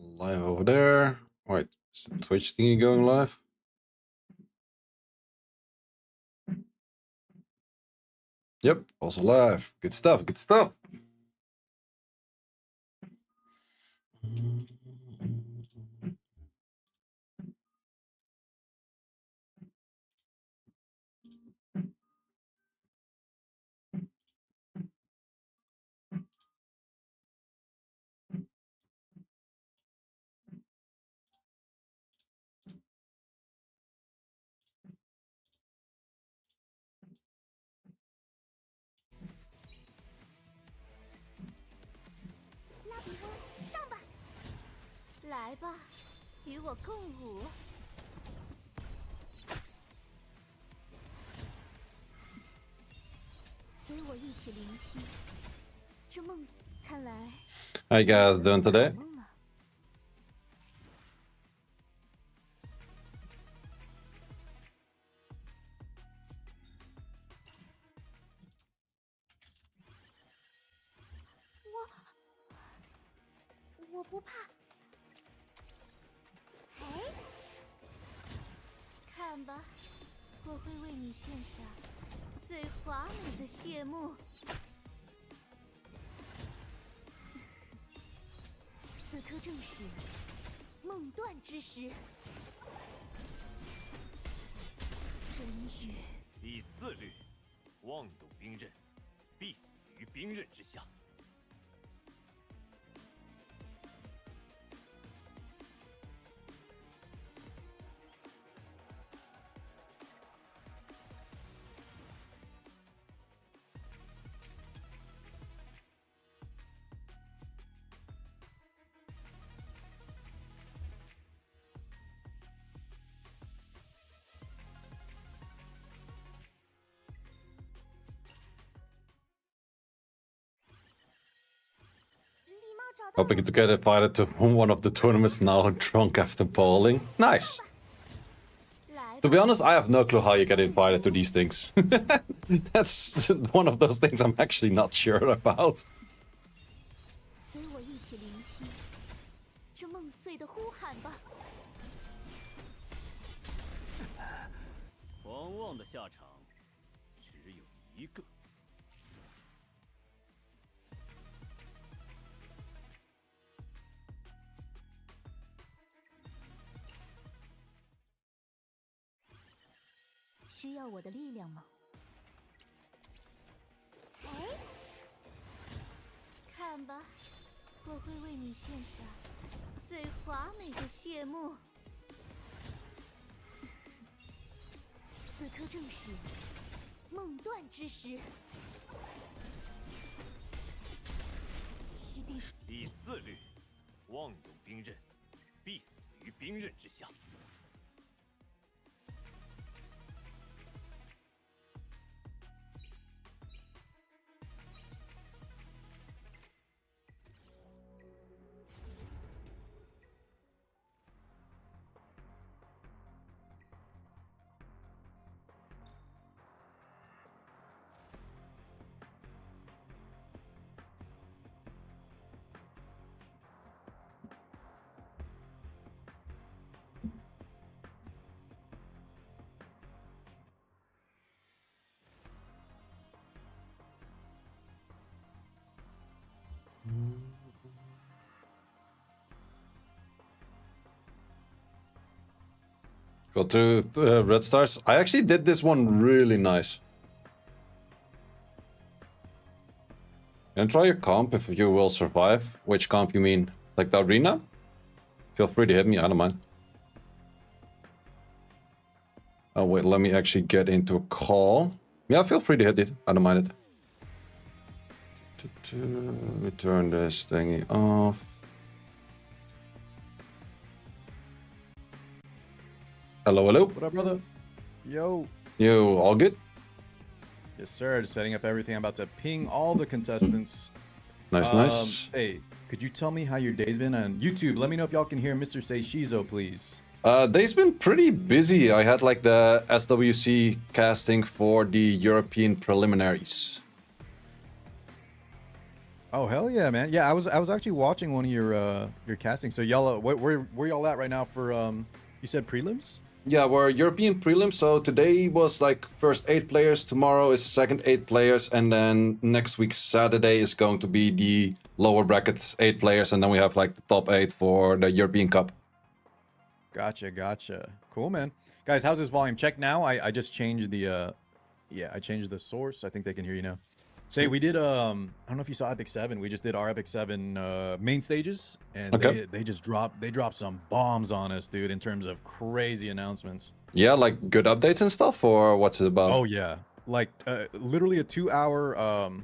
Live over there. Wait, is the Twitch thingy going live? Yep, also live. Good stuff, good stuff. How you guys doing today?第4律，妄动兵刃，必死于兵刃之下。Hoping to get invited to one of the tournaments now, drunk after bowling. Nice. To be honest, I have no clue how you get invited to these things. That's one of those things I'm actually not sure about. 狂妄的下场只有一个。需要我的力量吗？看吧，我会为你献上最华美的谢幕。此刻正是梦断之时。一定是第4律，妄动兵刃，必死于兵刃之下。 Go to Red Stars. I actually did this one really nice. And try your comp if you will survive. Which comp you mean? Like the arena? Feel free to hit me, I don't mind. Oh wait, let me actually get into a call. Yeah, feel free to hit it, I don't mind it. Let me turn this thingy off. Hello, hello. What up, brother? Yo. You all good? Yes, sir. Just setting up everything. I'm about to ping all the contestants. Nice, nice. Hey, could you tell me how your day's been on YouTube? Let me know if y'all can hear Mr. Seishizo, please. Day's been pretty busy. I had like the SWC casting for the European preliminaries. Oh hell yeah, man! Yeah, I was actually watching one of your castings. So y'all, where y'all at right now for You said prelims? Yeah, we're European prelim, so today was like first 8 players, tomorrow is second 8 players, and then next week Saturday is going to be the lower brackets 8 players, and then we have like the top 8 for the European Cup. Gotcha. Cool, man. Guys, how's this volume? Check now. I just changed the yeah, I changed the source. I think they can hear you now. Say we did I don't know if you saw Epic 7. We just did our Epic 7 main stages, and Okay. they dropped some bombs on us, dude, in terms of crazy announcements. Yeah, like good updates and stuff, or what's it about? Oh yeah. Like literally a 2-hour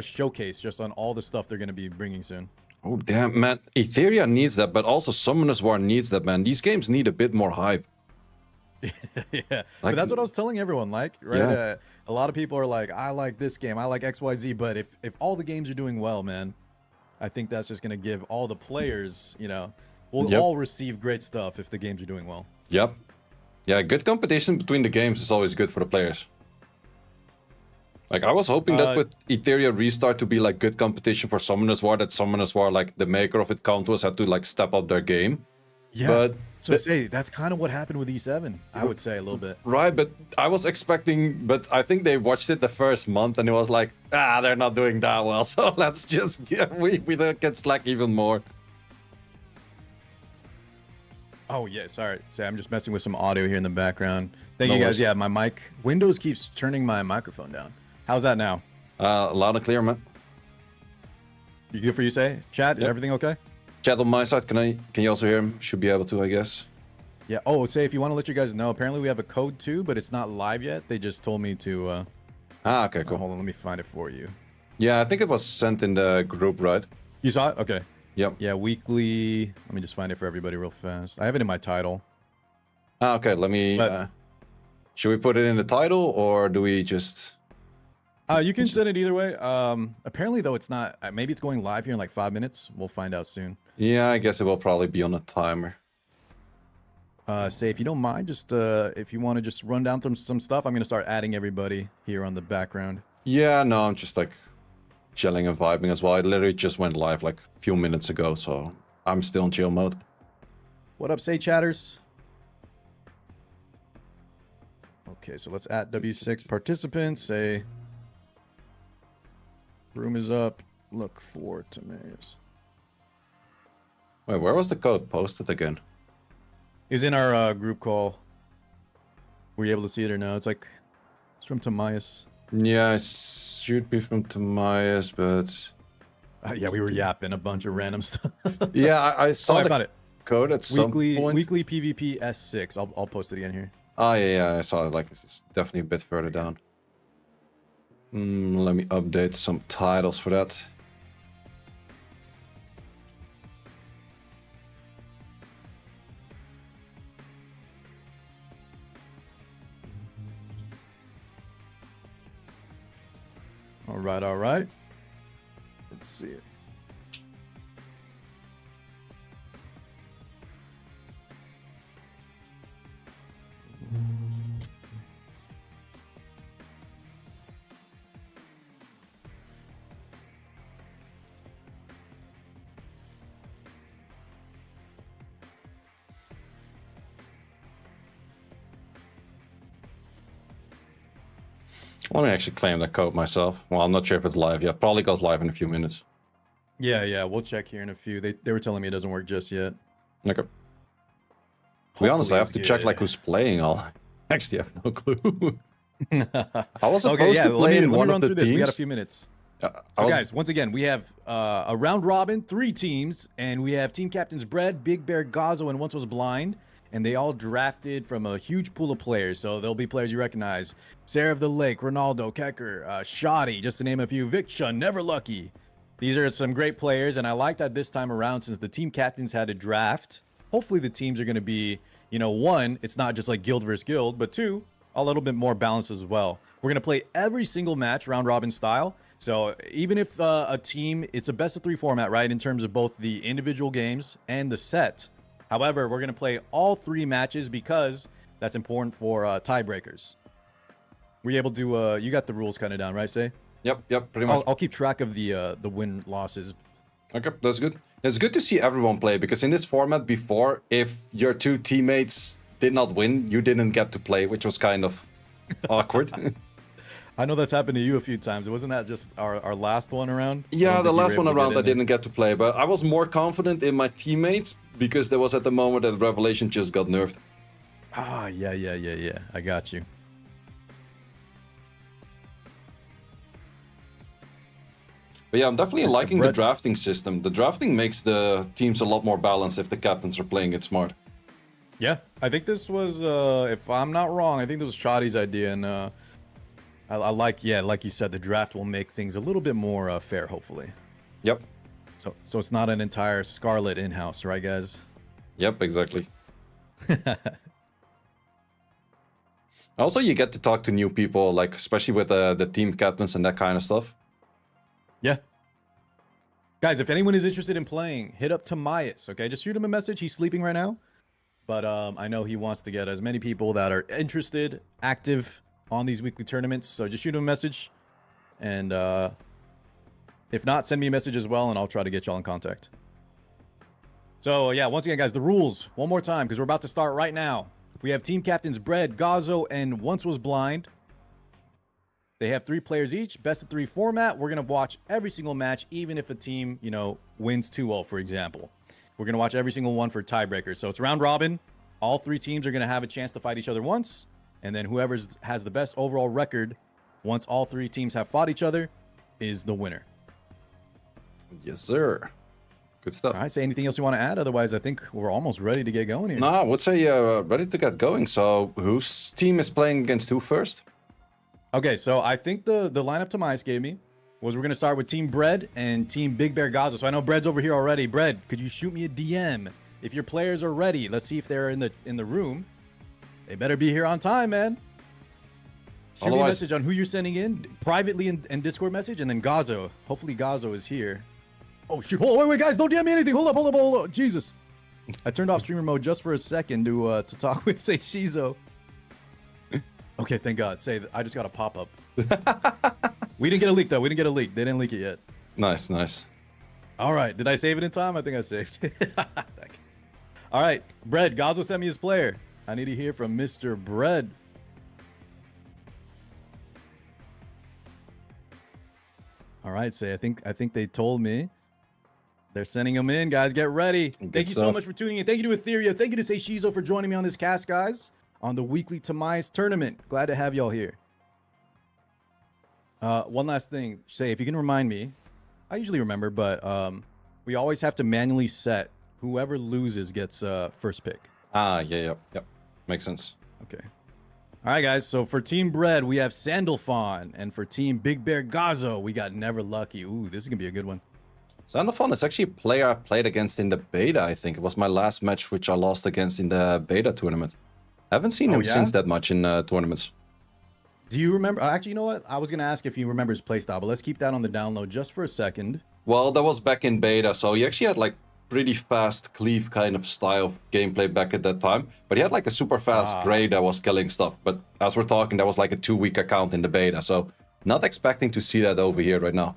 showcase just on all the stuff they're going to be bringing soon. Oh damn, man. Etheria needs that, but also Summoners War needs that, man. These games need a bit more hype. Yeah, but that's what I was telling everyone, like, right? Yeah. A lot of people are like, I like this game, I like XYZ, but if all the games are doing well, man, I think that's just going to give all the players, you know, we'll all receive great stuff if the games are doing well. Yep. Yeah, good competition between the games is always good for the players. Like, I was hoping that with Etheria Restart to be like good competition for Summoners War, that Summoners War, like the maker of it, Countess, had to like step up their game. Yeah, but so say that's kind of what happened with E7, I would say a little bit. Right, but I was expecting, but I think they watched it the first month and it was like, they're not doing that well, so let's just, we get slack even more. Oh yeah, sorry. Say I'm just messing with some audio here in the background. Thank No you guys. worries. Yeah, my mic, Windows keeps turning my microphone down. How's that now? Loud and clear, man. You good for you, say? Chat, Yep. everything okay? Chat on my side, can you also hear him? Should be able to, I guess. Yeah. Oh, say if you want to let you guys know, apparently we have a code too, but it's not live yet. They just told me to. Okay, cool. Hold on, let me find it for you. Yeah, I think it was sent in the group, right? You saw it? Okay. Yep. Yeah, weekly. Let me just find it for everybody real fast. I have it in my title. Okay, let me. Should we put it in the title or do we just? You can send it either way. Apparently though, it's not. Maybe it's going live here in like 5 minutes. We'll find out soon. Yeah, I guess it will probably be on a timer. Say if you don't mind, just if you want to just run down through some stuff, I'm gonna start adding everybody here on the background. Yeah, no, I'm just like chilling and vibing as well. I literally just went live like a few minutes ago, so I'm still in chill mode. What up, say chatters? Okay, so let's add W6 participants. Say room is up. Look for TimaeuSS. Wait, where was the code posted again? Is in our group call. Were you able to see it or no? It's like it's from TimaeuSS. Yeah, it should be from TimaeuSS, but Yeah, we were yapping a bunch of random stuff. yeah, I saw I the found it. code at some point. Weekly PvPS6. I'll post it again here. Oh yeah, I saw it. Like it's definitely a bit further down. Let me update some titles for that. All right. Let's see it. Let me actually claim that code myself. Well, I'm not sure if it's live yet. Probably goes live in a few minutes. Yeah, we'll check here in a few. They were telling me it doesn't work just yet. Okay. To be honest, I have to check like who's playing all. Actually, I have no clue. I was supposed to play in one of the teams. We got a few minutes. So guys, once again, we have a round robin, 3 teams, and we have team captains Bread, Big Bear, Gazo, and Once Was Blind, and they all drafted from a huge pool of players. So there'll be players you recognize: Sarah of the Lake, Ronaldo, Keker, Shotty, just to name a few. Chun, NeverLucky. These are some great players, and I like that this time around, since the team captains had to draft. Hopefully, the teams are going to be, you know, 1, it's not just like guild versus guild, but 2, a little bit more balanced as well. We're going to play every single match round robin style. So even if a team, it's a best of 3 format, right, in terms of both the individual games and the set. However, we're going to play all 3 matches because that's important for tiebreakers. Were you able to, you got the rules kind of down, right, Say? Yep, pretty much. I'll keep track of the win losses. Okay, that's good. It's good to see everyone play, because in this format before, if your two teammates did not win, you didn't get to play, which was kind of awkward. I know that's happened to you a few times. Wasn't that just our last one around? Yeah, the last one around I didn't get to play, but I was more confident in my teammates because there was at the moment that Revelation just got nerfed. Ah, yeah. I got you. But yeah, I'm definitely liking the drafting system. The drafting makes the teams a lot more balanced if the captains are playing it smart. Yeah, I think this was, if I'm not wrong, I think this was Shotty's idea, and I like, yeah, like you said, the draft will make things a little bit more fair, hopefully. Yep. So it's not an entire Scarlet in-house, right, guys? Yep, exactly. Also, you get to talk to new people, like especially with the team captains and that kind of stuff. Yeah. Guys, if anyone is interested in playing, hit up TimaeuSS, okay? Just shoot him a message. He's sleeping right now. But I know he wants to get as many people that are interested, active on these weekly tournaments. So just shoot him a message. And if not, send me a message as well, and I'll try to get y'all in contact. So, yeah, once again, guys, the rules, one more time, because we're about to start right now. We have team captains Bread, Gazo, and Once Was Blind. They have 3 players each, best of 3 format. We're going to watch every single match, even if a team, you know, wins 2-0, for example. We're going to watch every single one for tiebreakers. So it's round robin. All 3 teams are going to have a chance to fight each other once. And then whoever has the best overall record, once all 3 teams have fought each other, is the winner. Yes, sir. Good stuff. All right, say anything else you want to add? Otherwise, I think we're almost ready to get going here. No, I would say ready to get going. So whose team is playing against who first? Okay, so I think the lineup TimaeuSS gave me was we're going to start with Team Bread and Team Big Bear Gaza. So I know Bread's over here already. Bread, could you shoot me a DM if your players are ready? Let's see if they're in the room. They better be here on time, man. Shoot me a message on who you're sending in privately in Discord message, and then Gazo. Hopefully Gazo is here. Oh, shoot. Hold on, wait, guys. Don't DM me anything. Hold up. Jesus. I turned off streamer mode just for a second to talk with, say, Shizo. Okay, thank God. Say, I just got a pop-up. We didn't get a leak, though. We didn't get a leak. They didn't leak it yet. Nice, nice. All right. Did I save it in time? I think I saved it. All right. Bread, Gazo sent me his player. I need to hear from Mr. Bread. All right, say, I think they told me. They're sending them in, guys. Get ready. Thank you so much for tuning in. Thank you to Etheria. Thank you to Say Shizo for joining me on this cast, guys, on the weekly TimaeuSS tournament. Glad to have y'all here. One last thing. Say, if you can remind me, I usually remember, but we always have to manually set whoever loses gets first pick. Ah, yep. Makes sense. Okay. All right, guys. So for Team Bread, we have Sandalfon, and for Team Big Bear Gazo, we got NeverLucky. Ooh, this is gonna be a good one. Sandalfon is actually a player I played against in the beta, I think. It was my last match, which I lost against in the beta tournament. I haven't seen him since that much in tournaments. Do you remember? Actually, you know what? I was going to ask if you remember his playstyle, but let's keep that on the download just for a second. Well, that was back in beta, so he actually had like pretty fast cleave kind of style gameplay back at that time. But he had like a super fast Grey that was killing stuff. But as we're talking, that was like a 2-week account in the beta, so not expecting to see that over here right now.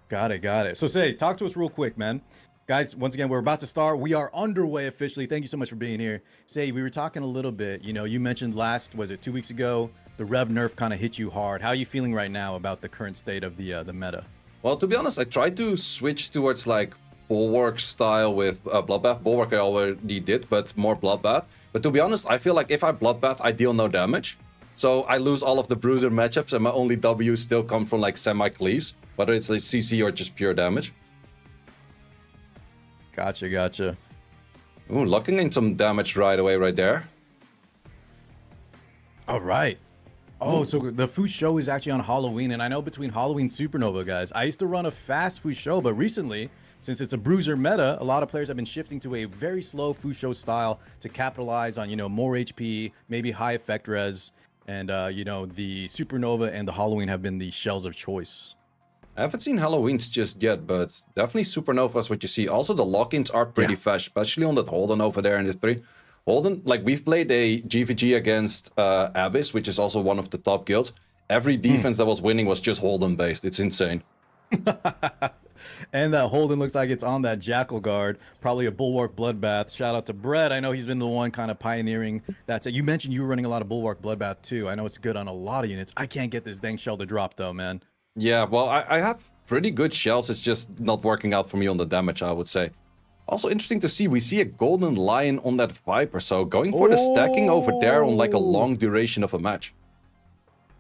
Got it. So say, talk to us real quick, man. Guys, once again, we're about to start. We are underway officially. Thank you so much for being here. Say, we were talking a little bit, you know, you mentioned was it 2 weeks ago, the Rev nerf kind of hit you hard. How are you feeling right now about the current state of the meta? Well, to be honest, I tried to switch towards like Bulwark style with Bloodbath. Bulwark I already did, but more Bloodbath. But to be honest, I feel like if I Bloodbath, I deal no damage. So I lose all of the Bruiser matchups, and my only W's still come from like semi-cleaves, whether it's a CC or just pure damage. Gotcha. Ooh, locking in some damage right away right there. All right. Oh, so the Fusho is actually on Halloween, and I know between Halloween Supernova, guys, I used to run a fast Fusho, but recently, since it's a Bruiser meta, a lot of players have been shifting to a very slow Fusho style to capitalize on, you know, more HP, maybe high effect res, and, you know, the Supernova and the Halloween have been the shells of choice. I haven't seen Halloweens just yet, but definitely Supernova is what you see. Also, the lock-ins are pretty fast, especially on that Holden over there in the 3. Holden, like, we've played a GVG against Abyss, which is also one of the top guilds, Every defense that was winning was just Holden based. It's insane. And that Holden looks like it's on that Jackal guard. Probably a Bulwark Bloodbath. Shout out to Brett. I know he's been the one kind of pioneering that. You mentioned you were running a lot of Bulwark Bloodbath too. I know it's good on a lot of units. I can't get this dang shell to drop though, man. Yeah, well, I have pretty good shells. It's just not working out for me on the damage, I would say. Also interesting to see, we see a Golden Lion on that Viper. So going for the stacking over there on like a long duration of a match.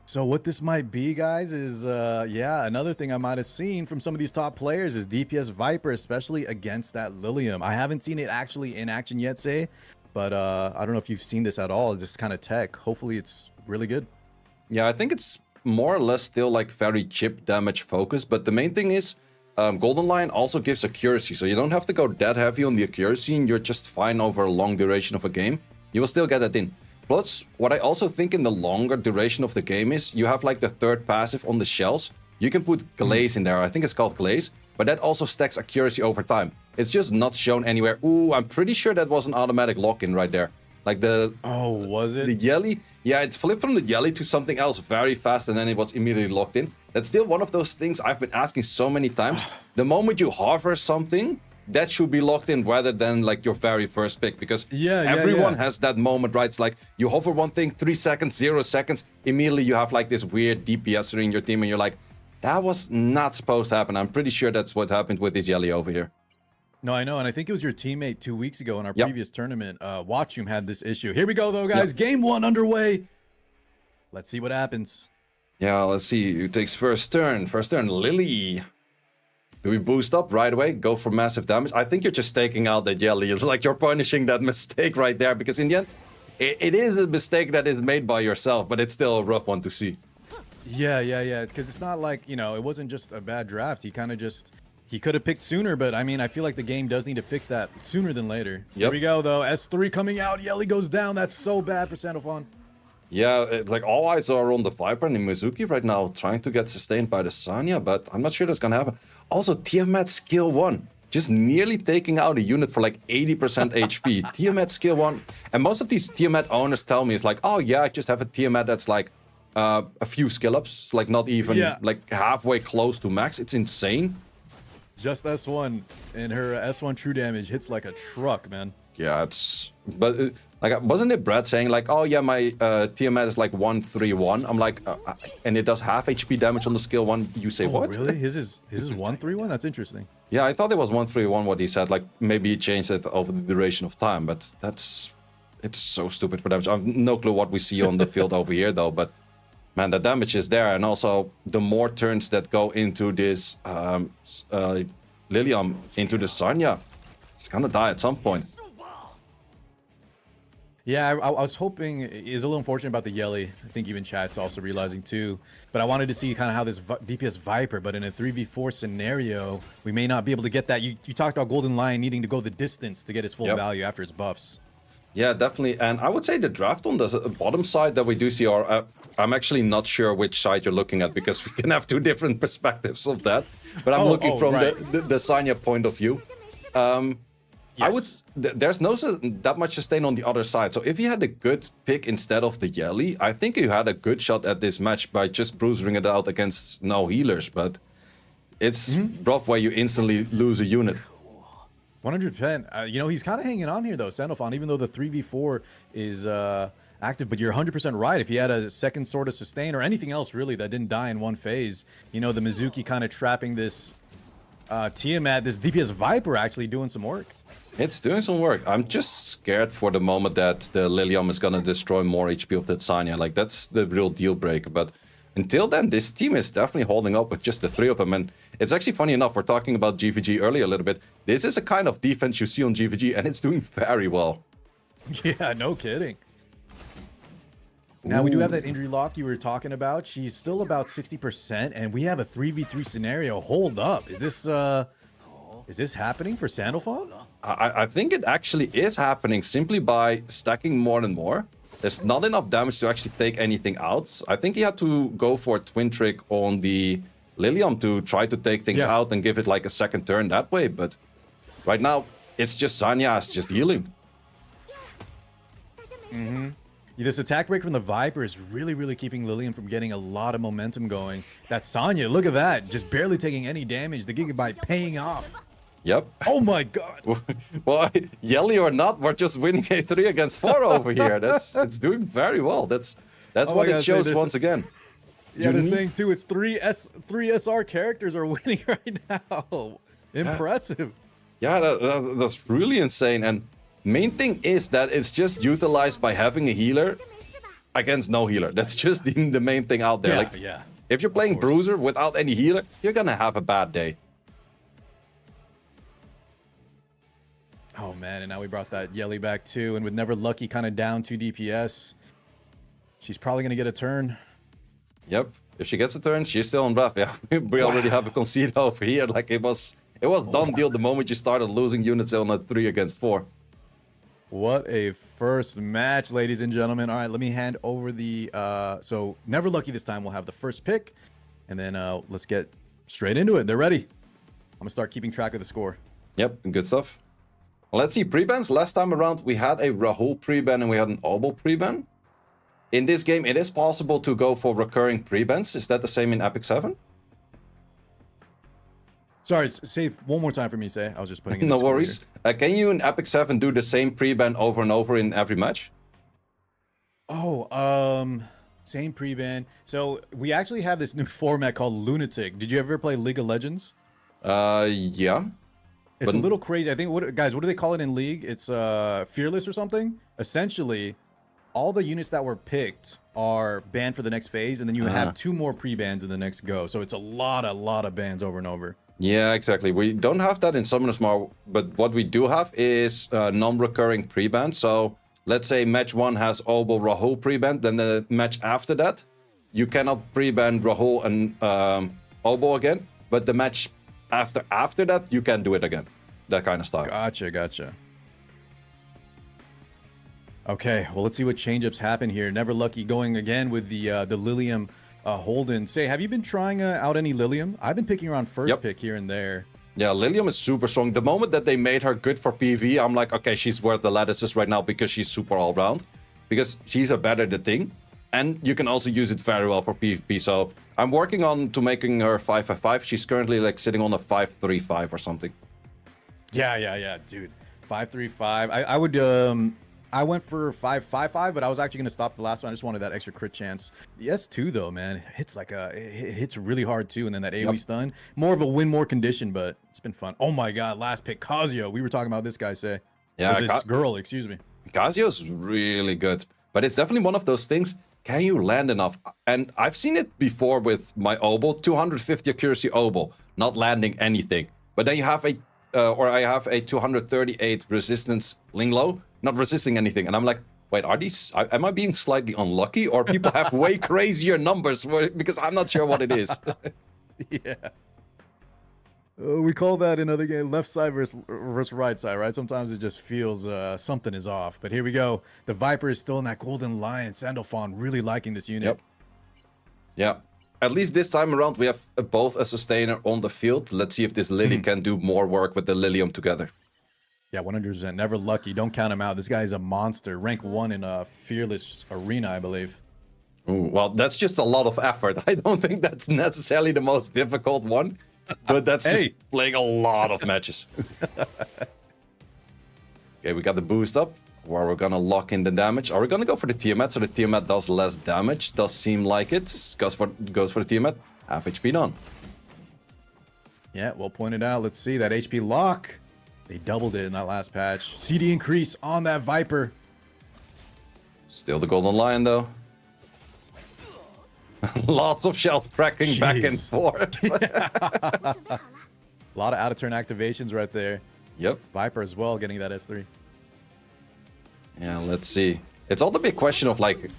So what this might be, guys, is, yeah, another thing I might have seen from some of these top players is DPS Viper, especially against that Lilium. I haven't seen it actually in action yet, say, but I don't know if you've seen this at all, this kind of tech. Hopefully it's really good. Yeah, I think it's more or less still like very chip damage focused, but the main thing is Golden Lion also gives accuracy, so you don't have to go that heavy on the accuracy and you're just fine over a long duration of a game. You will still get it in. Plus, what I also think in the longer duration of the game is you have like the third passive on the shells. You can put Glaze in there. I think it's called Glaze, but that also stacks accuracy over time. It's just not shown anywhere. Ooh, I'm pretty sure that was an automatic lock-in right there. Like the... Oh, was it? The Yelly? Yeah, it's flipped from the Yelly to something else very fast and then it was immediately locked in. That's still one of those things I've been asking so many times. The moment you hover something, that should be locked in rather than like your very first pick, because everyone has that moment, right? It's like you hover one thing, 3 seconds, 0 seconds, immediately you have like this weird DPSer in your team and you're like, that was not supposed to happen. I'm pretty sure that's what happened with this Yelly over here. No, I know, and I think it was your teammate 2 weeks ago in our previous tournament. Watchum had this issue. Here we go though, guys. Game 1 underway. Let's see what happens. Yeah, let's see who takes first turn. First turn, Lily. Do we boost up right away? Go for massive damage? I think you're just taking out that Yelly. It's like you're punishing that mistake right there, because in the end, it is a mistake that is made by yourself, but it's still a rough one to see. Yeah, because it's not like, you know, it wasn't just a bad draft. He kind of just, he could have picked sooner, but I mean, I feel like the game does need to fix that sooner than later. Here we go, though. S3 coming out. Yelly goes down. That's so bad for Sandalfon. Yeah, like all eyes are on the Viper and the Mizuki right now, trying to get sustained by the Sanya, but I'm not sure that's gonna happen. Also, Tiamat skill 1, just nearly taking out a unit for like 80% HP. Tiamat skill 1, and most of these Tiamat owners tell me it's like, oh yeah, I just have a Tiamat that's like a few skill ups, like not even like halfway close to max. It's insane. Just S1, and her S1 true damage hits like a truck, man. Yeah, it's... But, like, wasn't it Brad saying, like, oh, yeah, my Tiamat is, like, 131? I'm like, and it does half HP damage on the skill 1. You say, what? Really? His is 131? That's interesting. Yeah, I thought it was 131 what he said. Like, maybe he changed it over the duration of time, but that's... It's so stupid for damage. I have no clue what we see on the field over here, though, but... Man, the damage is there, and also the more turns that go into this Lilium, into the Sanya, it's gonna die at some point. Yeah, I was hoping, is a little unfortunate about the Yelly. I think even chat's also realizing too. But I wanted to see kind of how this DPS Viper, but in a 3v4 scenario, we may not be able to get that. You talked about Golden Lion needing to go the distance to get its full value after its buffs. Yeah, definitely. And I would say the draft on the bottom side that we do see are... I'm actually not sure which side you're looking at, because we can have two different perspectives of that. But I'm looking from the Sanya point of view. I would... There's no that much sustain on the other side. So if you had a good pick instead of the Yelly, I think you had a good shot at this match by just bruising it out against no healers. But it's rough where you instantly lose a unit. 100%. You know, he's kind of hanging on here, though, Sandalfon, even though the 3v4 is active. But you're 100% right. If he had a second sort of sustain or anything else, really, that didn't die in one phase, you know, the Mizuki kind of trapping this Tiamat, this DPS Viper actually doing some work. It's doing some work. I'm just scared for the moment that the Lilium is going to destroy more HP of that Sanya. Like, that's the real deal breaker. But until then, this team is definitely holding up with just the 3 of them. And it's actually funny enough, we're talking about GVG earlier a little bit. This is a kind of defense you see on GVG, and it's doing very well. Yeah, no kidding. Now, we do have that injury lock you were talking about. She's still about 60%, and we have a 3v3 scenario. Hold up. Is this happening for Sandalfon? I think it actually is happening simply by stacking more and more. There's not enough damage to actually take anything out. I think he had to go for a twin trick on the Lilium to try to take things out and give it like a second turn that way. But right now, it's just Sanya is just healing. This attack break from the Viper is really keeping Lilium from getting a lot of momentum going. That Sonya, look at that. Just barely taking any damage. The Gigabyte paying off. Yep. Oh my god. Well, Yelly or not, we're just winning a 3 against 4 over here. It's doing very well. That's what it shows once again. Yeah, they're saying too, it's three SR characters are winning right now. Impressive. Yeah, that's really insane. And main thing is that it's just utilized by having a healer against no healer. That's just the main thing out there. Yeah. If you're playing Bruiser without any healer, you're gonna have a bad day. Oh man, and now we brought that Yelly back too, and with NeverLucky kind of down 2 DPS, she's probably gonna get a turn. Yep. If she gets a turn, she's still on buff. Yeah, we already have a concede over here. Like it was done deal the moment you started losing units on a 3 against 4. What a first match, ladies and gentlemen. All right, let me hand over the so NeverLucky this time will have the first pick, and then let's get straight into it. They're ready. I'm gonna start keeping track of the score. Yep, good stuff. Well, let's see pre-bans. Last time around we had a Rahul pre-ban and we had an Obo pre-ban. In this game, it is possible to go for recurring pre-bans. Is that the same in Epic 7? Sorry, say one more time for me, say. I was just putting in the No worries. Can you in Epic 7 do the same pre-ban over and over in every match? Oh, same pre-ban. So we actually have this new format called Lunatic. Did you ever play League of Legends? Yeah. It's a little crazy. I think, what do they call it in League? It's Fearless or something? Essentially, all the units that were picked are banned for the next phase, and then you have 2 more pre-bans in the next go. So it's a lot of bans over and over. Yeah, exactly. We don't have that in Summoners Mar, but what we do have is non-recurring pre-ban. So let's say match 1 has Obo Rahul pre-ban, then the match after that, you cannot pre-ban Rahul and Obo again, but the match after that, you can do it again. That kind of style. Gotcha. Okay, well, let's see what change-ups happen here. NeverLucky going again with the Lilium Holden. Say, have you been trying out any Lilium? I've been picking around first pick here and there. Yeah, Lilium is super strong. The moment that they made her good for PV, I'm like, okay, she's worth the lattices right now because she's super all-round. Because she's a better the thing. And you can also use it very well for PvP. So I'm working on to making her 5/5. She's currently like sitting on a 5/3/5 or something. Yeah, dude. 5/3/5. I would I went for 5/5/5, but I was actually gonna stop the last one. I just wanted that extra crit chance. The S2 though, man, it hits really hard too, and then that AoE stun. More of a win more condition, but it's been fun. Oh my god, last pick, Kazuya. We were talking about this guy, say. Yeah, or this girl, excuse me. Kazuya's really good, but it's definitely one of those things. Can you land enough? And I've seen it before with my Obo, 250 accuracy Obo, not landing anything. But then you have a, I have a 238 resistance Linglo, not resisting anything. And I'm like, wait, am I being slightly unlucky? Or people have way crazier numbers because I'm not sure what it is. Yeah. We call that in other game left side versus right side, right? Sometimes it just feels something is off. But here we go. The Viper is still in that golden lion. Sandalfon really liking this unit. Yep. Yeah. At least this time around, we have both a sustainer on the field. Let's see if this Lily can do more work with the Lilium together. Yeah, 100%. NeverLucky. Don't count him out. This guy is a monster. Rank 1 in a Fearless Arena, I believe. Ooh, well, that's just a lot of effort. I don't think that's necessarily the most difficult one. But that's just playing a lot of matches. Okay, we got the boost up, where we're gonna lock in the damage. Are we gonna go for the Tiamat so the Tiamat does less damage? Does seem like it. Goes for the Tiamat. Half HP done. Yeah, well pointed out. Let's see that HP lock. They doubled it in that last patch. CD increase on that Viper. Still the Golden Lion though. Lots of shells cracking back and forth. A lot of out-of-turn activations right there. Yep. Viper as well, getting that S3. Yeah, let's see. It's all the big question of like,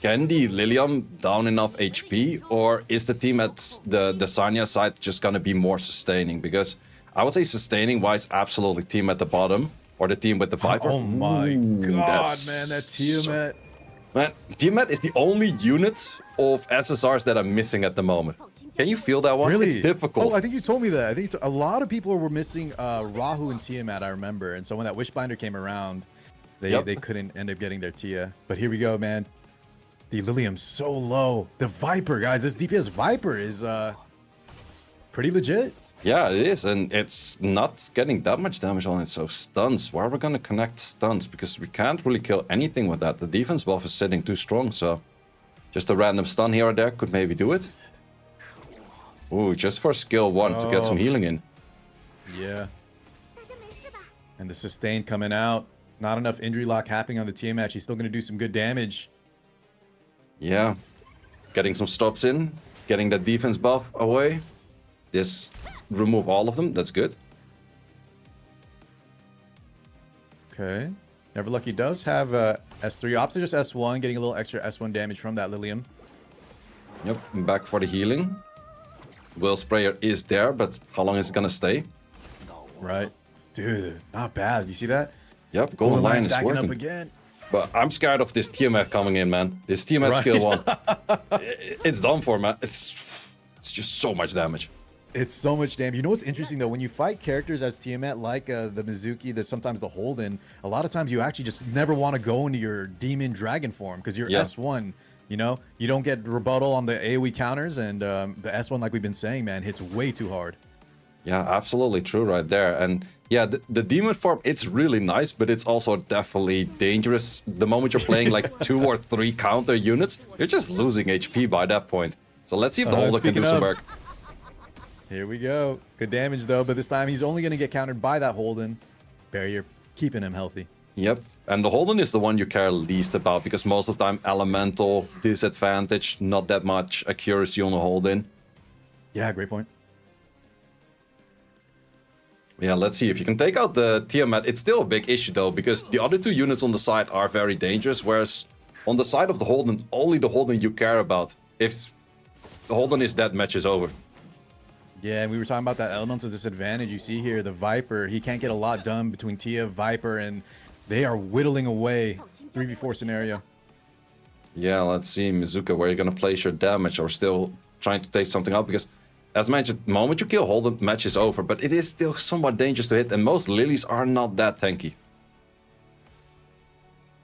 can the Lilium down enough HP, or is the team at the Sanya side just gonna be more sustaining? Because I would say sustaining-wise, absolutely team at the bottom, or the team with the Viper. Oh my god, man, that Tiamat. Man, Tiamat is the only unit of SSRs that I'm missing at the moment. Can you feel that one? Really? It's difficult. Oh, I think you told me that. I think a lot of people were missing Rahu and Tiamat, I remember. And so when that Wishbinder came around, They couldn't end up getting their Tia. But here we go, man. The Lilium's so low. The Viper, guys. This DPS Viper is pretty legit. Yeah, it is, and it's not getting that much damage on it. So stuns, where are we gonna connect stuns? Because we can't really kill anything with that. The defense buff is sitting too strong, so just a random stun here or there could maybe do it. Ooh, just for skill 1 to get some healing in. Yeah. And the sustain coming out. Not enough injury lock happening on the Tiamat. He's still gonna do some good damage. Yeah, getting some stops in, getting that defense buff away. Just remove all of them, that's good. Okay. NeverLucky does have S3, opposite just S1, getting a little extra S1 damage from that Lilium. Yep, back for the healing. Will Sprayer is there, but how long is it gonna stay? Right. Dude, not bad. You see that? Yep, Golden Lion is stacking working. up again. But I'm scared of this Tiamat coming in, man. This Tiamat skill 1. It's done for, man. It's just so much damage. It's so much damage. You know what's interesting though? When you fight characters as Tiamat, like the Mizuki, sometimes the Holden, a lot of times you actually just never want to go into your Demon Dragon form because you're S1. You know, you don't get rebuttal on the AoE counters, and the S1, like we've been saying, man, hits way too hard. Yeah, absolutely true right there. And yeah, the demon form, it's really nice, but it's also definitely dangerous. The moment you're playing like 2 or 3 counter units, you're just losing HP by that point. So let's see if the Holder can do some work. Here we go. Good damage though, but this time he's only going to get countered by that Holden. Barrier keeping him healthy. Yep, and the Holden is the one you care least about, because most of the time elemental disadvantage, not that much accuracy on the Holden. Yeah, great point. Yeah, let's see if you can take out the Tiamat. It's still a big issue though, because the other 2 units on the side are very dangerous, whereas on the side of the Holden, only the Holden you care about. If the Holden is dead, match is over. Yeah, and we were talking about that elemental disadvantage. You see here, the Viper, he can't get a lot done between Tia, Viper, and they are whittling away. 3v4 scenario. Yeah, let's see, Mizuka, where you're gonna place your damage, or still trying to take something out, because as mentioned, the moment you kill Holden, match is over, but it is still somewhat dangerous to hit, and most Lilies are not that tanky.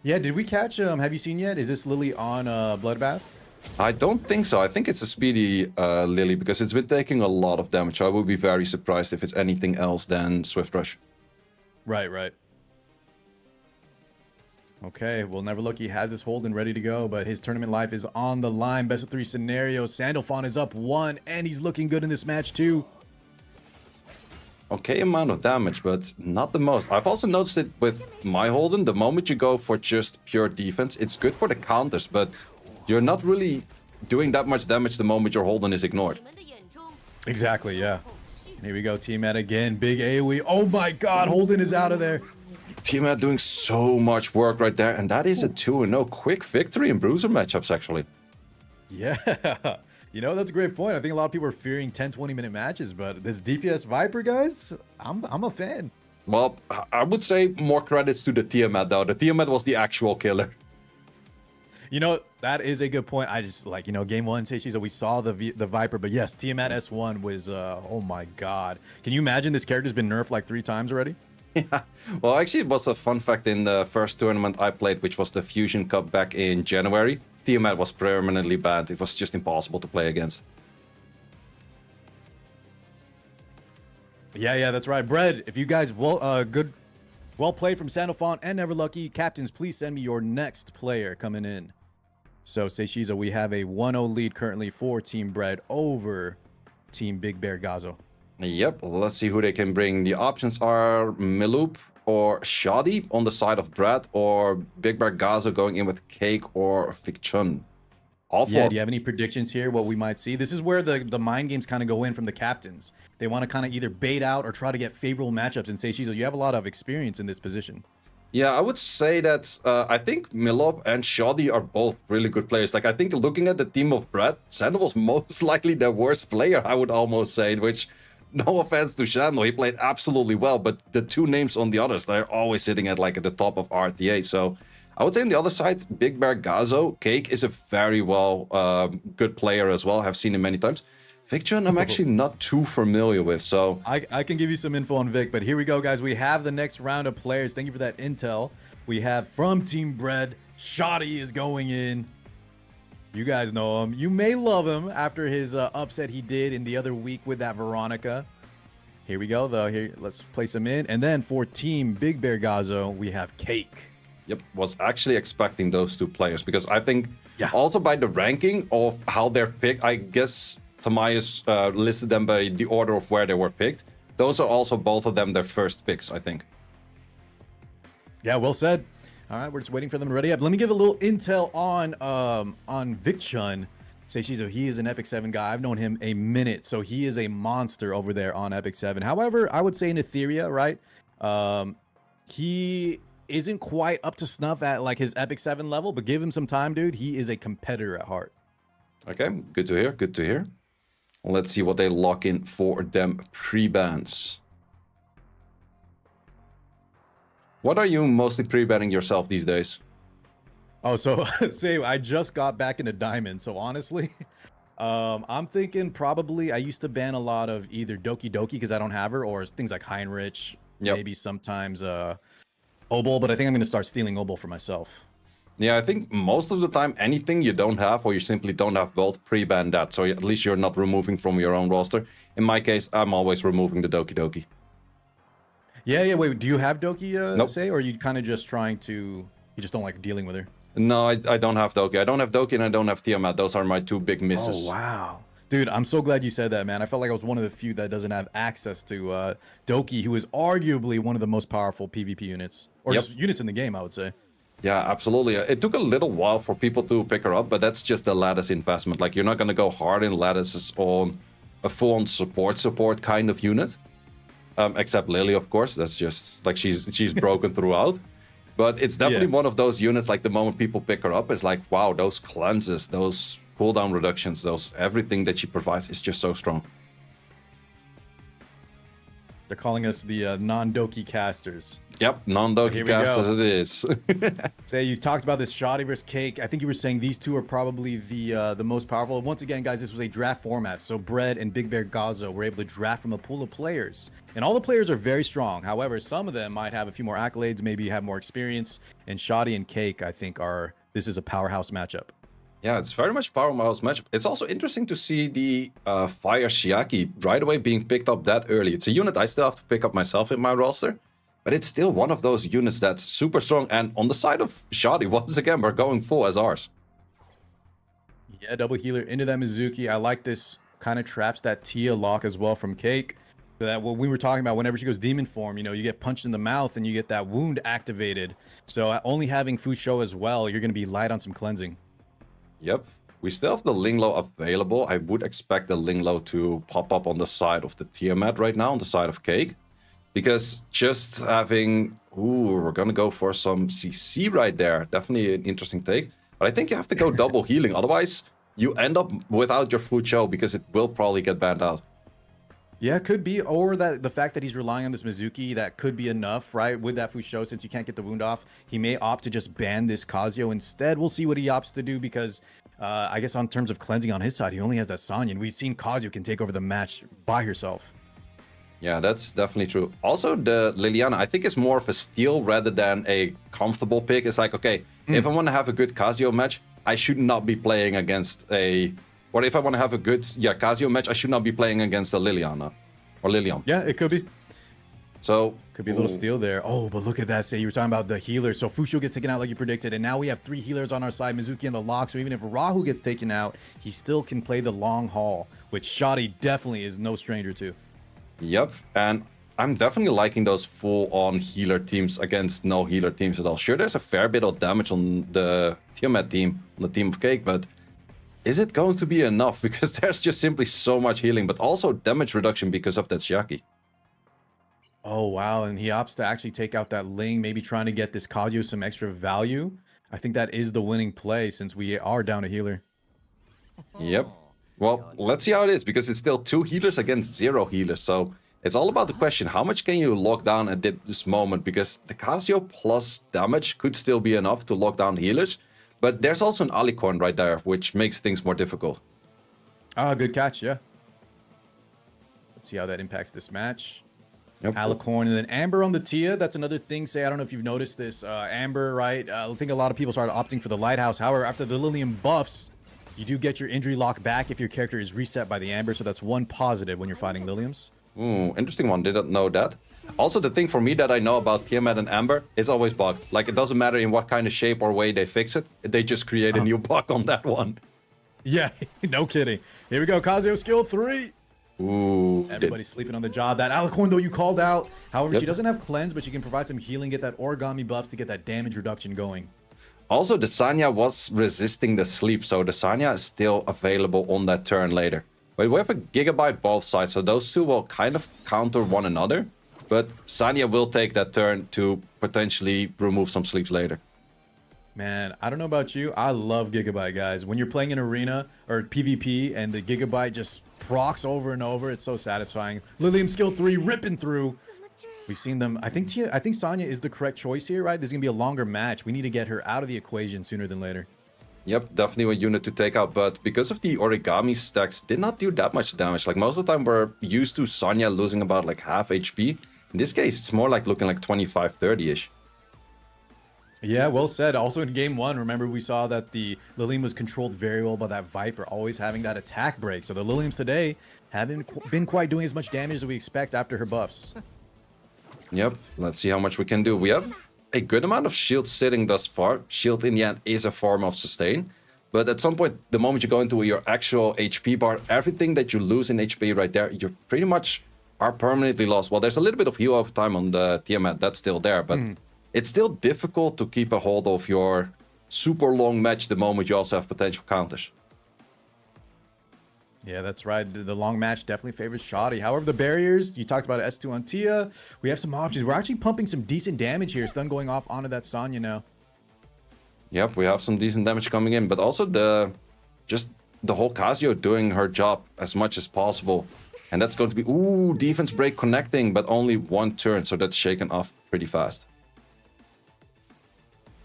Yeah, did we catch, have you seen yet? Is this Lily on Bloodbath? I don't think so. I think it's a speedy Lily, because it's been taking a lot of damage. So I would be very surprised if it's anything else than Swift Rush. Right, right. Okay, well, NeverLucky has this Holden ready to go, but his tournament life is on the line. Best of 3 scenario. Sandalfon is up 1, and he's looking good in this match too. Okay amount of damage, but not the most. I've also noticed it with my Holden. The moment you go for just pure defense, it's good for the counters, but you're not really doing that much damage the moment your Holden is ignored. Exactly, yeah. Here we go, Tiamat again. Big AoE. Oh my god, Holden is out of there. Tiamat doing so much work right there, and that is a 2-0 quick victory in Bruiser matchups, actually. Yeah, you know, that's a great point. I think a lot of people are fearing 10-20 minute matches, but this DPS Viper, guys, I'm a fan. Well, I would say more credits to the Tiamat, though. The Tiamat was the actual killer. You know, that is a good point. I just, like, you know, game 1, Seishizo, we saw the Viper, but yes, Tiamat S1 was, oh my god. Can you imagine this character's been nerfed like 3 times already? Yeah, well, actually, it was a fun fact in the first tournament I played, which was the Fusion Cup back in January. Tiamat was permanently banned. It was just impossible to play against. Yeah, that's right. Bread, if you guys, well played from Sandalfon and NeverLucky. Captains, please send me your next player coming in. So, Seishizo, we have a 1-0 lead currently for Team Bread over Team Big Bear Gazo. Yep, let's see who they can bring. The options are Maloop or Shotty on the side of Brad, or Big Bear Gazo going in with Keker or Chun. All 4. Yeah, do you have any predictions here, what we might see? This is where the mind games kind of go in from the captains. They want to kind of either bait out or try to get favorable matchups. And Seishizo, you have a lot of experience in this position. Yeah, I would say that I think Maloop and Shotty are both really good players. Like, I think looking at the team of Brad, Sandal was most likely their worst player, I would almost say, which... No offense to Shandlo, he played absolutely well, but the 2 names on the others, they're always sitting at like at the top of RTA. So I would say on the other side, Big Bear Gazo, Keker is a very good player as well. I've seen him many times. Chun, I'm actually not too familiar with, so... I can give you some info on Vic, but here we go, guys. We have the next round of players. Thank you for that intel. We have from Team Bread, Shotty is going in. You guys know him. You may love him after his upset he did in the other week with that Veronica. Here we go, though. Here, let's place him in. And then for Team Big Bear Gazo, we have Cake. Yep, was actually expecting those two players because I think also by the ranking of how they're picked, I guess TimaeuSS listed them by the order of where they were picked. Those are also both of them their first picks, I think. Yeah, well said. All right, we're just waiting for them to ready up. Let me give a little intel on Vic Chun. Say he is an Epic 7 guy. I've known him a minute, so he is a monster over there on Epic 7. However, I would say in Etheria, right? He isn't quite up to snuff at like his Epic 7 level, but give him some time, dude. He is a competitor at heart. Okay, good to hear, good to hear. Let's see what they lock in for them pre-bans. What are you mostly pre-banning yourself these days? Oh, so say I just got back into Diamond, so honestly, I'm thinking probably I used to ban a lot of either Doki Doki because I don't have her, or things like Heinrich, maybe sometimes Obol, but I think I'm going to start stealing Obol for myself. Yeah, I think most of the time, anything you don't have or you simply don't have both, pre-ban that. So at least you're not removing from your own roster. In my case, I'm always removing the Doki Doki. Yeah, wait, do you have Doki, nope. Say, or are you kind of just trying to, you just don't like dealing with her? No, I don't have Doki. I don't have Doki and I don't have Tiamat. Those are my two big misses. Oh, wow. Dude, I'm so glad you said that, man. I felt like I was one of the few that doesn't have access to Doki, who is arguably one of the most powerful PvP units. Or just units in the game, I would say. Yeah, absolutely. It took a little while for people to pick her up, but that's just the lattice investment. Like, you're not going to go hard in lattices on a full-on support kind of unit. Except Lily, of course. That's just, like, she's broken throughout. But it's definitely one of those units, like, the moment people pick her up, it's like, wow, those cleanses, those cooldown reductions, everything that she provides is just so strong. They're calling us the non-Doki casters. Yep, non-Doki casters it is. Say, you talked about this Shotty versus Cake. I think you were saying these two are probably the most powerful. Once again, guys, this was a draft format. So Bread and Big Bear Gazo were able to draft from a pool of players. And all the players are very strong. However, some of them might have a few more accolades, maybe have more experience. And Shotty and Cake, I think, this is a powerhouse matchup. Yeah, it's very much a powerhouse matchup. It's also interesting to see the Fire Shiaki right away being picked up that early. It's a unit I still have to pick up myself in my roster, but it's still one of those units that's super strong. And on the side of Shotty, once again, we're going full as ours. Yeah, double healer into that Mizuki. I like this kind of traps that Tia lock as well from Cake. So that what we were talking about, whenever she goes demon form, you know, you get punched in the mouth and you get that wound activated. So only having Fusho as well, you're going to be light on some cleansing. Yep, we still have the Linglo available. I would expect the Linglo to pop up on the side of the Tiamat right now, on the side of Cake. Because just having... Ooh, we're gonna go for some CC right there. Definitely an interesting take. But I think you have to go double healing, otherwise you end up without your Fusho because it will probably get banned out. Yeah, it could be, or that the fact that he's relying on this Mizuki, that could be enough, right? With that Fusho, since you can't get the wound off, he may opt to just ban this Kazuyo instead. We'll see what he opts to do because I guess on terms of cleansing on his side, he only has that Sonya, and we've seen Kazuyo can take over the match by herself. Yeah, that's definitely true. Also, the Liliana, I think, is more of a steal rather than a comfortable pick. It's like, okay, if I want to have a good Kazuyo match, I should not be playing against a... Or if I want to have a good Kazuyo match, I should not be playing against a Liliana. Or Lilian. Yeah, it could be. So... Could be a little steal there. Oh, but look at that. Say, you were talking about the healer. So Fusho gets taken out like you predicted. And now we have 3 healers on our side. Mizuki and the lock. So even if Rahu gets taken out, he still can play the long haul. Which Shotty definitely is no stranger to. Yep. And I'm definitely liking those full-on healer teams against no healer teams at all. Sure, there's a fair bit of damage on the Tiamat team, on the team of Cake, but... Is it going to be enough? Because there's just simply so much healing, but also damage reduction because of that Shiaki. Oh, wow. And he opts to actually take out that Ling, maybe trying to get this Kazuyo some extra value. I think that is the winning play since we are down a healer. Yep. Well, let's see how it is, because it's still 2 healers against 0 healers. So it's all about the question, how much can you lock down at this moment? Because the Kazuyo plus damage could still be enough to lock down healers. But there's also an Alicorn right there, which makes things more difficult. Ah, good catch, yeah. Let's see how that impacts this match. Yep. Alicorn and then Amber on the Tia. That's another thing. Say, I don't know if you've noticed this. Amber, right? I think a lot of people started opting for the Lighthouse. However, after the Lilium buffs, you do get your injury lock back if your character is reset by the Amber. So that's one positive when you're fighting Liliums. Ooh, interesting one. Didn't know that. Also, the thing for me that I know about Tiamat and Amber, it's always bugged. Like, it doesn't matter in what kind of shape or way they fix it. They just create a new bug on that one. Yeah, no kidding. Here we go. Kazuyo skill 3. Ooh. Everybody's sleeping on the job. That Alicorn, though, you called out. However, she doesn't have cleanse, but she can provide some healing, get that origami buff to get that damage reduction going. Also, the Sanya was resisting the sleep, so the Sanya is still available on that turn later. But we have a Gigabyte both sides, so those two will kind of counter one another. But Sanya will take that turn to potentially remove some sleeps later. Man, I don't know about you. I love Gigabyte, guys. When you're playing an arena or PvP and the Gigabyte just procs over and over, it's so satisfying. Lilium skill 3 ripping through. We've seen them. I think Sanya is the correct choice here, right? This is going to be a longer match. We need to get her out of the equation sooner than later. Yep, definitely a unit to take out, but because of the origami stacks, did not do that much damage. Like, most of the time we're used to Sanya losing about like half HP. In this case, it's more like looking like 25-30-ish. Yeah, well said. Also in game 1, remember we saw that the Lilium was controlled very well by that Viper, always having that attack break. So the Liliums today haven't been quite doing as much damage as we expect after her buffs. Yep, let's see how much we can do. We have a good amount of shield sitting thus far. Shield in the end is a form of sustain. But at some point, the moment you go into your actual HP bar, everything that you lose in HP right there, you pretty much are permanently lost. Well, there's a little bit of heal over time on the Tiamat, that's still there, but it's still difficult to keep a hold of your super long match the moment you also have potential counters. Yeah, that's right. The long match definitely favors Shotty. However, the barriers, you talked about S2 on Tia. We have some options. We're actually pumping some decent damage here. Stun going off onto that Sanya now. Yep, we have some decent damage coming in, but also the whole Kazuyo doing her job as much as possible. And that's going to be, ooh, defense break connecting, but only one turn, so that's shaken off pretty fast.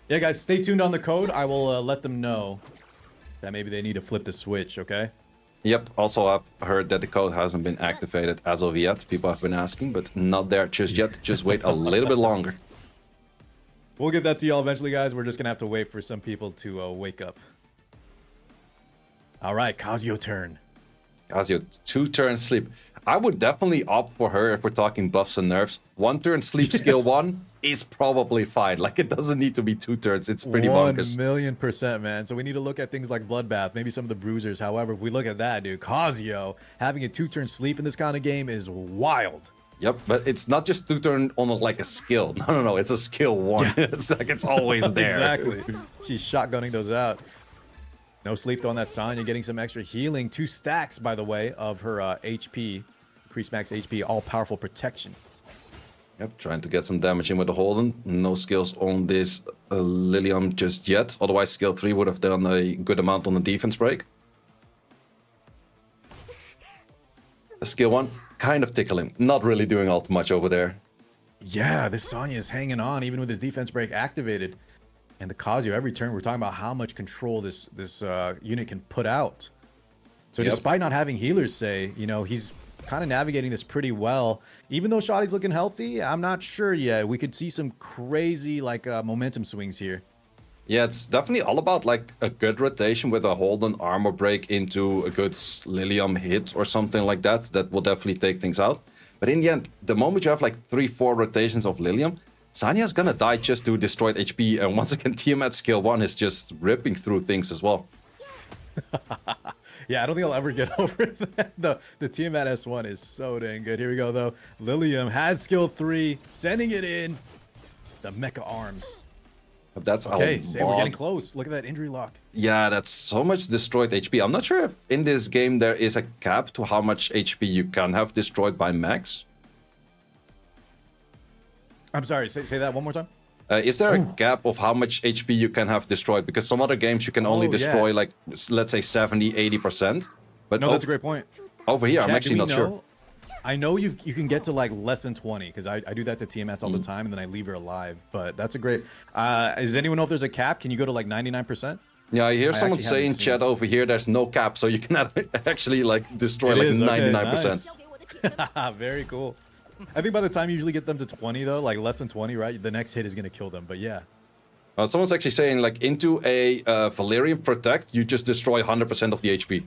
Yeah, guys, stay tuned on the code. I will let them know that maybe they need to flip the switch, okay? Yep, also I've heard that the code hasn't been activated as of yet. People have been asking, but not there just yet. Just wait a little bit longer. We'll get that to y'all eventually, guys. We're just going to have to wait for some people to wake up. All right, Kazuyo turn. Kazuyo, 2 turn sleep. I would definitely opt for her if we're talking buffs and nerfs. 1 turn sleep skill 1 is probably fine. Like, it doesn't need to be 2 turns. It's pretty bonkers. 1,000,000%, man. So we need to look at things like Bloodbath, maybe some of the bruisers. However, if we look at that, dude, Kazuyo having a 2-turn sleep in this kind of game is wild. Yep, but it's not just 2 turn on like a skill. No, it's a skill 1. Yeah. It's like it's always there. Exactly. She's shotgunning those out. No sleep though on that Sanya, getting some extra healing. 2 stacks, by the way, of her HP. Increased max HP, all-powerful protection. Yep, trying to get some damage in with the Holden. No skills on this Lilium just yet. Otherwise, skill 3 would have done a good amount on the defense break. Skill 1, kind of tickling. Not really doing all too much over there. Yeah, this Sanya is hanging on, even with his defense break activated. And the Kazuyo, every turn, we're talking about how much control this unit can put out. So despite not having healers, say, you know, he's kind of navigating this pretty well. Even though Shotty's looking healthy, I'm not sure yet. We could see some crazy, like, momentum swings here. Yeah, it's definitely all about, like, a good rotation with a Holden armor break into a good Lilium hit or something like that. That will definitely take things out. But in the end, the moment you have, like, 3-4 rotations of Lilium, Sanya's gonna die just to destroyed HP, and once again, Tiamat skill 1 is just ripping through things as well. Yeah, I don't think I'll ever get over that. The Tiamat S1 is so dang good. Here we go, though. Lilium has skill 3, sending it in. The Mecha Arms. That's okay, so we're getting close. Look at that injury lock. Yeah, that's so much destroyed HP. I'm not sure if in this game there is a cap to how much HP you can have destroyed by max. I'm sorry, say that one more time. Is there a gap of how much HP you can have destroyed? Because some other games you can only destroy like, let's say 70-80%. But no, that's a great point. Over here, I'm actually not sure. I know you can get to like less than 20 because I do that to TMS all the time and then I leave her alive. But that's a great. Does anyone know if there's a cap? Can you go to like 99%? Yeah, I hear someone saying in chat over here there's no cap, so you cannot actually like destroy like 99%. Nice. Very cool. I think by the time you usually get them to 20 though, like less than 20, right? The next hit is gonna kill them. But yeah. Someone's actually saying like into a Valerian Protect, you just destroy 100% of the HP.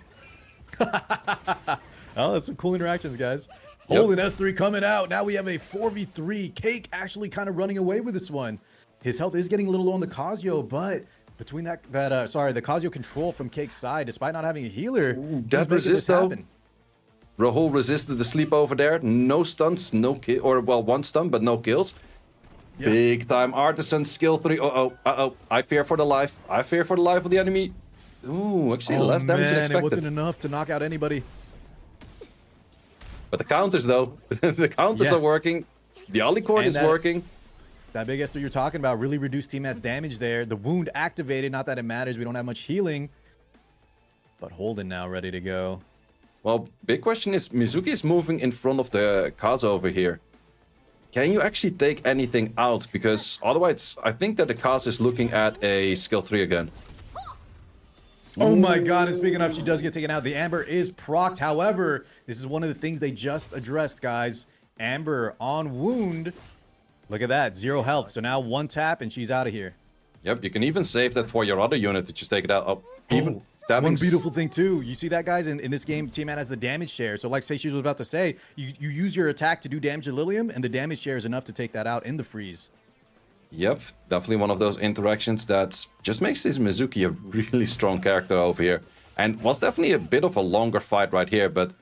Oh, that's some cool interactions, guys. Yep. Holden S3 coming out. Now we have a 4v3. Cake actually kind of running away with this one. His health is getting a little low on the Kazuyo, but between the Kazuyo control from Cake's side, despite not having a healer, that resist though. Rahul resisted the sleep over there. No stunts, no kill, or well, one stun, but no kills. Yep. Big time artisan skill 3. Uh-oh. I fear for the life. I fear for the life of the enemy. Ooh, actually less damage than expected. It wasn't enough to knock out anybody. But the counters though, the counters are working. The Alicorn is working. That big S3 you're talking about really reduced teammates damage there. The wound activated, not that it matters. We don't have much healing. But Holden now ready to go. Well, big question is, Mizuki is moving in front of the Kaz over here. Can you actually take anything out? Because otherwise, I think that the Kaz is looking at a skill 3 again. Oh my god, and speaking of, she does get taken out. The Amber is procced. However, this is one of the things they just addressed, guys. Amber on wound. Look at that, 0 health. So now 1 tap and she's out of here. Yep, you can even save that for your other unit to just take it out. Oh, even one beautiful thing too, you see that, guys, in this game, T-Man has the damage share. So like say she was about to say, you use your attack to do damage to Lilium, and the damage share is enough to take that out in the freeze. Yep, definitely one of those interactions that just makes this Mizuki a really strong character over here. And was definitely a bit of a longer fight right here, but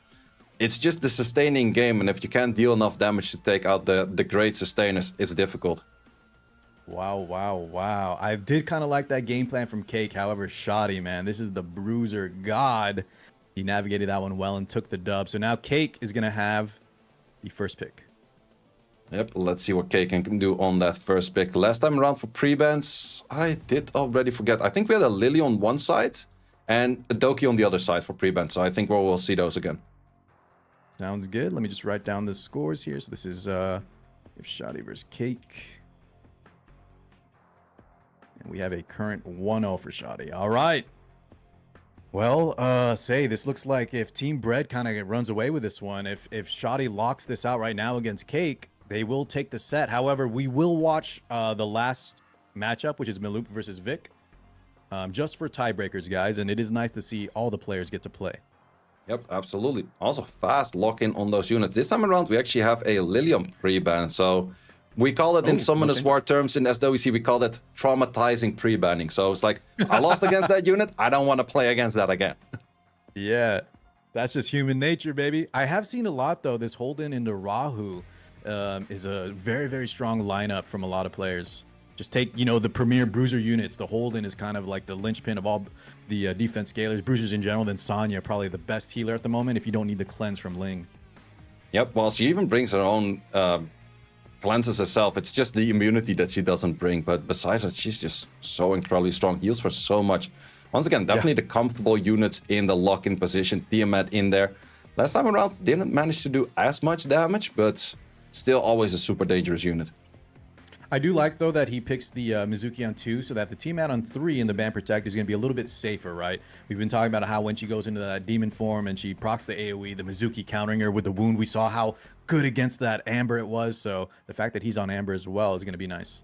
it's just the sustaining game, and if you can't deal enough damage to take out the great sustainers, it's difficult. Wow. I did kind of like that game plan from Cake. However, Shotty, man, this is the bruiser god. He navigated that one well and took the dub. So now Cake is going to have the first pick. Yep, let's see what Cake can do on that first pick. Last time around for pre-bans, I did already forget. I think we had a Lily on one side and a Doki on the other side for pre-bans. So I think we'll see those again. Sounds good. Let me just write down the scores here. So this is Shotty versus Cake. And we have a current 1-0 for Shotty. All right. Well, this looks like if Team Bread kind of runs away with this one, if Shotty locks this out right now against Cake, they will take the set. However, we will watch the last matchup, which is Maloop versus Vic, just for tiebreakers, guys. And it is nice to see all the players get to play. Yep, absolutely. Also fast lock-in on those units. This time around, we actually have a Lilium pre-ban. So we call it in Summoners War terms in SWC, we call it traumatizing pre-banning. So it's like, I lost against that unit, I don't want to play against that again. Yeah, that's just human nature, baby. I have seen a lot, though. This Holden into Rahu is a very, very strong lineup from a lot of players. Just take, the premier bruiser units. The Holden is kind of like the linchpin of all the defense scalers, bruisers in general. Then Sonya, probably the best healer at the moment if you don't need the cleanse from Ling. Yep, well, she even brings her own cleanses herself. It's just the immunity that she doesn't bring. But besides that, she's just so incredibly strong. Heals for so much. Once again, definitely the comfortable units in the lock-in position. Tiamat in there. Last time around, didn't manage to do as much damage, but still always a super dangerous unit. I do like, though, that he picks the Mizuki on 2 so that the teammate on 3 in the Ban Protect is going to be a little bit safer, right? We've been talking about how when she goes into that demon form and she procs the AoE, the Mizuki countering her with the wound, we saw how good against that Amber it was. So the fact that he's on Amber as well is going to be nice.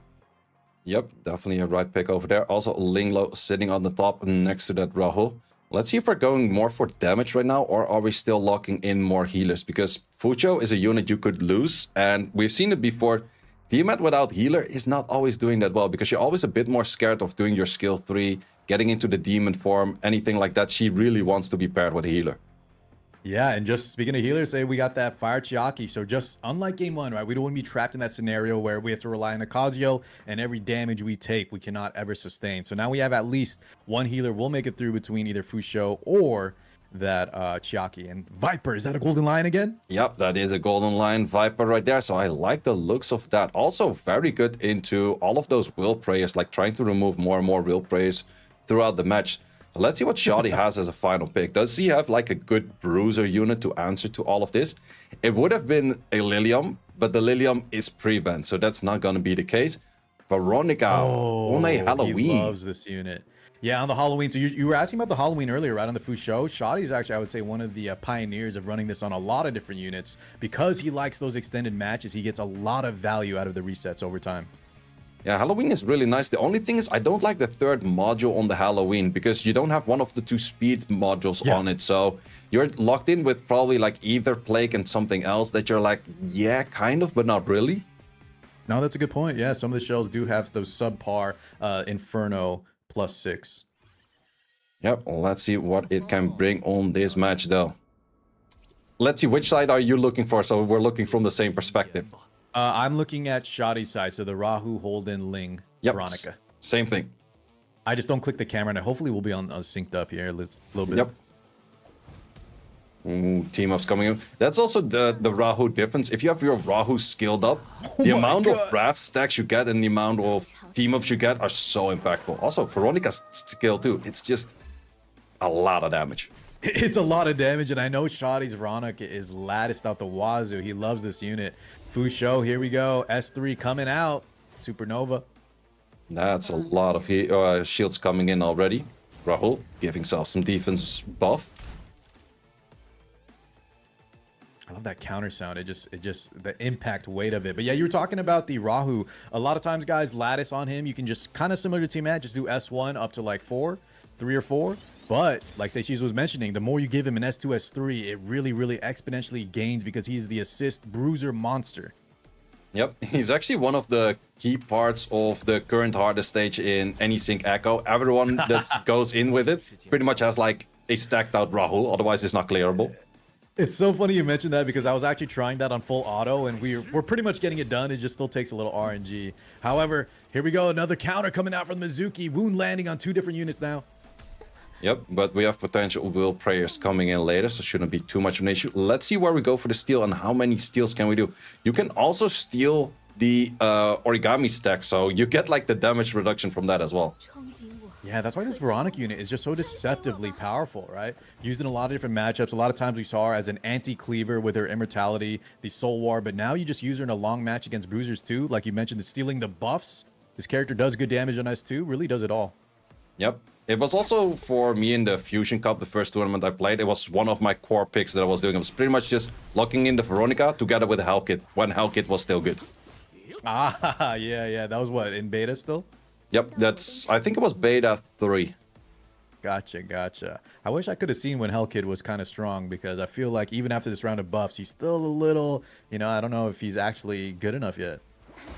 Yep, definitely a right pick over there. Also, Linglo sitting on the top next to that Rahul. Let's see if we're going more for damage right now, or are we still locking in more healers? Because Fucho is a unit you could lose, and we've seen it before. Tiamat without healer is not always doing that well, because you're always a bit more scared of doing your skill 3, getting into the demon form, anything like that. She really wants to be paired with a healer. Yeah, and just speaking of healers, say we got that Fire Chiaki. So just unlike game 1, right, we don't want to be trapped in that scenario where we have to rely on a Kazuyo, and every damage we take, we cannot ever sustain. So now we have at least one healer. We'll make it through between either Fusho or that Chiaki. And Viper, is that a golden lion again? Yep, that is a golden lion Viper right there. So I like the looks of that. Also very good into all of those will prayers, like trying to remove more and more will prayers throughout the match. So let's see what Shotty has as a final pick. Does he have like a good bruiser unit to answer to all of this? It would have been a Lilium, but the Lilium is pre-banned, so that's not going to be the case. Veronica, One Halloween. He loves this unit. Yeah, on the Halloween. So you were asking about the Halloween earlier, right? On the Fusho. Shotty's actually, I would say, one of the pioneers of running this on a lot of different units. Because he likes those extended matches, he gets a lot of value out of the resets over time. Yeah, Halloween is really nice. The only thing is I don't like the third module on the Halloween because you don't have one of the two speed modules on it. So you're locked in with probably like either Plague and something else that you're like, yeah, kind of, but not really. No, that's a good point. Yeah, some of the shells do have those subpar Inferno +6. Yep, well, let's see what it can bring on this match though. Let's see, which side are you looking for? So we're looking from the same perspective. I'm looking at Shotty's side, so the Rahu, Holden, Ling, Veronica. Same thing. I just don't click the camera, and hopefully we'll be on synced up here a little bit. Yep. Ooh, team ups coming in. That's also the Rahu difference. If you have your Rahu skilled up, the amount of draft stacks you get and the amount of team ups you get are so impactful. Also, Veronica's skill too. It's just a lot of damage. It's a lot of damage, and I know Shotty's Veronica is latticed out the wazoo. He loves this unit. Fusho, here we go. S3 coming out. Supernova. That's a lot of shields coming in already. Rahul giving himself some defense buff. I love that counter sound. It just the impact weight of it. But yeah, you were talking about the Rahu. A lot of times, guys, lattice on him. You can just kind of similar to T-Mat, just do S1 up to like 3 or 4. But like Seichi's was mentioning, the more you give him an S2, S3, it really, really exponentially gains because he's the assist bruiser monster. Yep, he's actually one of the key parts of the current hardest stage in any sync echo. Everyone that goes in with it pretty much has like a stacked out Rahul, otherwise it's not clearable. It's so funny you mentioned that because I was actually trying that on full auto and we're pretty much getting it done. It just still takes a little RNG. However, here we go. Another counter coming out from Mizuki. Wound landing on 2 different units now. Yep, but we have potential will prayers coming in later, so shouldn't be too much of an issue. Let's see where we go for the steal and how many steals can we do. You can also steal the origami stack, so you get like the damage reduction from that as well. Yeah, that's why this Veronica unit is just so deceptively powerful, right? Used in a lot of different matchups. A lot of times we saw her as an anti-cleaver with her immortality, the soul war, but now you just use her in a long match against bruisers too. Like you mentioned, the stealing the buffs. This character does good damage on us too, really does it all. Yep. It was also for me in the Fusion Cup, the first tournament I played. It was one of my core picks that I was doing. It was pretty much just locking in the Veronica together with the Hellkit when Hellkit was still good. Ah, yeah. That was what, in beta still? Yep, I think it was beta 3. Gotcha. I wish I could have seen when Hellkit was kind of strong because I feel like even after this round of buffs, he's still a little, I don't know if he's actually good enough yet.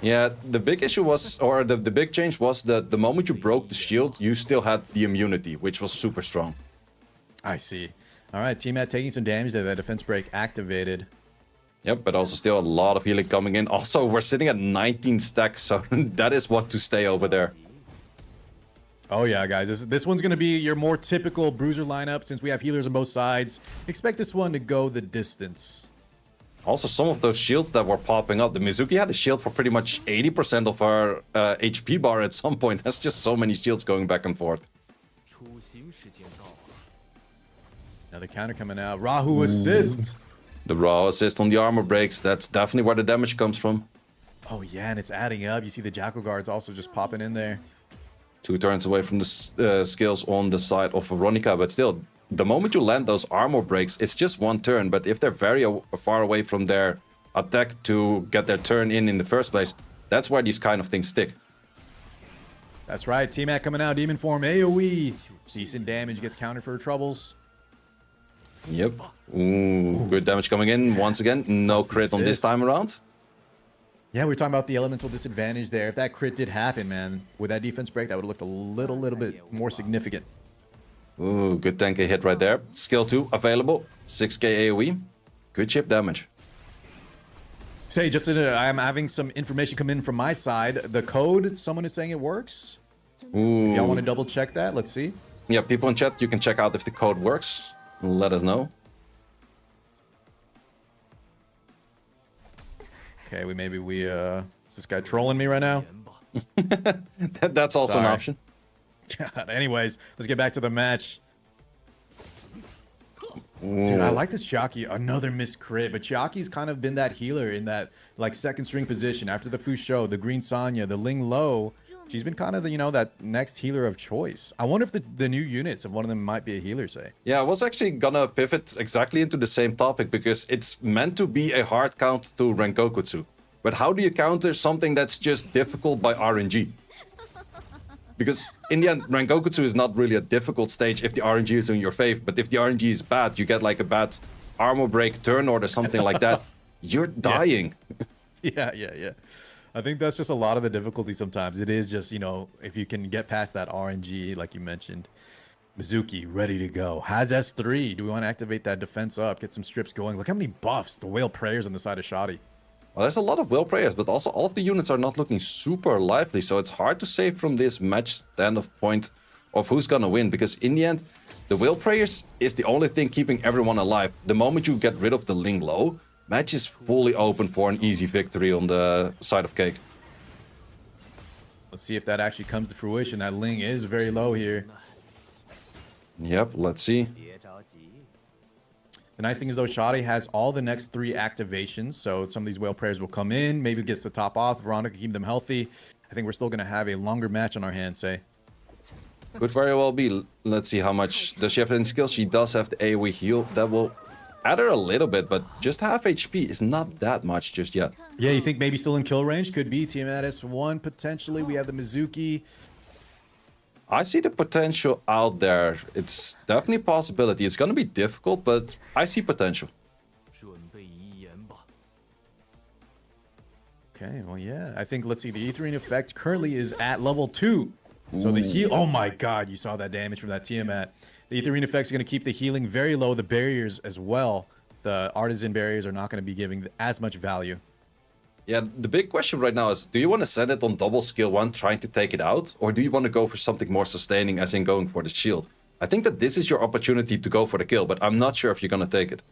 Yeah, the big issue was, or the big change was that the moment you broke the shield, you still had the immunity, which was super strong. I see. All right, T-Mat taking some damage there. That defense break activated. Yep, but also still a lot of healing coming in. Also, we're sitting at 19 stacks, so that is what to stay over there. Oh yeah, guys, this one's going to be your more typical bruiser lineup since we have healers on both sides. Expect this one to go the distance. Also, some of those shields that were popping up. The Mizuki had a shield for pretty much 80% of our HP bar at some point. That's just so many shields going back and forth. Another counter coming out. Rahu assist. The raw assist on the armor breaks. That's definitely where the damage comes from. Oh yeah, and it's adding up. You see the Jackal Guards also just popping in there. 2 turns away from the skills on the side of Veronica, but still, the moment you land those armor breaks, it's just 1 turn. But if they're very far away from their attack to get their turn in the first place, that's where these kind of things stick. That's right. T-Mat coming out. Demon form AoE. Decent damage. Gets countered for her troubles. Yep. Ooh, good damage coming in. Once again, no crit on this time around. Yeah, we were talking about the elemental disadvantage there. If that crit did happen, man, with that defense break, that would have looked a little bit more significant. Ooh, good 10k hit right there. Skill 2 available. 6k AoE. Good chip damage. Say, just I'm having some information come in from my side. The code, someone is saying it works. Ooh. Y'all want to double check that? Let's see. Yeah, people in chat, you can check out if the code works. Let us know. Okay, is this guy trolling me right now? That's also an option. God, anyways, let's get back to the match. Dude, I like this Chiaki. Another missed crit, but Chiaki's kind of been that healer in that like second string position after the Fusho, the Green Sanya, the Ling Low. She's been kind of the, that next healer of choice. I wonder if the new units, if one of them might be a healer, say. Yeah, I was actually gonna pivot exactly into the same topic because it's meant to be a hard count to Renkokutsu. But how do you counter something that's just difficult by RNG? Because in the end, Renkokutsu is not really a difficult stage if the RNG is in your favor. But if the RNG is bad, you get like a bad armor break turn order, something like that. You're dying. Yeah. I think that's just a lot of the difficulty sometimes. It is just, if you can get past that RNG, like you mentioned. Mizuki, ready to go. Has S3. Do we want to activate that defense up? Get some strips going. Look how many buffs. The whale prayers on the side of Shotty. Well, there's a lot of will prayers, but also all of the units are not looking super lively. So it's hard to say from this match standpoint of who's gonna win. Because in the end, the will prayers is the only thing keeping everyone alive. The moment you get rid of the Ling Low, match is fully open for an easy victory on the side of Cake. Let's see if that actually comes to fruition. That Ling is very low here. Yep, let's see. The nice thing is, though, Shotty has all the next 3 activations. So some of these whale prayers will come in. Maybe gets the top off. Veronica keep them healthy. I think we're still going to have a longer match on our hands, say. Could very well be. Let's see how much does she have in skills. She does have the AoE heal. That will add her a little bit, but just half HP is not that much just yet. Yeah, you think maybe still in kill range? Could be. TimaeuSS 1 potentially. We have the Mizuki. I see the potential out there. It's definitely a possibility. It's going to be difficult, but I see potential. Okay, well, yeah. I think, let's see, the Etheria effect currently is at level 2. So the heal... Oh my god, you saw that damage from that Tiamat. The Etheria effect is going to keep the healing very low. The barriers as well. The artisan barriers are not going to be giving as much value. Yeah, the big question right now is, do you want to send it on double skill 1 trying to take it out? Or do you want to go for something more sustaining as in going for the shield? I think that this is your opportunity to go for the kill, but I'm not sure if you're going to take it.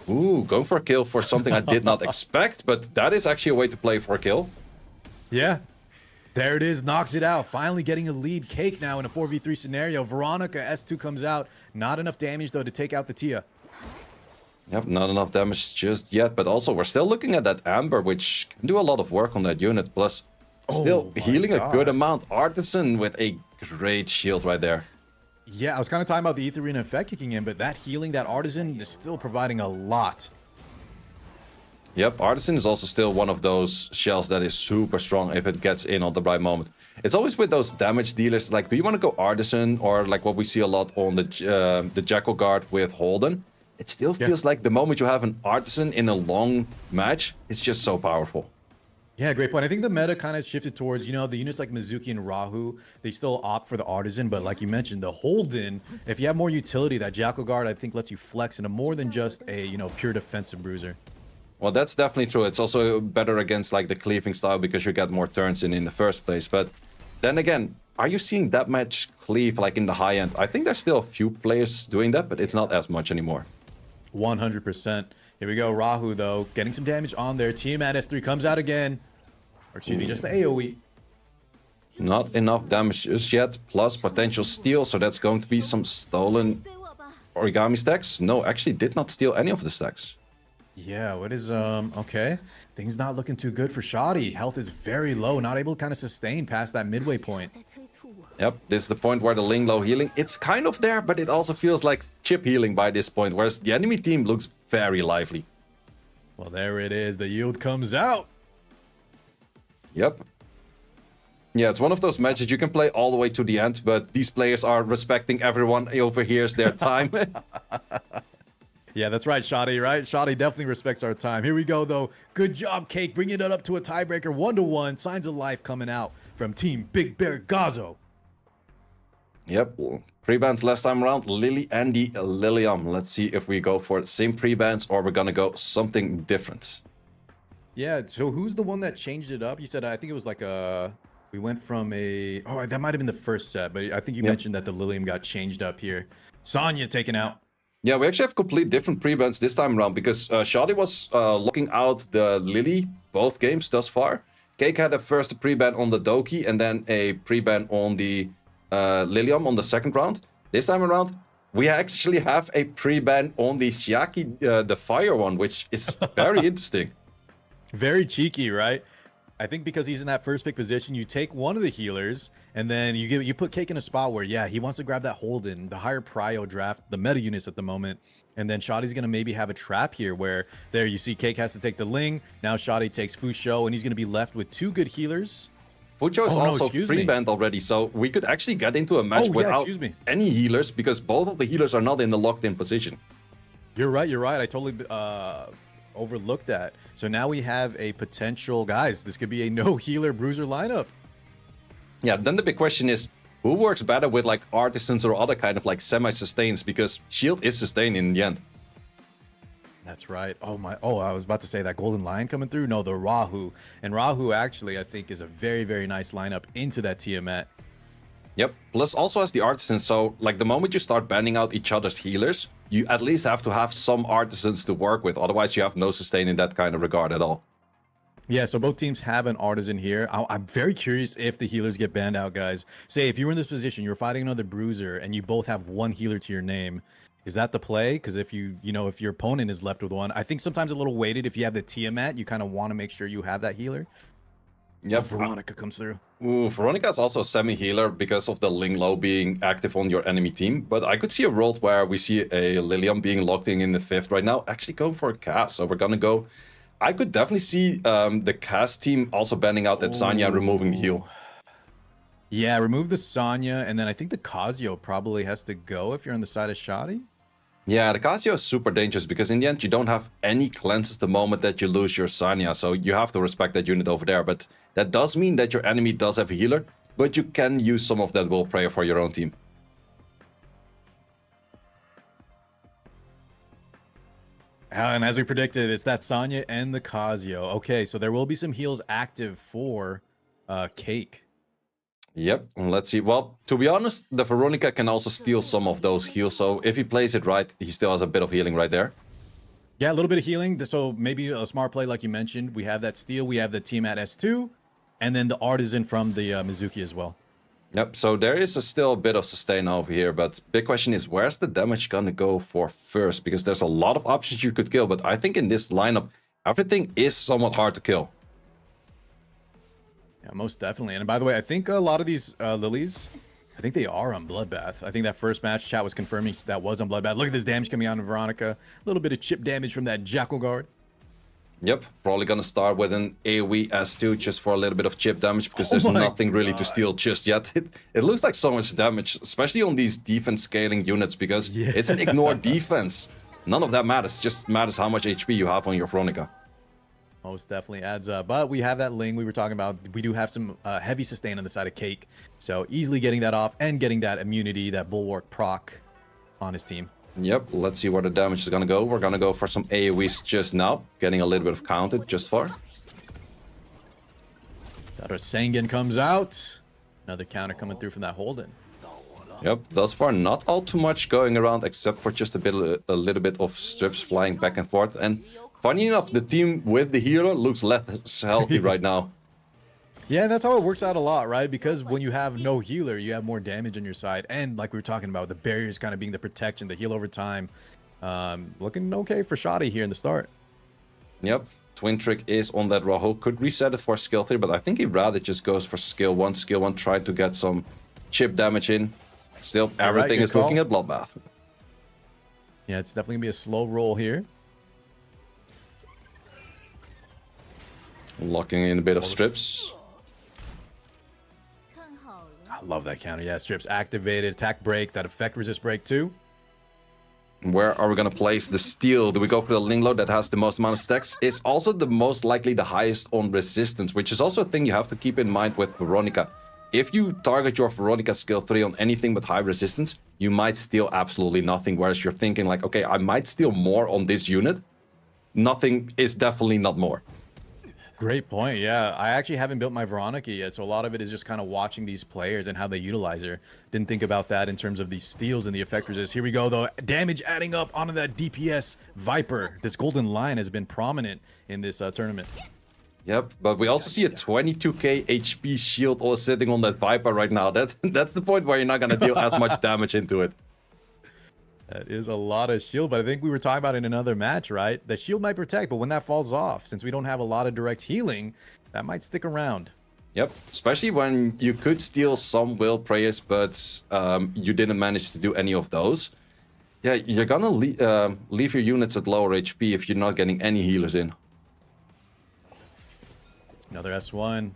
Ooh, going for a kill for something I did not expect, but that is actually a way to play for a kill. Yeah. There it is, knocks it out. Finally getting a lead. Cake now in a 4v3 scenario. Veronica, S2 comes out. Not enough damage, though, to take out the Tia. Yep, not enough damage just yet, but also we're still looking at that Amber, which can do a lot of work on that unit, plus still healing a good amount. Artisan with a great shield right there. Yeah, I was kind of talking about the Etheria effect kicking in, but that healing, that Artisan is still providing a lot. Yep, Artisan is also still one of those shells that is super strong if it gets in on the right moment. It's always with those damage dealers, like, do you want to go Artisan or like what we see a lot on the Jackal Guard with Holden? It still feels like the moment you have an Artisan in a long match, it's just so powerful. Yeah, great point. I think the meta kind of shifted towards, the units like Mizuki and Rahu, they still opt for the Artisan, but like you mentioned, the Holden, if you have more utility, that Jackal Guard, I think, lets you flex into more than just a, pure defensive bruiser. Well, that's definitely true. It's also better against like the cleaving style because you get more turns in the first place. But then again, are you seeing that much cleave like in the high end? I think there's still a few players doing that, but it's not as much anymore. 100%. Here we go. Rahu, though, getting some damage on there. TimaeuSS 3 comes out again. Or excuse me, just the AoE. Not enough damage just yet. Plus potential steal, so that's going to be some stolen origami stacks. No, actually did not steal any of the stacks. Yeah, what is, okay. Things not looking too good for Shotty. Health is very low, not able to kind of sustain past that midway point. Yep, this is the point where the Ling Low healing, it's kind of there, but it also feels like chip healing by this point, whereas the enemy team looks very lively. Well, there it is. The yield comes out. Yep. Yeah, it's one of those matches you can play all the way to the end, but these players are respecting everyone overhere's their time. Yeah, that's right, Shotty, right? Shotty definitely respects our time. Here we go, though. Good job, Cake, bringing it up to a tiebreaker, 1-1. Signs of life coming out from Team Big Bear Gazo. Yep, pre-bans last time around, Lily and the Lilium. Let's see if we go for the same pre-bans or we're gonna go something different. Yeah, so who's the one that changed it up? You said, I think it was like a... We went from a... Oh, that might have been the first set, but I think you mentioned that the Lilium got changed up here. Sonya taken out. Yeah, we actually have complete different pre-bans this time around because Shotty was locking out the Lily both games thus far. Cake had a first pre-ban on the Doki and then a pre-ban on the Lilium on the second round. This time around, we actually have a pre-ban on the Shiaki, the fire one, which is very interesting. Very cheeky, right? I think because he's in that first pick position, you take one of the healers, and then you put Cake in a spot where, yeah, he wants to grab that Holden, the higher prio draft, the meta units at the moment, and then Shotty's going to maybe have a trap here where there you see Cake has to take the Ling, now Shotty takes Fusho, and he's going to be left with 2 good healers. Fujo is also pre-banned already, so we could actually get into a match without any healers because both of the healers are not in the locked-in position. You're right. I totally overlooked that. So now we have a potential, guys, this could be a no healer bruiser lineup. Yeah, then the big question is, who works better with like artisans or other kind of like semi-sustains, because shield is sustained in the end. That's right. Oh, I was about to say that golden lion coming through. No, the Rahu. And Rahu actually, I think, is a very, very nice lineup into that Tiamat. Yep. Plus also has the artisan. So like the moment you start banning out each other's healers, you at least have to have some artisans to work with. Otherwise, you have no sustain in that kind of regard at all. Yeah, so both teams have an artisan here. I'm very curious if the healers get banned out, guys. Say if you were in this position, you're fighting another bruiser, and you both have 1 healer to your name. Is that the play? Because if if your opponent is left with 1, I think sometimes a little weighted. If you have the Tiamat, you kind of want to make sure you have that healer. Yeah, Veronica comes through. Ooh, Veronica is also semi-healer because of the Ling Low being active on your enemy team. But I could see a world where we see a Lilium being locked in the 5th right now. Actually going for a cast, so we're gonna go. I could definitely see the cast team also banning out that Sanya, removing the heal. Yeah, remove the Sanya, and then I think the Casio probably has to go if you're on the side of Shotty. Yeah, the Casio is super dangerous because in the end you don't have any cleanses the moment that you lose your Sanya, so you have to respect that unit over there. But that does mean that your enemy does have a healer, but you can use some of that will prayer for your own team. And as we predicted, it's that Sanya and the Casio. Okay, so there will be some heals active for Cake. Yep, let's see. Well, to be honest, the Veronica can also steal some of those heals, so if he plays it right, he still has a bit of healing right there. Yeah, a little bit of healing. So maybe a smart play like you mentioned. We have that steal, we have the team at S2, and then the artisan from the Mizuki as well. Yep, so there is still a bit of sustain over here, but big question is, where's the damage gonna go for first? Because there's a lot of options you could kill, but I think in this lineup, everything is somewhat hard to kill. Yeah, most definitely. And by the way, I think a lot of these lilies, I think they are on Bloodbath. I think that first match chat was confirming that was on Bloodbath. Look at this damage coming out of Veronica. A little bit of chip damage from that Jackal Guard. Yep, probably gonna start with an AoE S2 just for a little bit of chip damage because there's nothing really to steal just yet. It looks like so much damage, especially on these defense scaling units because it's an ignore defense. None of that matters, just matters how much HP you have on your Veronica. Most definitely adds up. But we have that Ling we were talking about. We do have some heavy sustain on the side of Cake. So easily getting that off and getting that immunity, that Bulwark proc on his team. Yep, let's see where the damage is gonna go. We're gonna go for some AoEs just now. Getting a little bit of counted just for. That Rasengan comes out. Another counter coming through from that Holden. Yep, thus far not all too much going around except for just a little bit of strips flying back and forth. And funny enough, the team with the hero looks less healthy right now. Yeah, that's how it works out a lot, right? Because when you have no healer, you have more damage on your side. And like we were talking about, the barriers kind of being the protection, the heal over time. Looking okay for Shotty here in the start. Yep, Twin Trick is on that Raho. Could reset it for skill 3, but I think he rather just goes for skill 1. Skill 1, try to get some chip damage in. Still, everything is looking at Bloodbath. Yeah, it's definitely going to be a slow roll here. Locking in a bit of strips. I love that counter. Yeah, strips activated, attack break, that effect resist break too. Where are we going to place the steal? Do we go for the Linglo that has the most amount of stacks? It's also the most likely the highest on resistance, which is also a thing you have to keep in mind with Veronica. If you target your Veronica skill 3 on anything with high resistance, you might steal absolutely nothing. Whereas you're thinking like, okay, I might steal more on this unit. Nothing is definitely not more. Great point. Yeah, I actually haven't built my Veronica yet, so a lot of it is just kind of watching these players and how they utilize her. Didn't think about that in terms of these steals and the effect resist. Here we go, though. Damage adding up onto that DPS Viper. This Golden Lion has been prominent in this tournament. Yep, but we also see a 22k HP shield all sitting on that Viper right now. That's the point where you're not going to deal as much damage into it. That is a lot of shield, but I think we were talking about in another match, right? The shield might protect, but when that falls off, since we don't have a lot of direct healing, That might stick around. Yep, especially when you could steal some will prayers, but you didn't manage to do any of those. Yeah, you're gonna leave your units at lower HP if you're not getting any healers in. Another S1.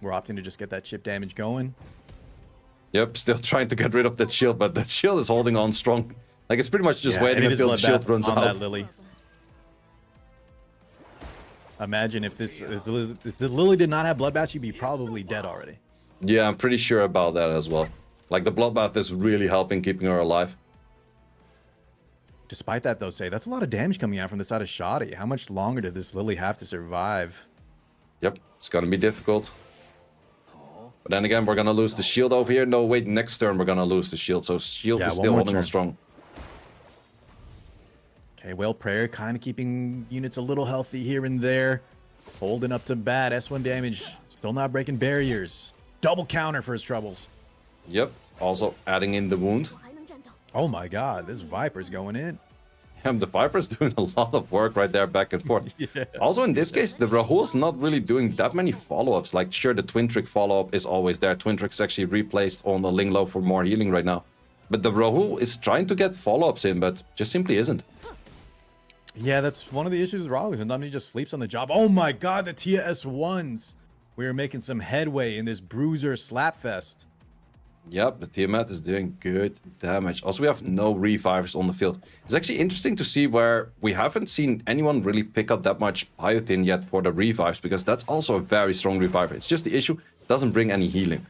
We're opting to just get that chip damage going. Yep, still trying to get rid of that shield, but that shield is holding on strong. Like, it's pretty much just waiting until the shield runs out. That Lily. Imagine if the Lily did not have Bloodbath, she'd be probably dead already. Yeah, I'm pretty sure about that as well. Like, the Bloodbath is really helping keeping her alive. Despite that, though, that's a lot of damage coming out from the side of Shotty. How much longer did this Lily have to survive? Yep, it's gonna be difficult. But then again, we're gonna lose the shield over here. No, wait, next turn we're gonna lose the shield. So shield is still holding on strong. Okay, Whale Prayer kind of keeping units a little healthy here and there. Holding up to bad. S1 damage. Still not breaking barriers. Double counter for his troubles. Yep, also adding in the wound. Oh my god, this Viper's going in. The Viper's doing a lot of work right there, back and forth. Yeah. Also, in this case, the Rahul's not really doing that many follow-ups. Like, sure, the Twin Trick follow-up is always there. Twin Trick's actually replaced on the Linglo for more healing right now. But the Rahul is trying to get follow-ups in, but just simply isn't. Yeah, that's one of the issues with Rahul. Sometimes he just sleeps on the job. Oh my god, the TimaeuSS. We are making some headway in this Bruiser Slapfest. Yep, the Tiamat is doing good damage. Also, we have no revivers on the field. It's actually interesting to see where we haven't seen anyone really pick up that much biotin yet for the revives, because that's also a very strong reviver. It's just the issue, it doesn't bring any healing.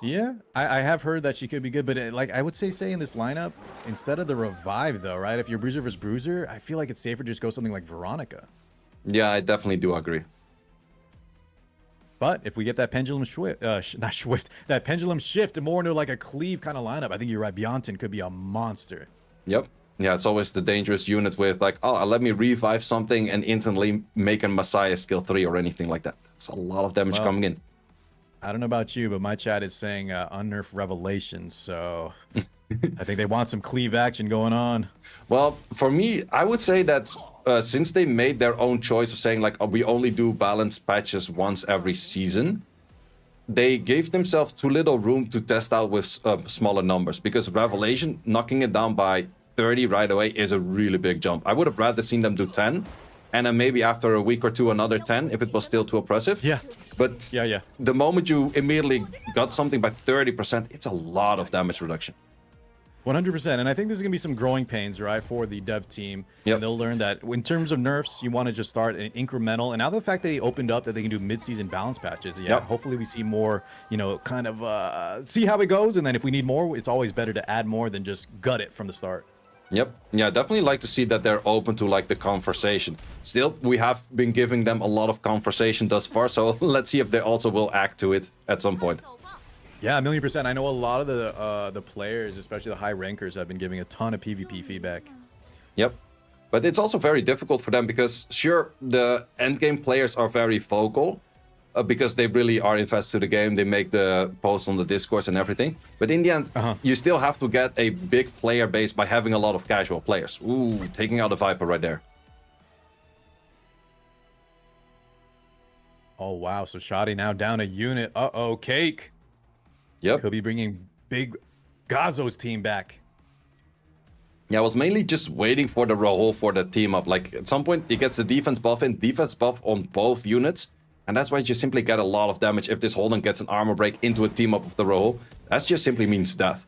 Yeah, I have heard that she could be good, but like I would say in this lineup, instead of the revive though, right? If you're Bruiser versus Bruiser, I feel like it's safer to just go something like Veronica. Yeah, I definitely do agree. But if we get that pendulum that pendulum shift more into like a cleave kind of lineup, I think you're right. Beyontin could be a monster. Yep. Yeah, it's always the dangerous unit with like, oh, let me revive something and instantly make a Messiah skill 3 or anything like that. That's a lot of damage coming in. I don't know about you, but my chat is saying unnerf Revelations, so I think they want some cleave action going on. Well, for me, I would say that since they made their own choice of saying like, oh, we only do balanced patches once every season, they gave themselves too little room to test out with smaller numbers, because Revelation knocking it down by 30 right away is a really big jump. I would have rather seen them do 10, and then maybe after a week or two another 10 if it was still too oppressive. Yeah. But yeah, the moment you immediately got something by 30%, it's a lot of damage reduction. 100%, and I think there's going to be some growing pains, right, for the dev team. Yep. And they'll learn that in terms of nerfs, you want to just start an incremental. And now the fact that they opened up that they can do mid-season balance patches, hopefully we see more, kind of see how it goes. And then if we need more, it's always better to add more than just gut it from the start. Yep. Yeah, definitely like to see that they're open to like the conversation. Still, we have been giving them a lot of conversation thus far, so let's see if they also will act to it at some point. Yeah, 1,000,000%. I know a lot of the players, especially the high rankers, have been giving a ton of PvP feedback. Yep. But it's also very difficult for them because, sure, the endgame players are very vocal because they really are invested to the game. They make the posts on the Discourse and everything. But in the end, you still have to get a big player base by having a lot of casual players. Ooh, taking out a Viper right there. Oh, wow. So Shotty now down a unit. Uh-oh, Cake. Yep. He'll be bringing big Gazo's team back. Yeah, I was mainly just waiting for the Rahul for the team up. Like, at some point, he gets the defense buff on both units. And that's why you just simply get a lot of damage if this Holden gets an armor break into a team up of the Rahul. That just simply means death.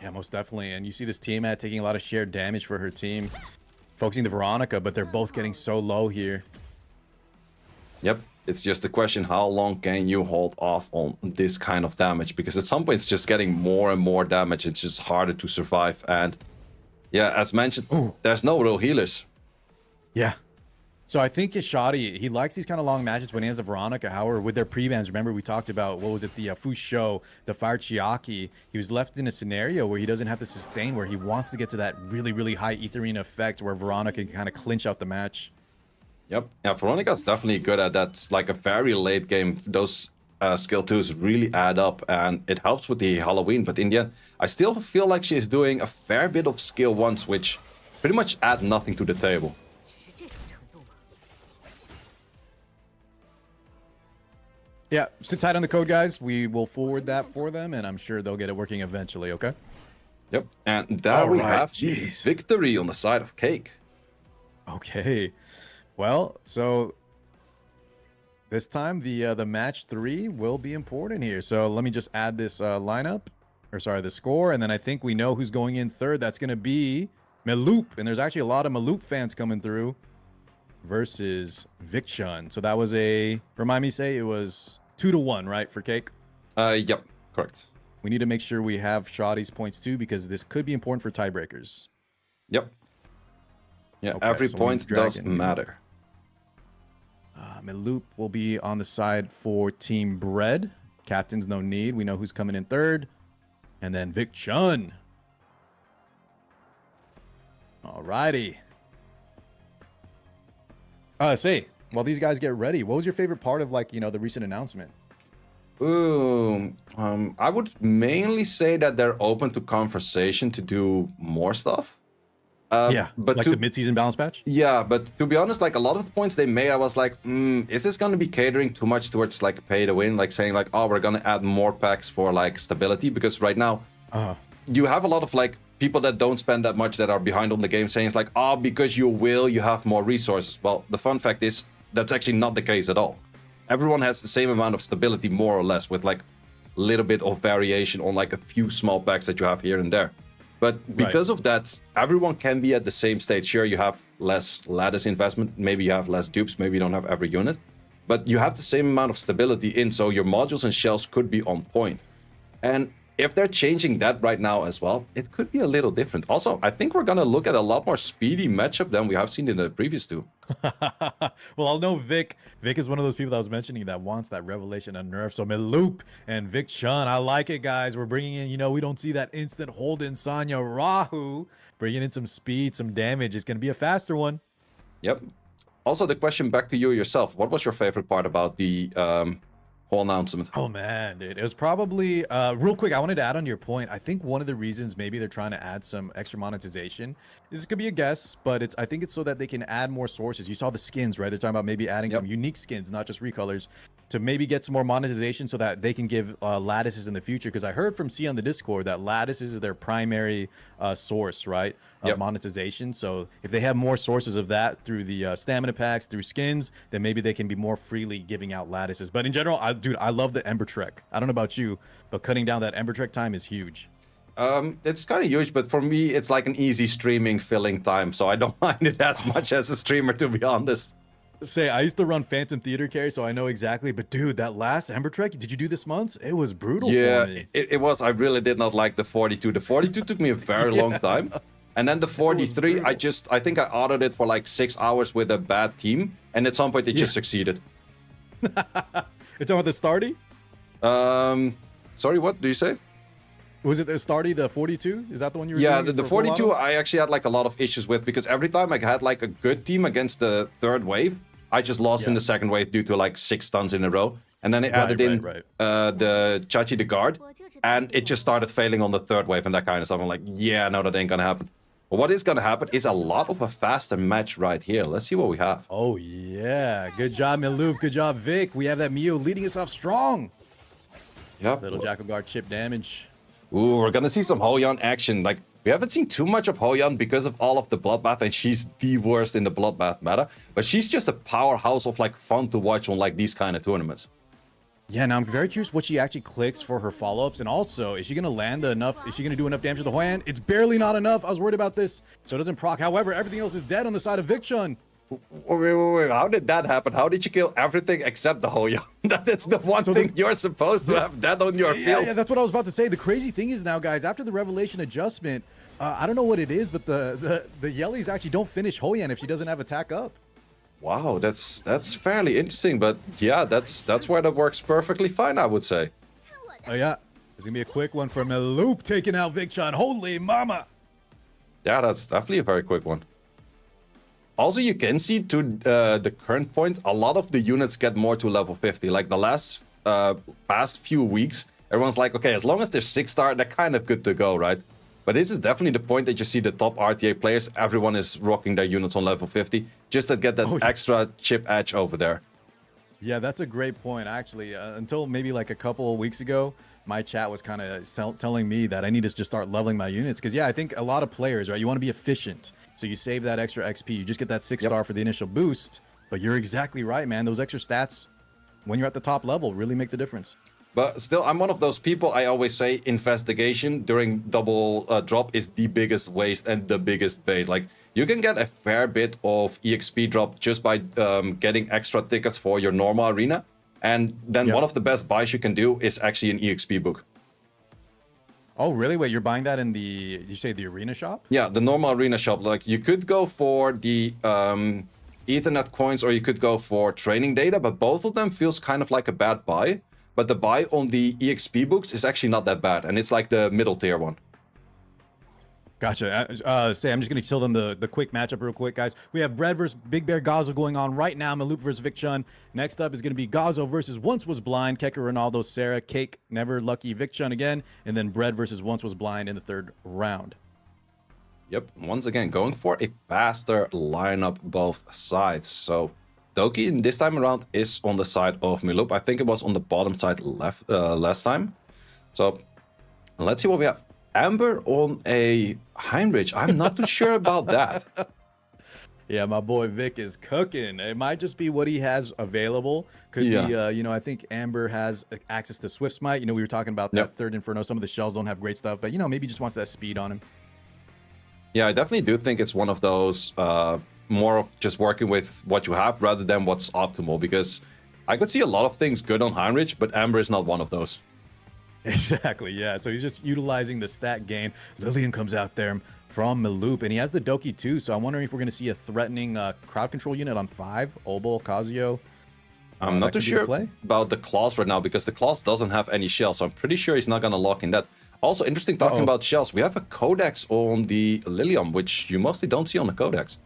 Yeah, most definitely. And you see this team taking a lot of shared damage for her team. Focusing the Veronica, but they're both getting so low here. Yep. It's just a question, how long can you hold off on this kind of damage? Because at some point it's just getting more and more damage. It's just harder to survive. And yeah, as mentioned, there's no real healers. Yeah. So I think Shotty, he likes these kind of long matches when he has the Veronica. However, with their pre-bans, remember we talked about, what was it, the Fusho, the Fire Chiaki. He was left in a scenario where he doesn't have to sustain, where he wants to get to that really, really high Etherean effect where Veronica can kind of clinch out the match. Yep. Yeah, Veronica's definitely good at that. It's like a very late game. Those skill 2s really add up, and it helps with the Halloween. But in the end, I still feel like she's doing a fair bit of skill 1s, which pretty much add nothing to the table. Yeah, sit tight on the code, guys. We will forward that for them, and I'm sure they'll get it working eventually, okay? Yep. And there we Alright, have the victory on the side of Cake. Okay. Well, so this time the match 3 will be important here. So let me just add this lineup, or sorry, the score, and then I think we know who's going in third. That's going to be Maloop, and there's actually a lot of Maloop fans coming through versus Chun. So that was remind me, say it was 2-1, right, for Cake? Yep, correct. We need to make sure we have Shotty's points too, because this could be important for tiebreakers. Yep. Yeah, Okay, every so point does Dragon. matter. Maloop will be on the side for Team Bread. Captains, no need. We know who's coming in third. And then Chun. Alrighty. Say, while these guys get ready, what was your favorite part of, like, the recent announcement? Ooh, I would mainly say that they're open to conversation to do more stuff. Yeah, but like the mid-season balance patch? Yeah, but to be honest, like a lot of the points they made, I was like, is this going to be catering too much towards like pay to win? Like saying like, oh, we're going to add more packs for like stability, because right now you have a lot of like people that don't spend that much that are behind on the game saying it's like, oh, because you have more resources. Well, the fun fact is that's actually not the case at all. Everyone has the same amount of stability, more or less, with like a little bit of variation on like a few small packs that you have here and there. But because of that, everyone can be at the same stage. Sure, you have less lattice investment, maybe you have less dupes, maybe you don't have every unit, but you have the same amount of stability in, so your modules and shells could be on point. And if they're changing that right now as well, it could be a little different. Also, I think we're going to look at a lot more speedy matchup than we have seen in the previous two. Well, I'll know Vic is one of those people that I was mentioning that wants that revelation of nerf. So Maloop and Chun, I like it, guys. We're bringing in, we don't see that instant hold in Sanya Rahu. Bringing in some speed, some damage. It's going to be a faster one. Yep. Also, the question back to you yourself. What was your favorite part about the whole announcement? Oh man, dude, it was probably real quick. I wanted to add on your point. I think one of the reasons maybe they're trying to add some extra monetization, this could be a guess, but I think it's so that they can add more sources. You saw the skins, right? They're talking about maybe adding some unique skins, not just recolors, to maybe get some more monetization so that they can give lattices in the future. Because I heard from C on the Discord that lattices is their primary source, right, of monetization. So if they have more sources of that through the stamina packs, through skins, then maybe they can be more freely giving out lattices. But in general, dude, I love the Ember Trek. I don't know about you, but cutting down that Ember Trek time is huge. It's kind of huge, but for me, it's like an easy streaming filling time, so I don't mind it as much as a streamer, to be honest. Say, I used to run Phantom Theater carry, so I know exactly. But dude, that last Ember Trek, did you do this months? It was brutal for me. It was. I really did not like the 42. The 42 took me a very long time. And then the 43, I think I autoed it for like 6 hours with a bad team. And at some point, it just succeeded. It's talking about the Starty? Sorry, what do you say? Was it the Starty, the 42? Is that the one you were doing? Yeah, the 42 I actually had like a lot of issues with, because every time I had like a good team against the third wave, I just lost in the second wave due to like 6 stuns in a row. And then they added the Chachi the guard, and it just started failing on the third wave and that kind of stuff. I'm like, yeah, no, that ain't gonna happen. But what is gonna happen is a lot of a faster match right here. Let's see what we have. Oh yeah, good job, Maloop. Good job, Vic. We have that Mio leading us off strong. Yep. Little Jackal Guard chip damage. Ooh, we're gonna see some Hoyan action. Like, we haven't seen too much of Hoyan because of all of the Bloodbath, and she's the worst in the Bloodbath meta. But she's just a powerhouse of like fun to watch on like these kind of tournaments. Yeah, now I'm very curious what she actually clicks for her follow-ups, and also, is she gonna land enough? Is she gonna do enough damage to the Hoyan? It's barely not enough. I was worried about this, so it doesn't proc. However, everything else is dead on the side of Chun. Wait, how did that happen? How did you kill everything except the Hoyan? That's the one thing you're supposed to have dead on your field. Yeah, that's what I was about to say. The crazy thing is now, guys, after the Revelation adjustment, I don't know what it is, but the Yellies actually don't finish Hoyan if she doesn't have attack up. Wow, that's fairly interesting, but yeah, that's where that works perfectly fine, I would say. Oh yeah, there's gonna be a quick one from Maloop taking out Chun. Holy mama! Yeah, that's definitely a very quick one. Also, you can see to the current point, a lot of the units get more to level 50. Like the last past few weeks, everyone's like, okay, as long as they're 6-star, they're kind of good to go, right? But this is definitely the point that you see the top RTA players, everyone is rocking their units on level 50, just to get that extra chip edge over there. Yeah, that's a great point. Actually, until maybe like a couple of weeks ago, my chat was kind of telling me that I need to just start leveling my units. Because yeah, I think a lot of players, right? You want to be efficient, so you save that extra XP. You just get that 6-star for the initial boost. But you're exactly right, man. Those extra stats, when you're at the top level, really make the difference. But still, I'm one of those people, I always say investigation during double drop is the biggest waste and the biggest bait. Like, you can get a fair bit of EXP drop just by getting extra tickets for your normal arena. And then one of the best buys you can do is actually an EXP book. Oh, really? Wait, you're buying that in the, did you say the arena shop? Yeah, the normal arena shop. Like, you could go for the Ethernet coins or you could go for training data, but both of them feels kind of like a bad buy. But the buy on the EXP books is actually not that bad, and it's like the middle tier one. Gotcha. Say, I'm just going to tell them the quick matchup real quick, guys. We have Bread versus Big Bear Gazo going on right now. Maloop versus Vic Chun. Next up is going to be Gazo versus Once Was Blind. Keker, Ronaldo, Sarah, Cake, NeverLucky, Vic Chun again. And then Bread versus Once Was Blind in the third round. Yep, once again, going for a faster lineup both sides. So Doki this time around is on the side of Maloop. I think it was on the bottom side left last time. So let's see what we have. Amber on a Heinrich. I'm not too sure about that. Yeah, my boy Vic is cooking. It might just be what he has available. Could be, you know, I think Amber has access to Swift Smite. You know, we were talking about that third Inferno. Some of the shells don't have great stuff, but, you know, maybe just wants that speed on him. Yeah, I definitely do think it's one of those more of just working with what you have rather than what's optimal, because I could see a lot of things good on Heinrich, but Amber is not one of those. Exactly, yeah. So he's just utilizing the stat gain. Lillian comes out there from Maloop, and he has the Doki too, so I'm wondering if we're going to see a threatening crowd control unit on 5, Obol, Kazuyo. I'm not too sure about the claws right now, because the claws doesn't have any shells, so I'm pretty sure he's not going to lock in that. Also, interesting talking about shells, we have a Codex on the Lilium, which you mostly don't see on the Codex.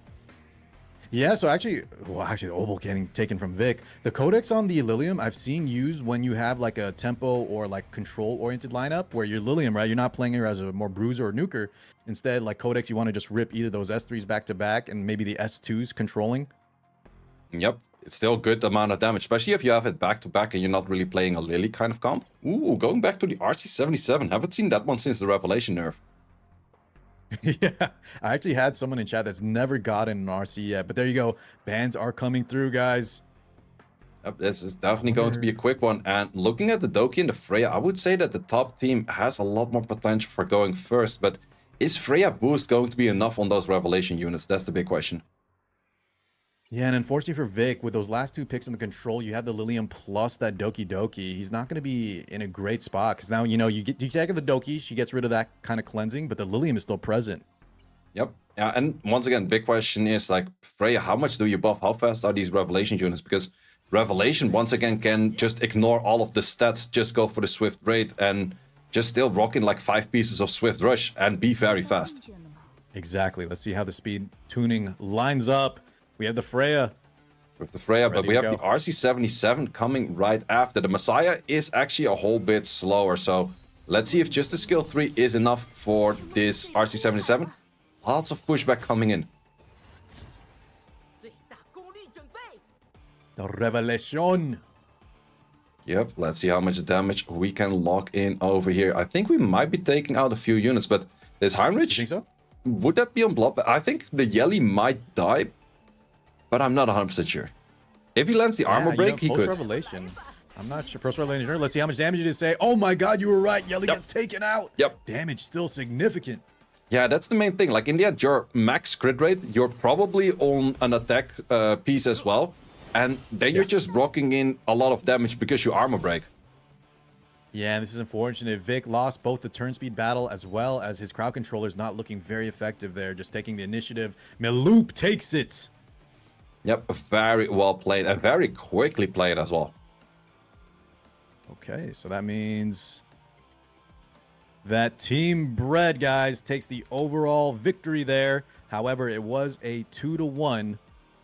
Yeah, so actually, well, actually, the Obol getting taken from Vic. The Codex on the Lilium, I've seen used when you have like a tempo or like control-oriented lineup where your Lilium, right? You're not playing her as a more bruiser or nuker. Instead, like Codex, you want to just rip either those S3s back-to-back and maybe the S2s controlling. Yep, it's still a good amount of damage, especially if you have it back-to-back and you're not really playing a Lily kind of comp. Ooh, going back to the RC77. Haven't seen that one since the Revelation nerf. Yeah, I actually had someone in chat that's never gotten an RC yet, but there you go. Bans are coming through, guys. Yep, this is definitely going to be a quick one. And looking at the Doki and the Freya, I would say that the top team has a lot more potential for going first, but is Freya boost going to be enough on those Revelation units? That's the big question. Yeah, and unfortunately for Vic, with those last 2 picks in the control, you have the Lilium plus that Doki Doki. He's not going to be in a great spot, because now, you know, you take the Doki, she gets rid of that kind of cleansing, but the Lilium is still present. Yep. Yeah, and once again, big question is, like, Freya, how much do you buff? How fast are these Revelation units? Because Revelation, once again, can just ignore all of the stats, just go for the Swift Raid, and just still rock in like 5 pieces of Swift Rush and be very fast. Exactly. Let's see how the speed tuning lines up. We have the Freya. With the Freya, but we have the RC77 coming right after. The Messiah is actually a whole bit slower, so let's see if just the skill 3 is enough for this RC77. Lots of pushback coming in. The Revelation. Yep, let's see how much damage we can lock in over here. I think we might be taking out a few units, but this Heinrich, you think so? Would that be on block? I think the Yelly might die, but I'm not 100% sure. If he lands the armor break, he could. Revelation. I'm not sure. Post Revelation. Let's see how much damage it is. Say, oh my god, you were right. Yelly gets taken out. Yep. Damage still significant. Yeah, that's the main thing. Like, in the end, your max crit rate, you're probably on an attack piece as well. And then you're just rocking in a lot of damage because you armor break. Yeah, this is unfortunate. Vic lost both the turn speed battle as well as his crowd controllers not looking very effective there, just taking the initiative. Maloop takes it. Yep, very well played and very quickly played as well. Okay, so that means that Team Bread, guys, takes the overall victory there. However, it was a 2-1.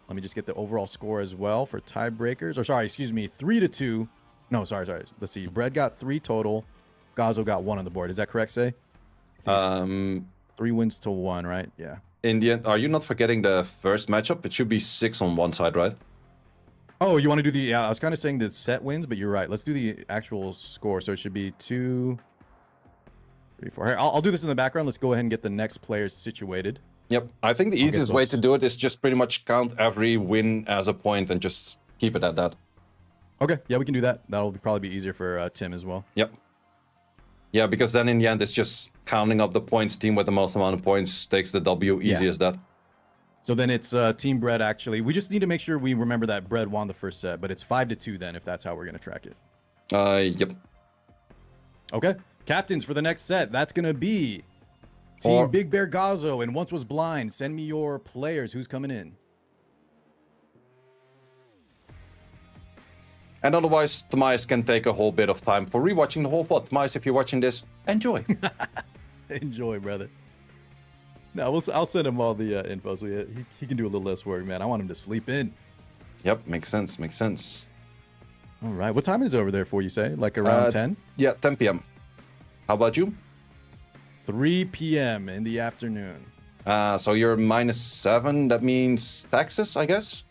Let me just get the overall score as well for tiebreakers. Or sorry, excuse me, 3-2. No, sorry. Let's see. Bread got 3 total. Gazo got 1 on the board. Is that correct, Say? 3 wins to 1, right? Yeah. In the end, are you not forgetting the first matchup? It should be 6 on one side, right? Oh, you want to do the? Yeah, I was kind of saying the set wins, but you're right. Let's do the actual score. So it should be 2, 3, 4. Here, I'll do this in the background. Let's go ahead and get the next players situated. Yep, I think the easiest way to do it is just pretty much count every win as a point and just keep it at that. Okay, yeah, we can do that. That'll probably be easier for Tim as well. Yep. Yeah, because then in the end, it's just counting up the points. Team with the most amount of points takes the W. Easy as that. So then it's Team Bread, actually. We just need to make sure we remember that Bread won the first set, but it's 5-2 then, if that's how we're going to track it. Yep. Okay. Captains for the next set. That's going to be Team Big Bear Gazo and Once Was Blind. Send me your players. Who's coming in? And otherwise, TimaeuSS can take a whole bit of time for rewatching the whole VOD. TimaeuSS, if you're watching this, enjoy. Enjoy, brother. No, I'll send him all the info so he can do a little less work, man. I want him to sleep in. Yep, makes sense, makes sense. All right, what time is it over there for, you say? Like around 10? Yeah, 10 p.m. How about you? 3 p.m. in the afternoon. So you're -7, that means Texas, I guess?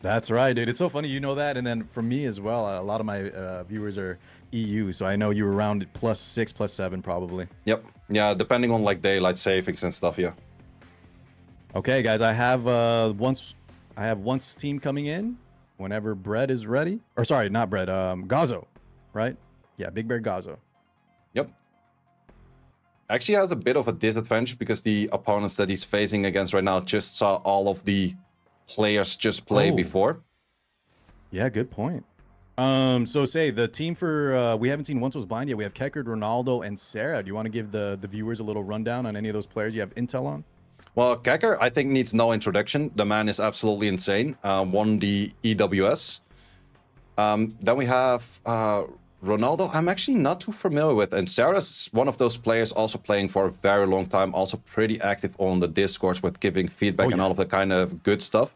That's right, dude. It's so funny you know that. And then for me as well, a lot of my viewers are EU, so I know you were around +6, +7 probably. Yep. Yeah, depending on like daylight savings and stuff, yeah. Okay, guys, I have once team coming in whenever Bread is ready. Or sorry, not Bread, Gazo, right? Yeah, Big Bear Gazo. Yep. Actually has a bit of a disadvantage because the opponents that he's facing against right now just saw all of the players just play before. Yeah, good point. So say the team for we haven't seen Once Was Blind yet. We have Keker, Ronaldo, and Sarah. Do you want to give the viewers a little rundown on any of those players you have intel on? Well, Keker, I think, needs no introduction. The man is absolutely insane. Won the EWS. Then we have Ronaldo. I'm actually not too familiar with. And Sarah's one of those players also playing for a very long time. Also pretty active on the Discords with giving feedback and all of the kind of good stuff.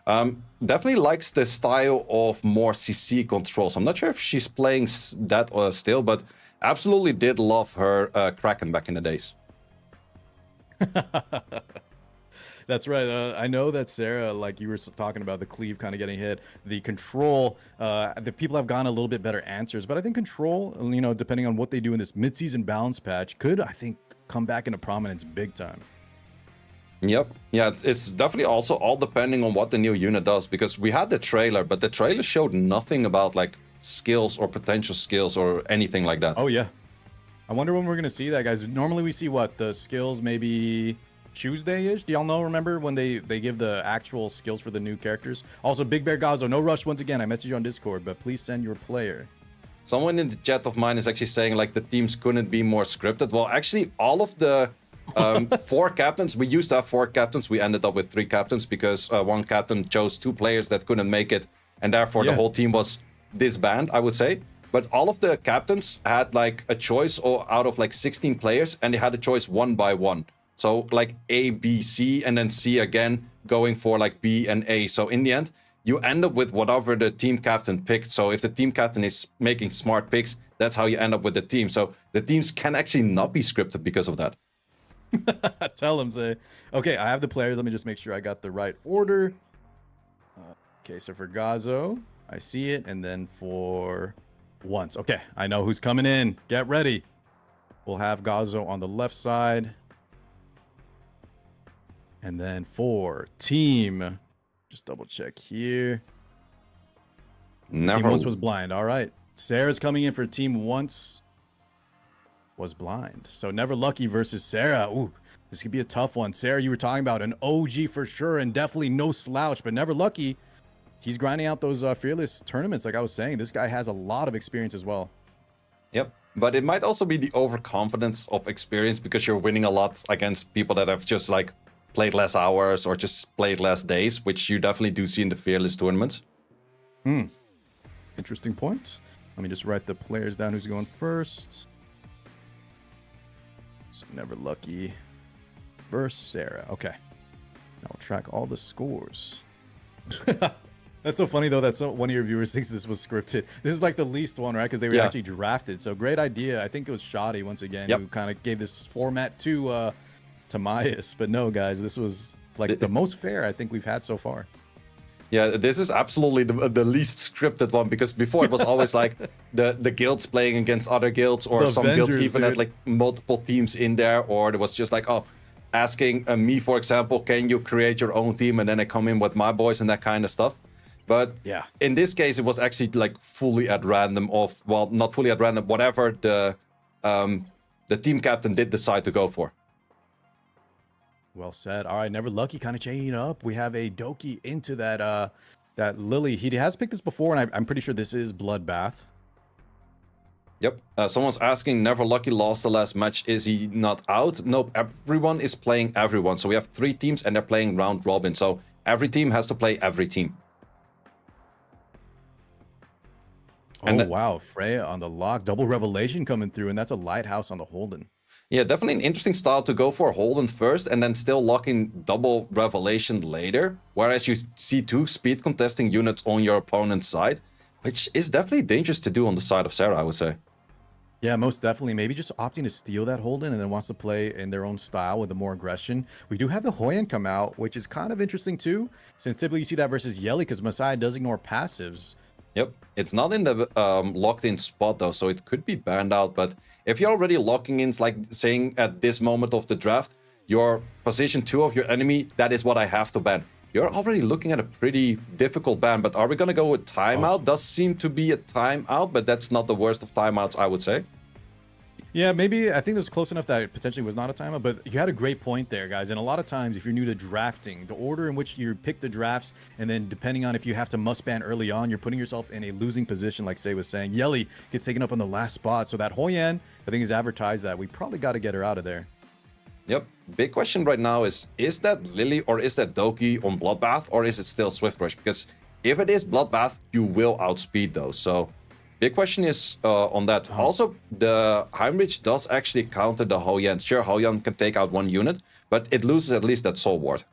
Definitely likes the style of more CC controls. I'm not sure if she's playing that still, but absolutely did love her Kraken back in the days. That's right. I know that Sarah, like you were talking about, the cleave kind of getting hit, the control, the people have gotten a little bit better answers, but I think control, you know, depending on what they do in this mid-season balance patch, could, I think, come back into prominence big time. Yep. Yeah, it's definitely also all depending on what the new unit does, because we had the trailer, but the trailer showed nothing about like skills or potential skills or anything like that. Oh, yeah. I wonder when we're going to see that, guys. Normally we see what? The skills maybe Tuesday-ish? Do y'all know, remember, when they give the actual skills for the new characters? Also, Big Bear Gazo, no rush once again. I messaged you on Discord, but please send your player. Someone in the chat of mine is actually saying like the teams couldn't be more scripted. Well, actually, all of the 4 captains, we used to have 4 captains. We ended up with 3 captains because one captain chose 2 players that couldn't make it, and therefore the whole team was disbanded, I would say. But all of the captains had like a choice out of like 16 players, and they had a choice 1 by 1. So like A, B, C, and then C again, going for like B and A. So in the end, you end up with whatever the team captain picked. So if the team captain is making smart picks, that's how you end up with the team. So the teams can actually not be scripted because of that. Tell them, say. Okay, I have the players. Let me just make sure I got the right order. Okay, so for Gazo, I see it. And then for Once. Okay, I know who's coming in. Get ready. We'll have Gazo on the left side. And then for team, just double check here. Team Once Was Blind. All right. Sarah's coming in for team Once Was Blind. So NeverLucky versus Sarah. Ooh, this could be a tough one. Sarah, you were talking about an OG for sure and definitely no slouch, but NeverLucky, he's grinding out those fearless tournaments. Like I was saying, this guy has a lot of experience as well. Yep. But it might also be the overconfidence of experience because you're winning a lot against people that have just like played less hours or just played less days, which you definitely do see in the fearless tournaments. Interesting point. Let me just write the players down who's going first. So NeverLucky versus Sarah. Okay. Now we'll track all the scores. That's so funny, though, that one of your viewers thinks this was scripted. This is like the least one, right? Because they were actually drafted. So great idea. I think it was Shotty, once again, who kind of gave this format to TimaeuSS. But no, guys, this was like the most fair I think we've had so far. Yeah, this is absolutely the least scripted one, because before it was always like the guilds playing against other guilds, or The some guilds Avengers, even had dude. like multiple teams in there, or there was just like, oh, asking me, for example, can you create your own team, and then I come in with my boys and that kind of stuff. But Yeah. in this case, it was actually like fully at random of, well, not fully at random, whatever the team captain did decide to go for. Well said. All right, NeverLucky kind of changing up. We have a Doki into that that Lily. He has picked this before, and I'm pretty sure this is Bloodbath. Yep. Someone's asking, NeverLucky lost the last match. Is he not out? Nope. Everyone is playing everyone. So we have 3 teams, and they're playing round robin. So every team has to play every team. Oh, wow. Freya on the lock. Double Revelation coming through, and that's a Lighthouse on the Holden. Yeah, definitely an interesting style to go for Holden first, and then still locking double Revelation later. Whereas you see 2 speed contesting units on your opponent's side, which is definitely dangerous to do on the side of Sarah, I would say. Yeah, most definitely. Maybe just opting to steal that Holden and then wants to play in their own style with the more aggression. We do have the Hoyan come out, which is kind of interesting too, since typically you see that versus Yelly, because Messiah does ignore passives. Yep, it's not in the locked in spot though, so it could be banned out. But if you're already locking in, like saying at this moment of the draft, your position 2 of your enemy, that is what I have to ban. You're already looking at a pretty difficult ban, but are we going to go with timeout? Oh. Does seem to be a timeout, but that's not the worst of timeouts, I would say. Yeah, maybe I think it was close enough that it potentially was not a timeout, but you had a great point there, guys. And a lot of times, if you're new to drafting, the order in which you pick the drafts, and then depending on if you have to must ban early on, you're putting yourself in a losing position, like Say was saying. Yelly gets taken up on the last spot, so that Hoyan, I think, is advertised that we probably got to get her out of there. Yep. Big question right now is that Lily or is that Doki on Bloodbath, or is it still Swift Rush? Because if it is Bloodbath, you will outspeed those. So big question is on that. Also, the Heinrich does actually counter the Hoyan. Sure, Hoyan can take out 1 unit, but it loses at least that Soul Ward.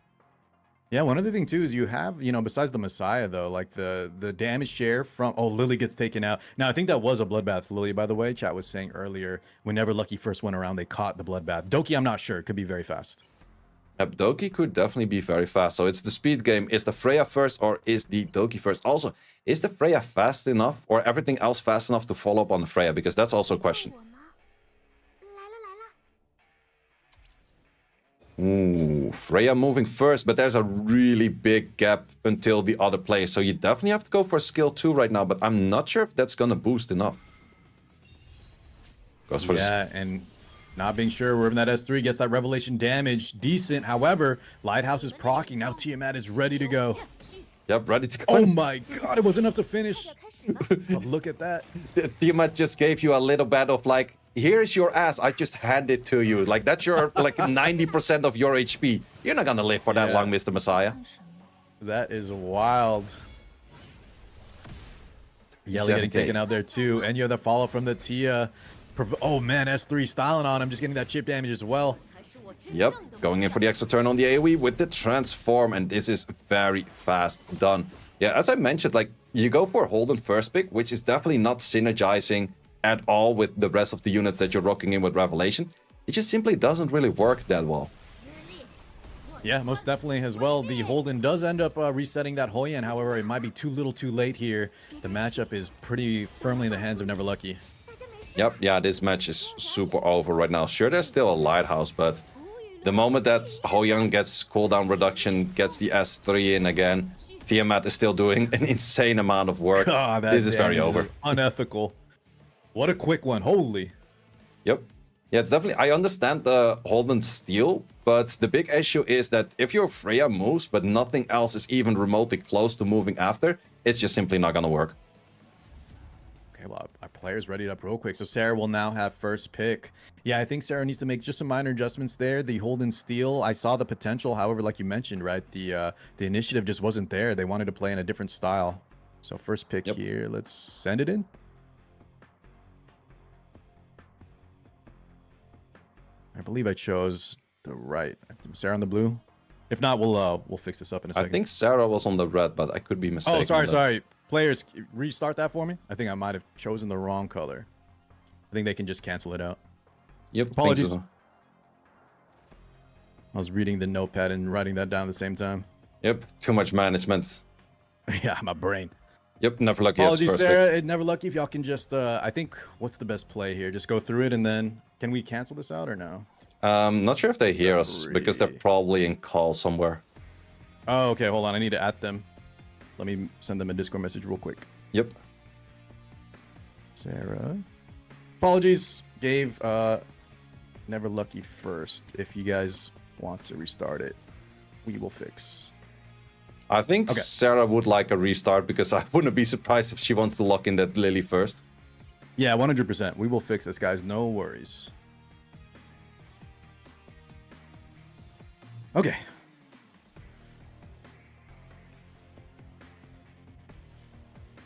Yeah, one other thing too is you have, you know, besides the Messiah though, like the damage share from, oh, Lily gets taken out. Now I think that was a Bloodbath Lily, by the way. Chat was saying earlier, when NeverLucky first went around, they caught the Bloodbath. Doki, I'm not sure. It could be very fast. Yep, Doki could definitely be very fast. So it's the speed game. Is the Freya first or is the Doki first? Also, is the Freya fast enough or everything else fast enough to follow up on the Freya? Because that's also a question. 我吗？来了来了。 Ooh, Freya moving first, but there's a really big gap until the other players. So you definitely have to go for skill 2 right now, but I'm not sure if that's gonna boost enough. Goes for and not being sure where that S3 gets that Revelation damage. Decent. However, Lighthouse is proccing. Now Tiamat is ready to go. Yep, ready to go. Oh my god, it was enough to finish. But look at that. Tiamat just gave you a little bit of like, here's your ass, I just hand it to you. Like, that's your, like, 90% of your HP. You're not gonna live for that long, Mr. Messiah. That is wild. Yelly getting taken out there too. And you have the follow from the Tia. Oh man, S3 styling on him, just getting that chip damage as well. Yep, going in for the extra turn on the AoE with the transform, and this is very fast done. Yeah, as I mentioned, like, you go for Holden first pick, which is definitely not synergizing at all with the rest of the units that you're rocking in with Revelation. It just simply doesn't really work that well. Yeah, most definitely as well. The Holden does end up resetting that Hoyan. However, it might be too little too late here. The matchup is pretty firmly in the hands of NeverLucky. Yep, yeah, this match is super over right now. Sure, there's still a Lighthouse, but the moment that Hoyan gets cooldown reduction, gets the S3 in again, Tiamat is still doing an insane amount of work. Oh, this is very over. Unethical. What a quick one. Holy. Yep. Yeah, it's definitely... I understand the Holden steal, but the big issue is that if your Freya moves, but nothing else is even remotely close to moving after, it's just simply not gonna work. Okay, well, our player's readied up real quick. So Sarah will now have first pick. Yeah, I think Sarah needs to make just some minor adjustments there. The Holden steal, I saw the potential. However, like you mentioned, right, the initiative just wasn't there. They wanted to play in a different style. So first pick here. Let's send it in. I believe I chose the right. Sarah on the blue. If not, we'll fix this up in a second. I think Sarah was on the red, but I could be mistaken. Oh, sorry. Players, restart that for me. I think I might have chosen the wrong color. I think they can just cancel it out. Yep. Apologies. So. I was reading the notepad and writing that down at the same time. Yep. Too much management. Yeah, my brain. Yep, NeverLucky as Apologies, first Sarah. pick. NeverLucky, if y'all can just, I think, what's the best play here? Just go through it and then, can we cancel this out or no? Not sure if they hear us because they're probably in call somewhere. Oh, okay. Hold on. I need to add them. Let me send them a Discord message real quick. Yep. Sarah. Apologies. Gave NeverLucky first. If you guys want to restart it, we will fix. I think Okay. Sarah would like a restart because I wouldn't be surprised if she wants to lock in that Lily first. Yeah, 100%. We will fix this, guys. No worries. Okay.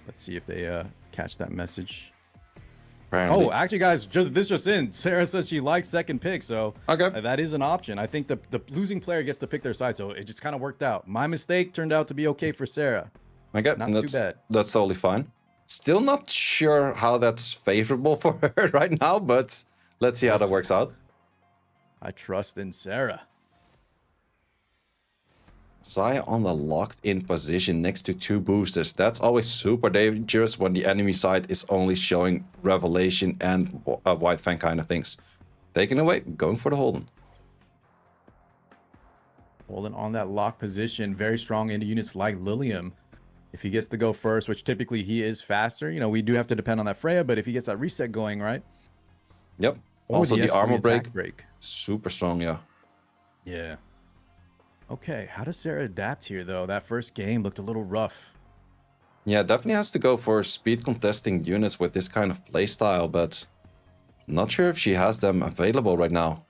Let's see if they catch that message. Apparently. Oh, actually, guys, this just in. Sarah said she likes second pick, so Okay. that is an option. I think the losing player gets to pick their side, so it just kind of worked out. My mistake turned out to be okay for Sarah. Okay, Not too bad. That's totally fine. Still not sure how that's favorable for her right now, but let's see how that works out. I trust in Sarah. Zaya on the locked-in position next to two boosters. That's always super dangerous when the enemy side is only showing Revelation and White Fang kind of things. Taking away, going for the Holden. Holden on that lock position, very strong into units like Lilium. If he gets to go first, which typically he is faster, you know, we do have to depend on that Freya, but if he gets that reset going, right? Yep. Or Also the S3 armor attack break. Super strong, yeah. Yeah. Okay, how does Sarah adapt here, though? That first game looked a little rough. Yeah, definitely has to go for speed contesting units with this kind of playstyle, but not sure if she has them available right now.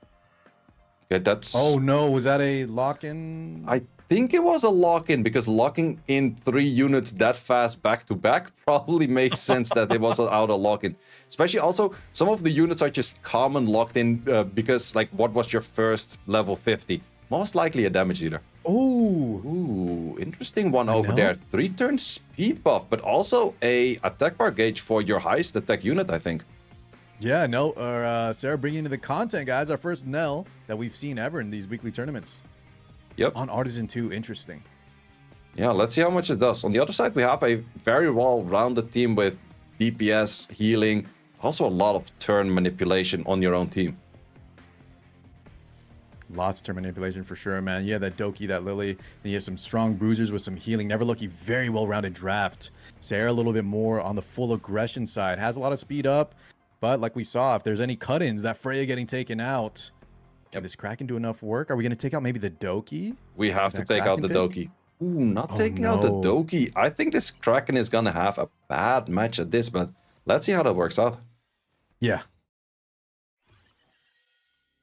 Okay, that's... Oh no, was that a lock-in? I think it was a lock-in, because locking in 3 units that fast back-to-back probably makes sense that it was an auto lock-in. Especially also, some of the units are just common locked-in because, like, what was your first level 50? Most likely a damage dealer. Ooh, interesting one over there. 3-turn speed buff, but also a attack bar gauge for your highest attack unit, I think. Yeah, no, Sarah bringing into the content, guys. Our first Nell that we've seen ever in these weekly tournaments. Yep. On Artisan 2, interesting. Yeah, let's see how much it does. On the other side, we have a very well-rounded team with DPS, healing, also a lot of turn manipulation on your own team. Lots of turn manipulation for sure, man. Yeah, that Doki, that Lily. Then you have some strong bruisers with some healing. NeverLucky, very well-rounded draft. Sarah a little bit more on the full aggression side. Has a lot of speed up, but like we saw, if there's any cut-ins, that Freya getting taken out. Can this Kraken do enough work? Are we going to take out maybe the Doki? We have to take out the Doki. Ooh, not taking out the no. Doki. I think this Kraken is gonna have a bad match at this, but let's see how that works out. Yeah.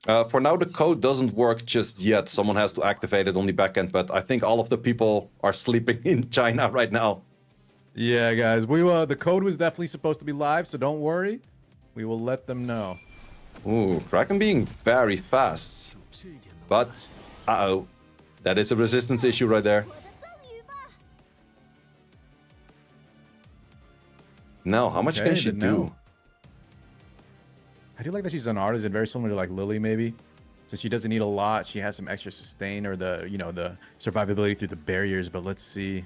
For now, the code doesn't work just yet. Someone has to activate it on the backend, but I think all of the people are sleeping in China right now. Yeah, guys. The code was definitely supposed to be live, so don't worry. We will let them know. Ooh, Kraken being very fast. But, uh-oh. That is a resistance issue right there. Now, how much can she do? I do like that she's an artisan, very similar to like Lily, maybe. So she doesn't need a lot. She has some extra sustain or the, you know, the survivability through the barriers, but let's see.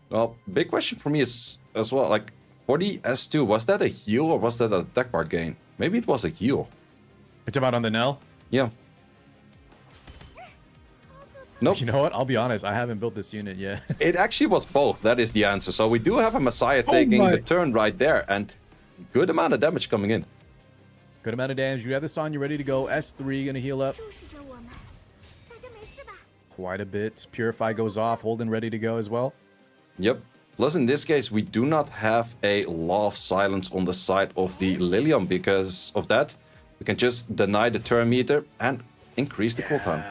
Well, big question for me is as well, like, for the S2, was that a heal or was that a attack bar gain? Maybe it was a heal. You're talking about on the Nell? Yeah. Nope. You know what? I'll be honest. I haven't built this unit yet. It actually was both. That is the answer. So we do have a Messiah taking the turn right there. And good amount of damage coming in. Good amount of damage. You have this on. You're ready to go. S3 going to heal up. Quite a bit. Purify goes off. Holden ready to go as well. Yep. Plus, in this case, we do not have a Law of Silence on the side of the Lilium. Because of that, we can just deny the turn meter and increase the cooldown.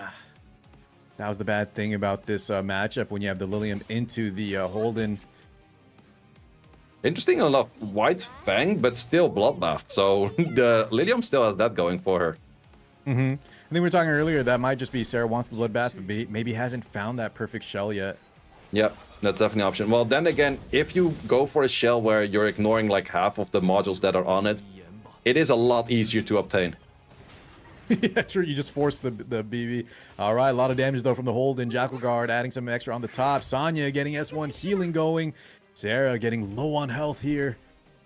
That was the bad thing about this matchup when you have the Lilium into the Holden. Interesting enough, White Fang, but still bloodbath. So the Lilium still has that going for her. I think we were talking earlier that might just be Sarah wants the bloodbath, but maybe hasn't found that perfect shell yet. Yep, that's definitely an option. Well, then again, if you go for a shell where you're ignoring like half of the modules that are on it, it is a lot easier to obtain. Yeah, true. You just forced the BB. All right, a lot of damage though from the hold in Jackal Guard, adding some extra on the top. Sonya getting S1 healing going. Sarah getting low on health here.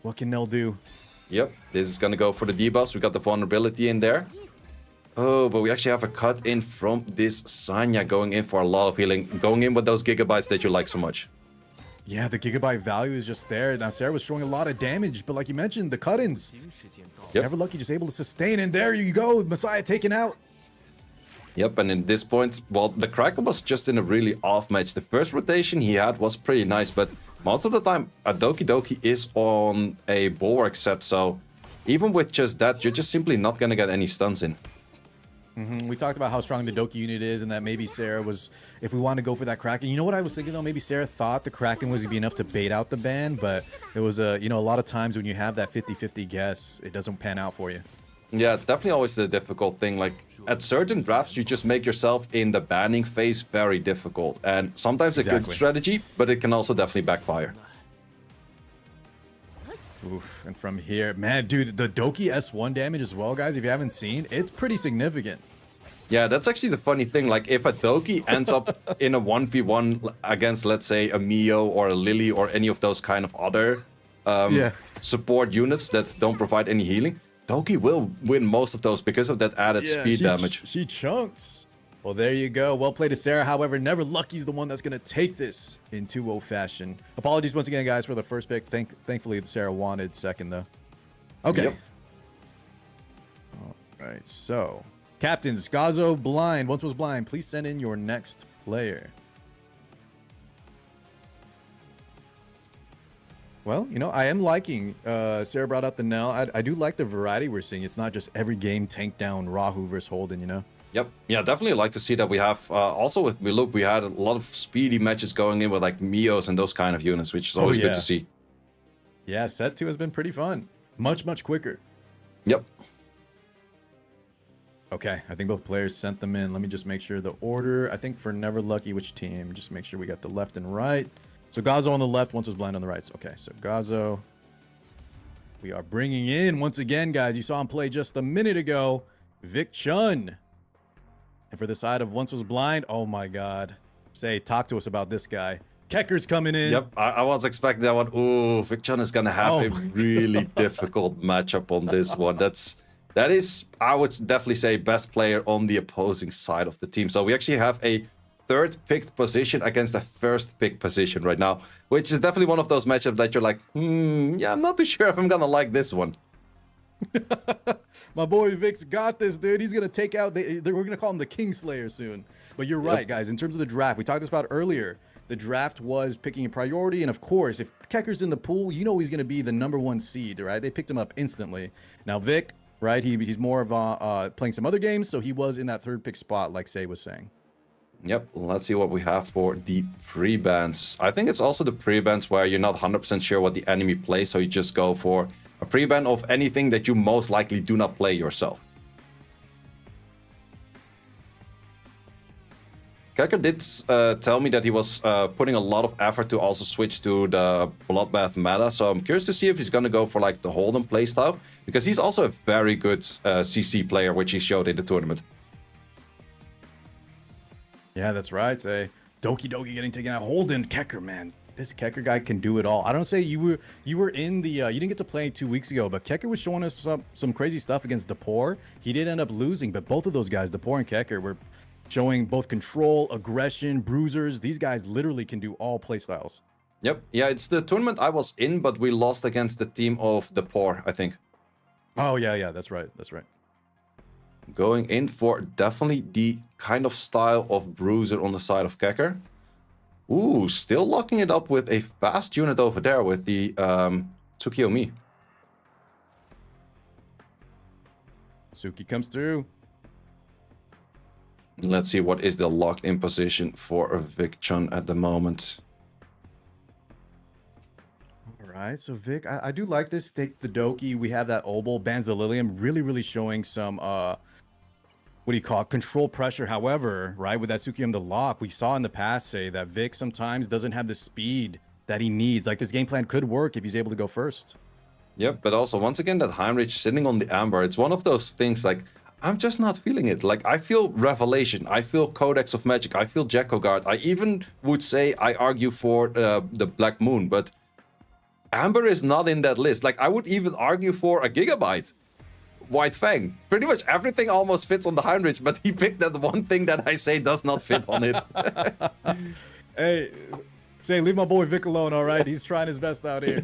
What can Nell do? Yep, this is gonna go for the debuffs. We got the vulnerability in there. Oh, but we actually have a cut in from this Sonya going in for a lot of healing. Going in with those gigabytes that you like so much. Yeah, the gigabyte value is just there. Now, Sarah was showing a lot of damage, but like you mentioned, the cut-ins. Yep. NeverLucky just able to sustain, and there you go. Messiah taken out. Yep, and in this point, well, the Kraken was just in a really off match. The first rotation he had was pretty nice, but most of the time, a Doki Doki is on a Bulwark set, so even with just that, you're just simply not going to get any stuns in. We talked about how strong the Doki unit is, and that maybe Sarah was, if we want to go for that Kraken. You know what I was thinking though? Maybe Sarah thought the Kraken was going to be enough to bait out the ban, but it was a lot of times when you have that 50-50 guess, it doesn't pan out for you. Yeah, it's definitely always the difficult thing. Like, at certain drafts, you just make yourself in the banning phase very difficult. And sometimes a good strategy, but it can also definitely backfire. Oof, and from here, man, dude, the Doki S1 damage as well, guys, if you haven't seen, it's pretty significant. Yeah, that's actually the funny thing. Like, if a Doki ends up in a 1v1 against, let's say, a Mio or a Lily or any of those kind of other support units that don't provide any healing, Doki will win most of those because of that added speed damage. She chunks. Well, there you go. Well played to Sarah. However, NeverLucky's the one that's going to take this in 2-0 fashion. Apologies once again, guys, for the first pick. Thankfully, Sarah wanted second, though. Okay. Yep. All right, so captains, Gazo blind. Once was blind. Please send in your next player. Well, you know, I am liking, Sarah brought out the Nell. I do like the variety we're seeing. It's not just every game tank down Rahu versus Holden, you know? Yep. Yeah, definitely like to see that we have, also with Maloop, we had a lot of speedy matches going in with like Mios and those kind of units, which is always good to see. Yeah, set 2 has been pretty fun. Much quicker. Yep. Okay, I think both players sent them in. Let me just make sure the order. I think for NeverLucky, which team? Just make sure we got the left and right. So Gazo on the left, once was blind on the right. Okay, so Gazo. We are bringing in, once again, guys, you saw him play just a minute ago, Vic Chun. And for the side of once was blind, oh my god. Say, talk to us about this guy. Keker's coming in. Yep, I was expecting that one. Ooh, Vic Chun is gonna have a really difficult matchup on this one. That is, I would definitely say, best player on the opposing side of the team. So we actually have a third picked position against the first pick position right now, which is definitely one of those matchups that you're like, yeah, I'm not too sure if I'm gonna like this one. My boy Vic's got this, dude. He's gonna take out. We're gonna call him the Kingslayer soon. But you're right, guys. In terms of the draft, we talked this about earlier. The draft was picking a priority, and of course, if Keker's in the pool, you know he's gonna be the #1 seed, right? They picked him up instantly. Now Vic, right? He's more of playing some other games, so he was in that third pick spot, like Say was saying. Yep, let's see what we have for the pre-bans. I think it's also the pre-bans where you're not 100% sure what the enemy plays, so you just go for a pre-ban of anything that you most likely do not play yourself. Keker did tell me that he was putting a lot of effort to also switch to the Bloodbath meta, so I'm curious to see if he's going to go for like the Holden playstyle, because he's also a very good CC player, which he showed in the tournament. Yeah, that's right. Say Doki Doki getting taken out. Holden, Keker, man. This Keker guy can do it all. I don't say you were in the you didn't get to play 2 weeks ago, but Keker was showing us some crazy stuff against Depor. He did end up losing, but both of those guys, Depor and Keker, were showing both control, aggression, bruisers. These guys literally can do all playstyles. Yep. Yeah, it's the tournament I was in, but we lost against the team of Depor, I think. Oh yeah, that's right. That's right. Going in for definitely the kind of style of bruiser on the side of Keker. Ooh, still locking it up with a fast unit over there with the Tsukiyomi. Suki comes through. Let's see what is the locked in position for Vic Chun at the moment. All right, so Vic, I do like this. Take the Doki. We have that Obol, bans the Lilium, really showing some what do you call it? Control pressure. However, right, with that Tsukiyomi the lock, we saw in the past say that Vic sometimes doesn't have the speed that he needs. Like, this game plan could work if he's able to go first. Yep, but also once again that Heinrich sitting on the Amber, it's one of those things like I'm just not feeling it. Like, I feel Revelation, I feel Codex of Magic, I feel Jekko Guard. I even would say I argue for the Black Moon, but Amber is not in that list. Like, I would even argue for a Gigabyte. White Fang. Pretty much everything almost fits on the Heinrich, but he picked that one thing that I say does not fit on it. Hey, say, leave my boy Vic alone, all right? He's trying his best out here.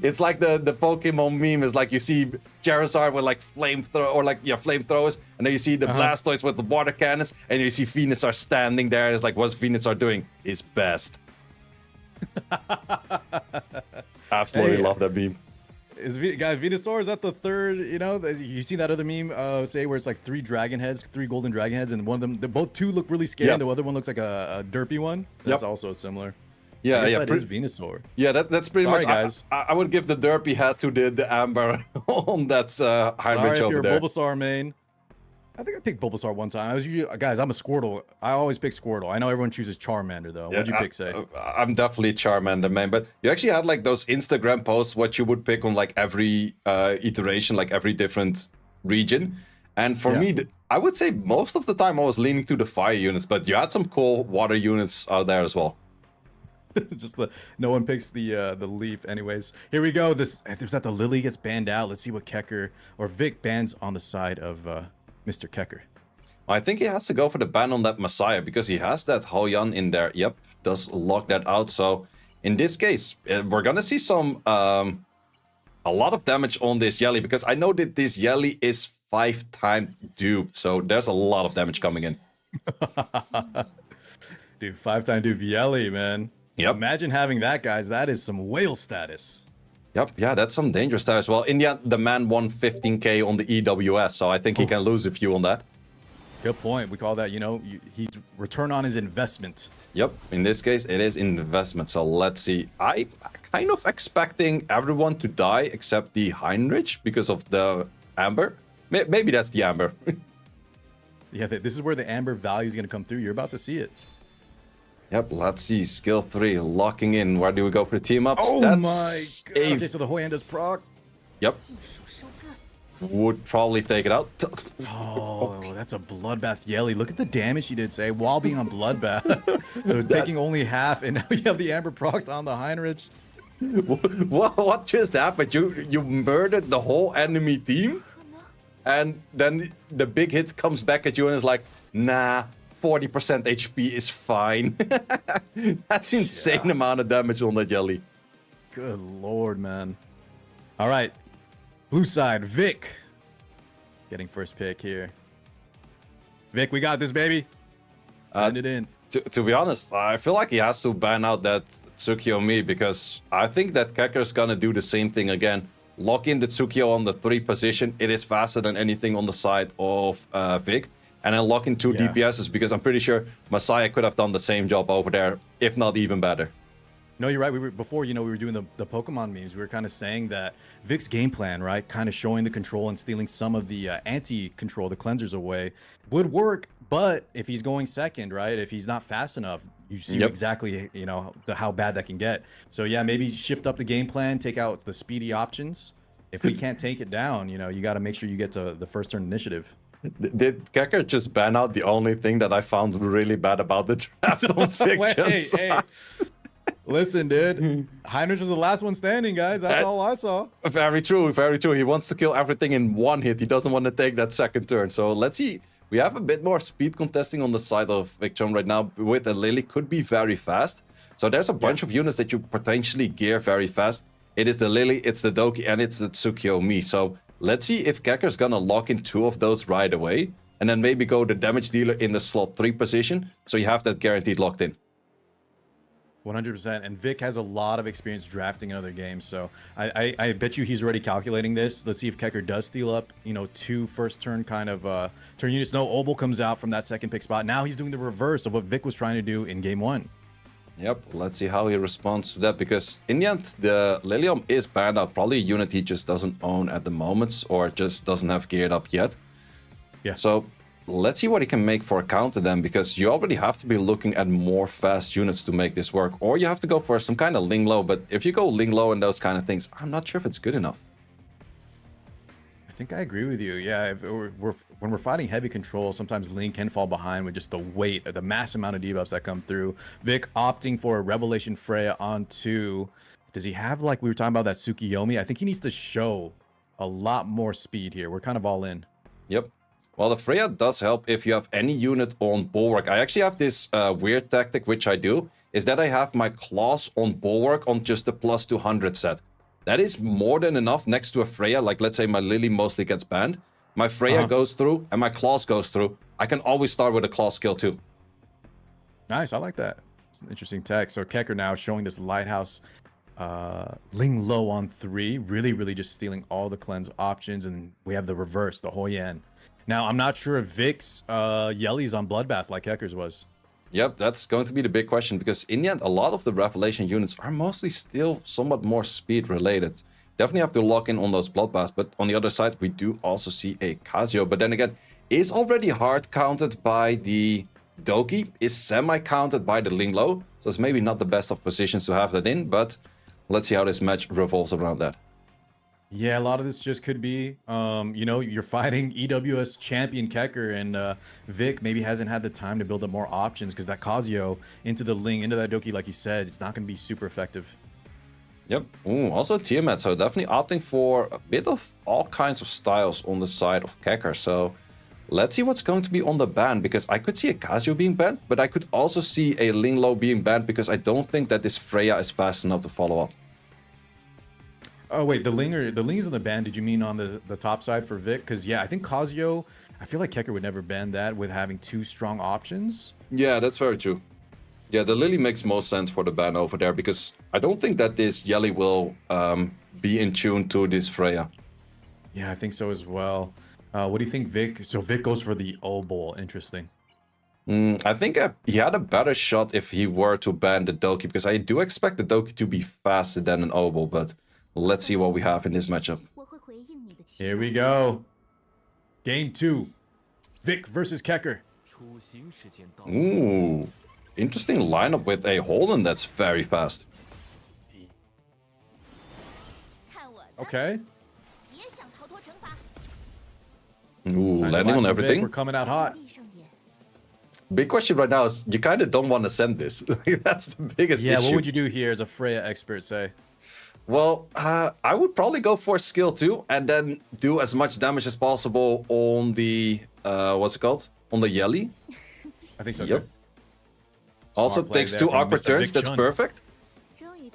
It's like the Pokemon meme is like you see Charizard with like flamethrowers, and then you see the Blastoise with the water cannons, and you see Venusaur standing there. And it's like, what's Venusaur doing? His best. Absolutely love that meme. Guys, Venusaur, is that the third, you know, you see that other meme, say, where it's like 3 dragon heads, 3 golden dragon heads, and one of them, two look really scary, and the other one looks like a derpy one? That's also similar. Yeah, that is Venusaur. Yeah, that's pretty much, guys. I would give the derpy hat to the Amber on that Heinrich over there. If you're a Bulbasaur main. I think I picked Bulbasaur one time. I was usually, guys, I'm a Squirtle. I always pick Squirtle. I know everyone chooses Charmander, though. What'd you pick, say? I'm definitely Charmander, man. But you actually had, like, those Instagram posts, what you would pick on, like, every iteration, like, every different region. And for me, I would say most of the time I was leaning to the fire units, but you had some cool water units out there as well. Just no one picks the leaf anyways. Here we go. There's that the Lily gets banned out. Let's see what Keker or Vic bans on the side of Mr. Keker. I think he has to go for the ban on that Messiah because he has that Hoyan in there. Yep, does lock that out. So in this case, we're gonna see some a lot of damage on this Jelly because I know that this Jelly is 5-time duped. So there's a lot of damage coming in. Dude, 5-time dupe Jelly, man. Yep. Imagine having that, guys. That is some whale status. Yep, yeah, that's some dangerous status. Well, in the end, the man won 15k on the EWS, so I think he can lose a few on that. Good point. We call that, you know, he's return on his investment. Yep, in this case, it is investment. So let's see. I kind of expecting everyone to die except the Heinrich because of the Amber. Maybe that's the Amber. Yeah, this is where the Amber value is going to come through. You're about to see it. Yep, let's see. Skill 3 locking in. Where do we go for the team ups? Oh that's my god. Okay, so the Hoyan does proc. Yep. Would probably take it out. Oh, that's a Bloodbath Jelly. Look at the damage he did, say, while being on Bloodbath. So taking only half, and now you have the Amber proc on the Heinrich. What just happened? You murdered the whole enemy team? And then the big hit comes back at you and is like, nah, 40% HP is fine. That's insane amount of damage on that Jelly. Good lord, man. All right. Blue side, Vic. Getting first pick here. Vic, we got this, baby. Send it in. To be honest, I feel like he has to ban out that Tsukiyomi because I think that Keker's gonna do the same thing again. Lock in the Tsukio on the 3 position. It is faster than anything on the side of Vic. And then lock in 2 DPSs because I'm pretty sure Messiah could have done the same job over there, if not even better. No, you're right. We were before, you know, we were doing the Pokemon memes. We were kind of saying that Vic's game plan, right, kind of showing the control and stealing some of the anti-control, the cleansers away, would work. But if he's going second, right, if he's not fast enough, you see exactly, you know, how bad that can get. So yeah, maybe shift up the game plan, take out the speedy options. If we can't take it down, you know, you got to make sure you get to the first turn initiative. Did Keker just ban out the only thing that I found really bad about the draft on fictions? Hey. Listen, dude. Heinrich was the last one standing, guys. That's all I saw. Very true, very true. He wants to kill everything in one hit. He doesn't want to take that second turn. So let's see. We have a bit more speed contesting on the side of Vic Chun right now with a Lily. Could be very fast. So there's a bunch of units that you potentially gear very fast. It is the Lily, it's the Doki, and it's the Tsukiyomi. So let's see if Keker's gonna lock in 2 of those right away. And then maybe go the damage dealer in the slot 3 position. So you have that guaranteed locked in. 100%. And Vic has a lot of experience drafting in other games. So I bet you he's already calculating this. Let's see if Keker does steal up, you know, 2 first turn kind of turn units. No, Obel comes out from that second pick spot. Now he's doing the reverse of what Vic was trying to do in game 1. Yep, let's see how he responds to that, because in the end, the Lilium is banned out. Probably a unit he just doesn't own at the moment, or just doesn't have geared up yet. Yeah. So let's see what he can make for a counter then, because you already have to be looking at more fast units to make this work, or you have to go for some kind of Ling Low. But if you go Ling Low and those kind of things, I'm not sure if it's good enough. I think I agree with you. Yeah, if when we're fighting heavy control, sometimes Ling can fall behind with just the weight, the mass amount of debuffs that come through. Vic opting for a Revelation Freya on 2. Does he have, like we were talking about, that Tsukiyomi? I think he needs to show a lot more speed here. We're kind of all in. Yep. Well, the Freya does help if you have any unit on Bulwark. I actually have this weird tactic, which I do, is that I have my claws on Bulwark on just the plus 200 set. That is more than enough next to a Freya. Like, let's say my Lily mostly gets banned. My Freya goes through and my claws goes through. I can always start with a claw skill too. Nice, I like that. It's an interesting tech. So Keker now showing this Lighthouse Ling low on 3. Really just stealing all the cleanse options. And we have the reverse, the Hou Yan. Now, I'm not sure if Vic's Yelly's on Bloodbath like Keker's was. Yep, that's going to be the big question, because in the end, a lot of the Revelation units are mostly still somewhat more speed related. Definitely have to lock in on those Bloodbaths, but on the other side, we do also see a Casio. But then again, is already hard counted by the Doki, is semi-counted by the Linglo, so it's maybe not the best of positions to have that in, but let's see how this match revolves around that. Yeah, a lot of this just could be, you know, you're fighting EWS champion Keker, and Vic maybe hasn't had the time to build up more options, because that Casio into the Ling, into that Doki, like you said, it's not going to be super effective. Yep. Ooh, also Tiamat, so definitely opting for a bit of all kinds of styles on the side of Keker. So let's see what's going to be on the ban, because I could see a Casio being banned, but I could also see a Linglo being banned, because I don't think that this Freya is fast enough to follow up. Oh wait, the Ling is on the ban. Did you mean on the top side for Vic? Because yeah, I think Casio, I feel like Keker would never ban that with having 2 strong options. Yeah, that's very true. Yeah, the Lily makes most sense for the ban over there, because I don't think that this Yelly will be in tune to this Freya. Yeah, I think so as well. What do you think, Vic? So Vic goes for the O-Ball. Interesting. I think he had a better shot if he were to ban the Doki, because I do expect the Doki to be faster than an O-Ball, but let's see what we have in this matchup. Here we go. Game 2. Vic versus Keker. Ooh. Interesting lineup with a Holden that's very fast. Okay. Ooh, landing on everything. We're coming out hot. Big question right now is, you kind of don't want to send this. That's the biggest issue. Yeah, what would you do here as a Freya expert, say? Well, I would probably go for skill 2 and then do as much damage as possible on the, what's it called? On the Yelly. I think so, yep. too. Also takes 2 awkward turns, that's Chun. perfect.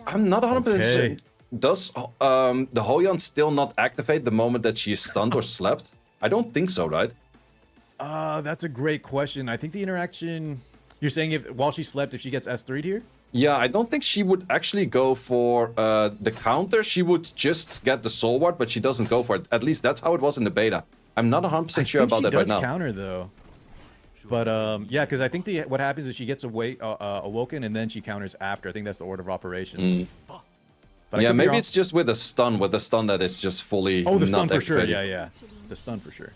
I'm not 100% sure. Does the Hou Yan still not activate the moment that she is stunned or slapped? I don't think so, right? That's a great question. I think the interaction... You're saying if while she slept, if she gets S3'd here? Yeah, I don't think she would actually go for the counter. She would just get the Soul Ward, but she doesn't go for it. At least that's how it was in the beta. I'm not 100% sure about that right now. She does counter, though. But, yeah, because I think what happens is she gets awoken, and then she counters after. I think that's the order of operations. But yeah, maybe it's just with a stun that is just fully the stun not for sure. activated. Yeah. The stun for sure.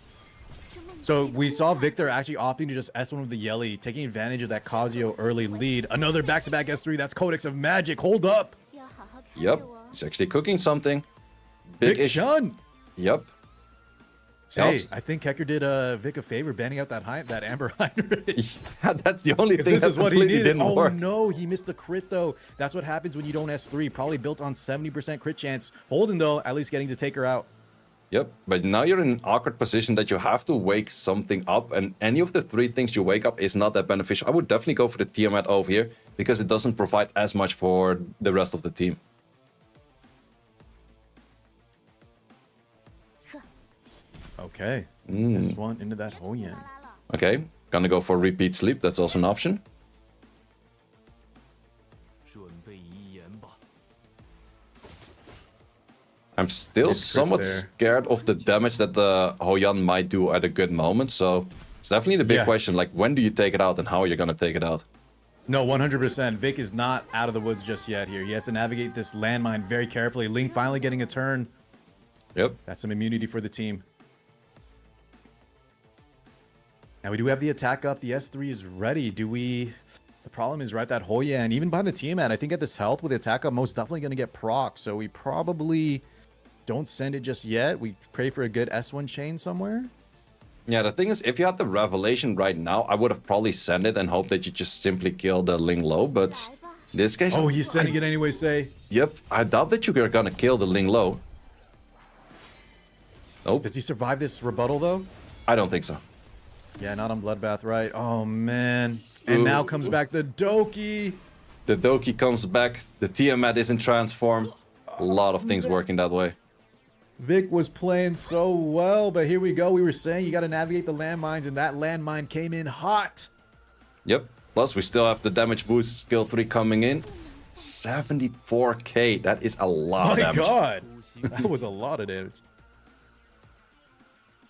So we saw Victor actually opting to just S1 with the Yelly, taking advantage of that Casio early lead. Another back-to-back S3. That's Codex of Magic. Hold up. Yep. He's actually cooking something. Big issue. Chun. Yep. Hey, I think Keker did Vic a favor banning out that Amber Heinrich. Yeah, that's the only thing that completely didn't work. Oh no, he missed the crit though. That's what happens when you don't S3. Probably built on 70% crit chance. Holden though, at least getting to take her out. Yep, but now you're in an awkward position that you have to wake something up, and any of the 3 things you wake up is not that beneficial. I would definitely go for the Tiamat over here, because it doesn't provide as much for the rest of the team. Okay, this one into that Hou Yan. Okay, gonna go for repeat sleep, that's also an option. I'm still somewhat scared of the damage that the Hou Yan might do at a good moment, so it's definitely the big question, like when do you take it out and how you're gonna take it out? No, 100%. Vic is not out of the woods just yet here. He has to navigate this landmine very carefully. Ling finally getting a turn. Yep. That's some immunity for the team. Now we do have the attack up. The S3 is ready. The problem is, right, that Hou Yan, even by the Tiamat, I think at this health with the attack up, most definitely going to get proc. So we probably don't send it just yet. We pray for a good S1 chain somewhere. Yeah, the thing is, if you had the revelation right now, I would have probably sent it and hoped that you just simply kill the Ling Low, but this case... Oh, he's sending it anyway, say. Yep, I doubt that you're gonna kill the Ling Low. Nope. Does he survive this rebuttal, though? I don't think so. Yeah, not on Bloodbath, right? Oh, man. And now comes back the Doki. The Doki comes back, the Tiamat isn't transformed. A lot of things working that way. Vic was playing so well, but here we go. We were saying you got to navigate the landmines, and that landmine came in hot. Yep. Plus, we still have the damage boost skill 3 coming in. 74k. That is a lot of damage. My God. That was a lot of damage.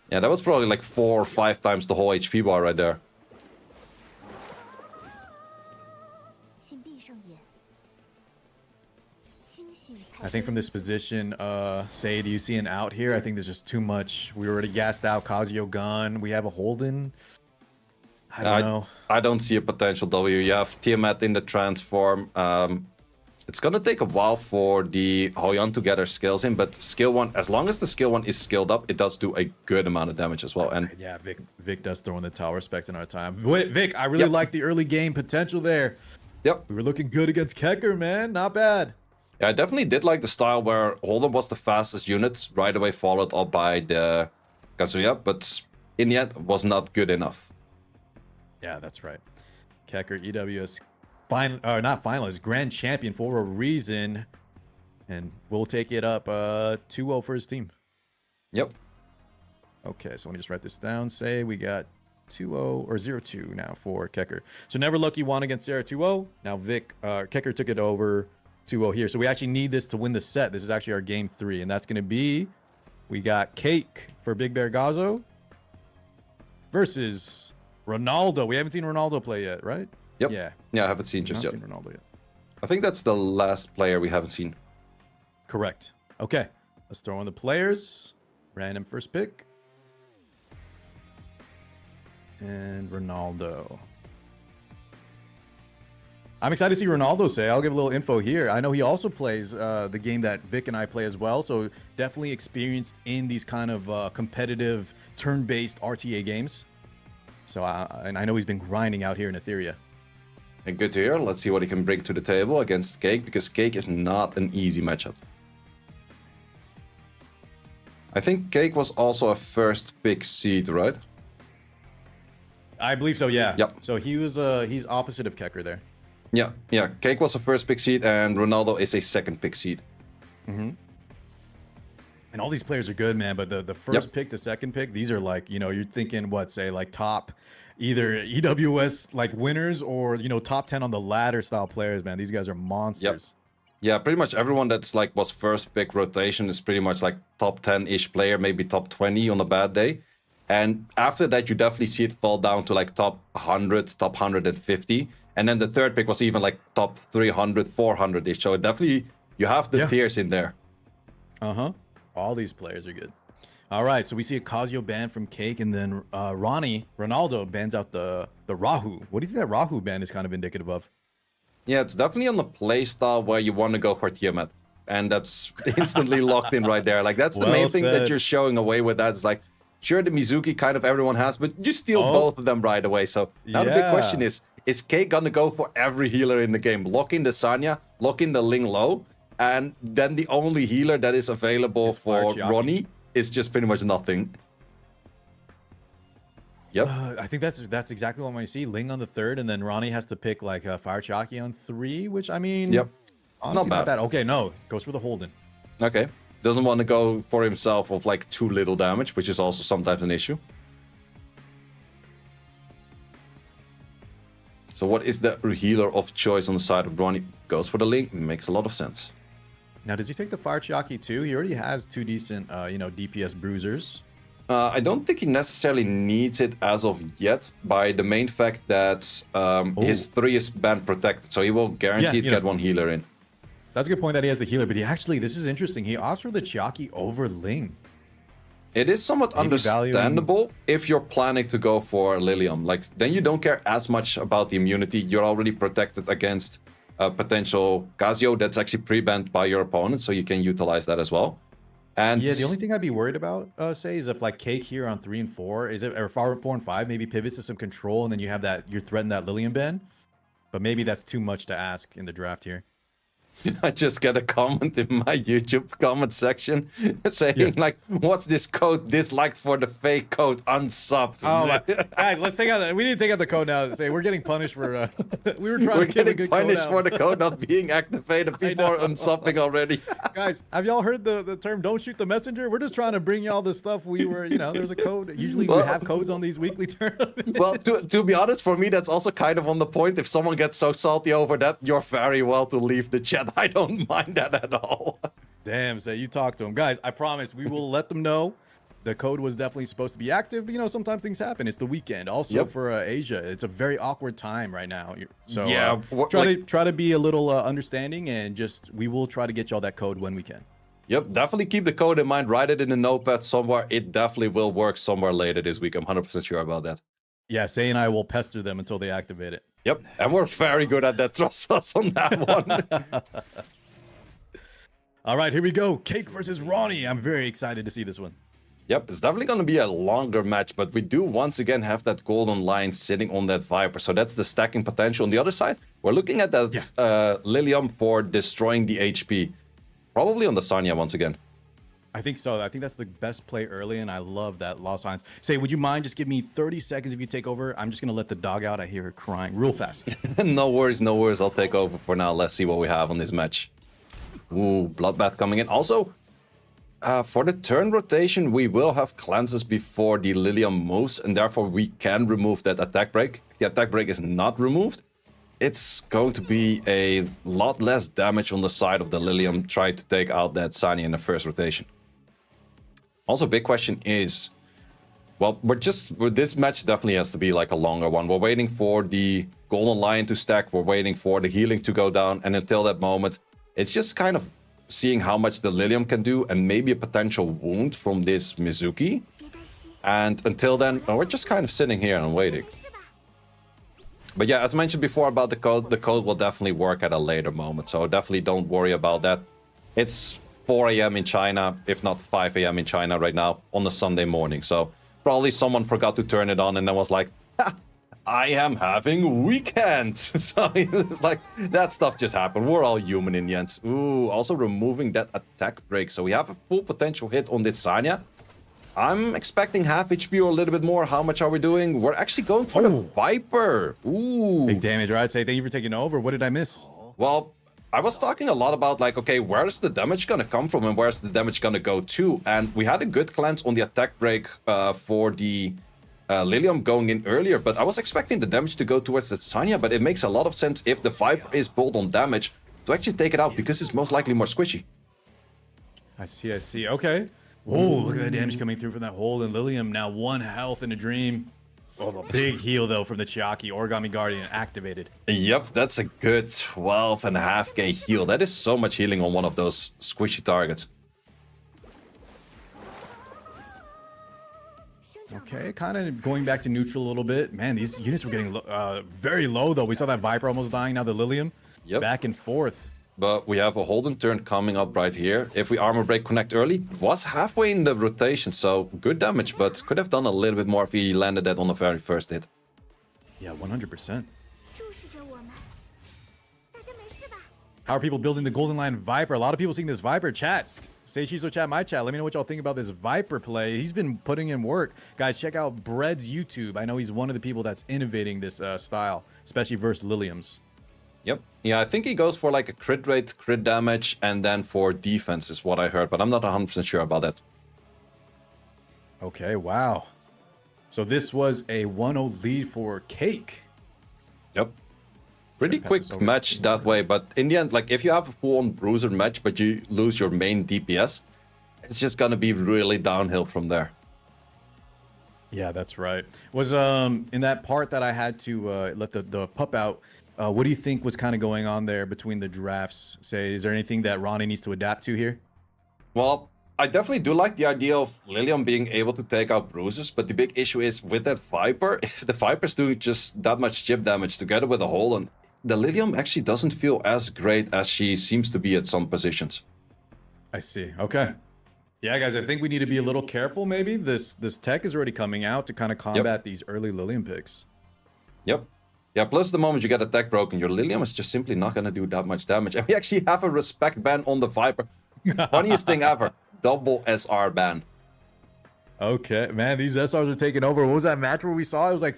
Yeah, that was probably like 4 or 5 times the whole HP bar right there. I think from this position, say, do you see an out here? I think there's just too much. We already gassed out Kazuyo Gun. We have a Holden. I don't know. I don't see a potential W. You have Tiamat in the transform. It's gonna take a while for the Hoyon to get her skills in, but skill 1, as long as the skill 1 is skilled up, it does do a good amount of damage as well. And yeah, Vic does throw in the tower, respecting our time. Vic, I really like the early game potential there. Yep. We were looking good against Keker, man. Not bad. Yeah, I definitely did like the style where Holden was the fastest unit, right away followed up by the Kazuya, but in the end, was not good enough. Yeah, that's right. Keker, EWS, not finalist, grand champion for a reason. And we'll take it up 2-0 for his team. Yep. Okay, so let me just write this down. Say we got 2-0 or 0-2 now for Keker. So NeverLucky won against Sarah 2-0. Now Keker took it over 2-0 here. So we actually need this to win the set. This is actually our game 3, and that's going to be, we got Cake for Big Bear Gazo versus Ronaldo. We haven't seen Ronaldo play yet, right? Yep. Yeah. Yeah, I haven't seen just yet. Seen Ronaldo yet. I think that's the last player we haven't seen. Correct. Okay, let's throw in the players. Random first pick. And Ronaldo. I'm excited to see Ronaldo say. I'll give a little info here. I know he also plays the game that Vic and I play as well, so definitely experienced in these kind of competitive turn-based RTA games. So and I know he's been grinding out here in Etheria. And good to hear. Let's see what he can bring to the table against Cake, because Cake is not an easy matchup. I think Cake was also a first pick seed, right? I believe so, yeah. Yep. So he's opposite of Keker there. Yeah. Cake was a first pick seed, and Ronaldo is a second pick seed. Mm-hmm. And all these players are good, man. But the first pick to second pick, these are like, you're thinking what, say, like top either EWS like winners or top 10 on the ladder style players, man. These guys are monsters. Yep. Yeah, pretty much everyone that's like was first pick rotation is pretty much like top 10-ish player, maybe top 20 on a bad day. And after that, you definitely see it fall down to like top 100, top 150. And then the third pick was even like top 300, 400-ish. So definitely, you have the tiers in there. Uh-huh. All these players are good. All right, so we see a Kazuyo ban from Cake, and then Ronaldo bans out the Rahu. What do you think that Rahu ban is kind of indicative of? Yeah, it's definitely on the play style where you want to go for Tiamat. And that's instantly locked in right there. Like, that's the main thing that you're showing away with that. It's like, sure, the Mizuki kind of everyone has, but you steal both of them right away. So now the big question is Cake gonna go for every healer in the game? Lock in the Sanya, lock in the Ling Low, and then the only healer that is available for Ronnie is just pretty much nothing. Yep. I think that's exactly what I see. Ling on the 3rd, and then Ronnie has to pick like Fire Chalky on 3, which I mean, honestly, not bad. Okay, no, goes for the Holden. Okay. Doesn't want to go for himself of like too little damage, which is also sometimes an issue. So what is the healer of choice on the side of Ronnie? Goes for the Ling. Makes a lot of sense. Now, does he take the Fire Chalky too? He already has 2 decent, DPS bruisers. I don't think he necessarily needs it as of yet, by the main fact that his 3 is band protected, so he will guaranteed get one healer in. That's a good point that he has the healer, but he actually, this is interesting. He opts for the Chalky over Ling. It is somewhat understandable if you're planning to go for Lilium. Like, then you don't care as much about the immunity. You're already protected against a potential Kazuyo that's actually pre-banned by your opponent, so you can utilize that as well. And yeah, the only thing I'd be worried about, say, is if like Cake here on 3 and 4, is it or 4 and 5, maybe pivots to some control, and then you have that you're threatening that Lilium ban. But maybe that's too much to ask in the draft here. I just get a comment in my YouTube comment section saying like, "What's this code disliked for the fake code unsubbed?" Oh my guys, let's take out. We need to take out the code now. Say we're getting punished for. We were trying to get a good punished code for the code not being activated. People are unsubbing already. Guys, have y'all heard the term "don't shoot the messenger"? We're just trying to bring y'all the stuff we were. There's a code. Usually we have codes on these weekly tournaments. Well, to be honest, for me that's also kind of on the point. If someone gets so salty over that, you're very well to leave the chat. I don't mind that at all. Damn, say you talk to them, guys. I promise we will let them know. The code was definitely supposed to be active, but sometimes things happen. It's the weekend. Also for Asia, it's a very awkward time right now. So yeah, try to be a little understanding, and we will try to get y'all that code when we can. Yep, definitely keep the code in mind. Write it in a notepad somewhere. It definitely will work somewhere later this week. I'm 100% sure about that. Yeah, Say and I will pester them until they activate it. Yep, and we're very good at that. Trust us on that one. All right, here we go. Cake versus Ronnie. I'm very excited to see this one. Yep, it's definitely going to be a longer match, but we do once again have that golden line sitting on that Viper. So that's the stacking potential. On the other side, we're looking at that Lilium for destroying the HP. Probably on the Sanya once again. I think so. I think that's the best play early, and I love that Lost Signs. Say, would you mind just give me 30 seconds if you take over? I'm just going to let the dog out. I hear her crying real fast. No worries, no worries. I'll take over for now. Let's see what we have on this match. Ooh, Bloodbath coming in. Also, for the turn rotation, we will have cleanses before the Lilium moves, and therefore we can remove that attack break. If the attack break is not removed, it's going to be a lot less damage on the side of the Lilium trying to take out that Sanya in the first rotation. Also, big question is, well, this match definitely has to be like a longer one. We're waiting for the Golden Lion to stack. We're waiting for the healing to go down. And until that moment, it's just kind of seeing how much the Lilium can do and maybe a potential wound from this Mizuki. And until then, we're just kind of sitting here and waiting. But yeah, as mentioned before about the code will definitely work at a later moment. So definitely don't worry about that. It's 4 a.m. in China, if not 5 a.m. in China right now on a Sunday morning. So probably someone forgot to turn it on and then was like, ha, I am having weekend. So it's like, that stuff just happened. We're all human in the end. Ooh, also removing that attack break. So we have a full potential hit on this Sanya. I'm expecting half HP or a little bit more. How much are we doing? We're actually going for the Viper. Ooh. Big damage, right? Say thank you for taking over. What did I miss? Well, I was talking a lot about like, okay, where's the damage gonna come from and where's the damage gonna go to? And we had a good cleanse on the attack break for the Lilium going in earlier, but I was expecting the damage to go towards the Sanya, but it makes a lot of sense if the Viper is pulled on damage to actually take it out because it's most likely more squishy. I see. Okay. Whoa, look at the damage coming through from that hole in Lilium. Now 1 health in a dream. Oh, the big heal, though, from the Chiaki. Origami Guardian activated. Yep, that's a good 12.5k heal. That is so much healing on one of those squishy targets. Okay, kind of going back to neutral a little bit. Man, these units were getting very low, though. We saw that Viper almost dying. Now the Lilium back and forth. But we have a Holden turn coming up right here. If we armor break connect early, it was halfway in the rotation, so good damage, but could have done a little bit more if he landed that on the very first hit. Yeah, 100%. How are people building the Golden Lion Viper? A lot of people seeing this Viper. Chats. Say Shizo chat, my chat. Let me know what y'all think about this Viper play. He's been putting in work. Guys, check out Bread's YouTube. I know he's one of the people that's innovating this style, especially versus Liliums. Yep. Yeah, I think he goes for like a crit rate, crit damage, and then for defense is what I heard, but I'm not 100% sure about that. Okay, wow. So this was a 1-0 lead for Cake. Yep. Pretty quick match that way, but in the end, like if you have a full-on bruiser match, but you lose your main DPS, it's just gonna be really downhill from there. Yeah, that's right. Was in that part that I had to let the pup out, what do you think was kind of going on there between the drafts? Say, is there anything that Ronnie needs to adapt to here? Well, I definitely do like the idea of Lilium being able to take out bruises, but the big issue is with that Viper, if the Viper's doing just that much chip damage together with a hole, and the Lilium actually doesn't feel as great as she seems to be at some positions. I see. Okay. Yeah, guys, I think we need to be a little careful. Maybe this tech is already coming out to kind of combat these early Lilium picks. Yep. Yeah, plus the moment you get a tech broken, your Lilium is just simply not going to do that much damage. And we actually have a respect ban on the Viper. Funniest thing ever. Double SR ban. Okay, man, these SRs are taking over. What was that match where we saw? It was like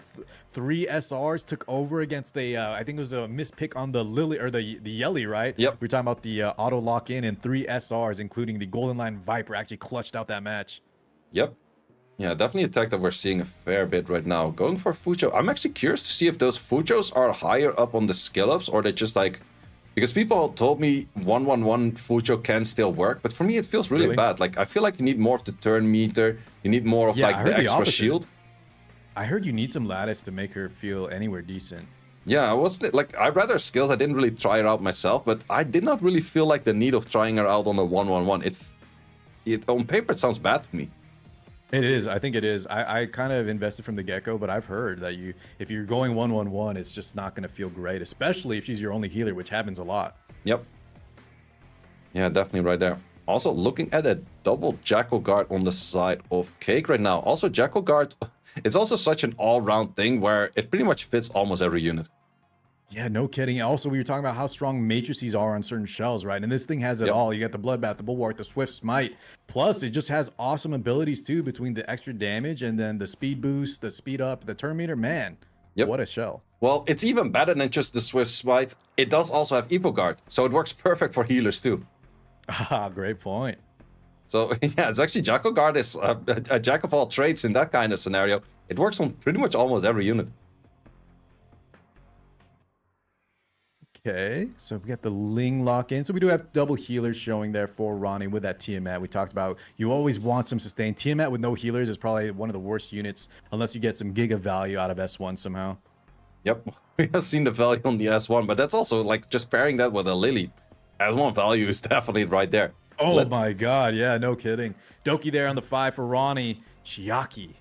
3 SRs took over against a, I think it was a mispick on the Lily, or the Yelly, right? Yep. We were talking about the auto lock-in, and 3 SRs, including the Golden Line Viper, actually clutched out that match. Yep. Yeah, definitely a tech that we're seeing a fair bit right now. Going for Fucho. I'm actually curious to see if those Fuchos are higher up on the skill ups, or they just like... Because people told me 1-1-1 Fucho can still work, but for me it feels really bad. Like, I feel like you need more of the turn meter, you need more of like the extra shield. I heard you need some lattice to make her feel anywhere decent. Yeah, I was like, I read her skills, I didn't really try her out myself, but I did not really feel like the need of trying her out on a 1-1-1. It on paper it sounds bad to me. It is. I think it is. I kind of invested from the get-go, but I've heard that if you're going 1-1-1, it's just not going to feel great, especially if she's your only healer, which happens a lot. Yep. Yeah, definitely right there. Also, looking at a double Jackal Guard on the side of Cake right now. Also, Jackal Guard, it's also such an all-round thing where it pretty much fits almost every unit. Yeah, no kidding. Also, we were talking about how strong matrices are on certain shells, right? And this thing has it all. You got the Bloodbath, the Bulwark, the Swift Smite. Plus, it just has awesome abilities, too, between the extra damage and then the speed boost, the speed up, the turn meter. Man, what a shell. Well, it's even better than just the Swift Smite. It does also have Evo Guard, so it works perfect for healers, too. Ah, great point. So, yeah, it's actually Jackal Guard is a jack of all trades in that kind of scenario. It works on pretty much almost every unit. Okay, so we got the Ling lock in. So we do have double healers showing there for Ronnie with that Tiamat. We talked about you always want some sustain. Tiamat with no healers is probably one of the worst units unless you get some giga value out of S1 somehow. Yep, we have seen the value on the S1, but that's also like just pairing that with a Lily. S1 value is definitely right there. Oh my god, yeah, no kidding. Doki there on the 5 for Ronnie. Chiaki.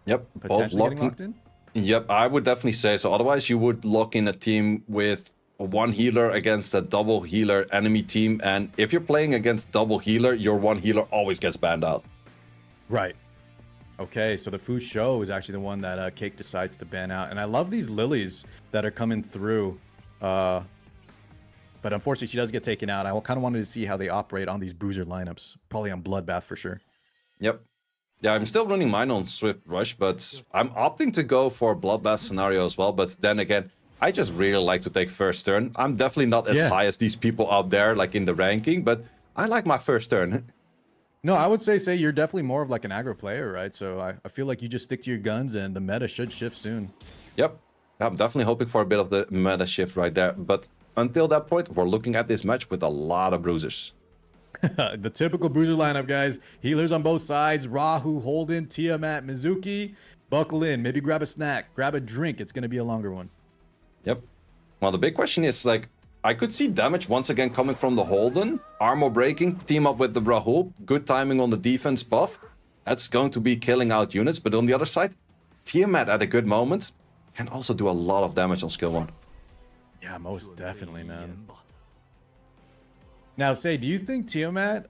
Yep, both locked in? Yep, I would definitely say so. Otherwise, you would lock in a team with one healer against a double healer enemy team, and if you're playing against double healer, your one healer always gets banned out. Right. Okay, so the Fu Shou is actually the one that Cake decides to ban out, and I love these lilies that are coming through. But unfortunately, she does get taken out. I kind of wanted to see how they operate on these bruiser lineups. Probably on Bloodbath for sure. Yep. Yeah, I'm still running mine on Swift Rush, but I'm opting to go for Bloodbath scenario as well. But then again, I just really like to take first turn. I'm definitely not as high as these people out there, like in the ranking, but I like my first turn. No, I would say you're definitely more of like an aggro player, right? So I feel like you just stick to your guns and the meta should shift soon. Yep. I'm definitely hoping for a bit of the meta shift right there. But until that point, we're looking at this match with a lot of bruisers. The typical bruiser lineup, guys. Healers on both sides. Rahu, Holden, Tiamat, Mizuki. Buckle in. Maybe grab a snack. Grab a drink. It's going to be a longer one. Yep. Well, the big question is, like, I could see damage once again coming from the Holden. Armor breaking, team up with the Rahul. Good timing on the defense buff. That's going to be killing out units. But on the other side, Tiamat at a good moment can also do a lot of damage on skill 1. Yeah, most definitely, man. Now, do you think Tiamat,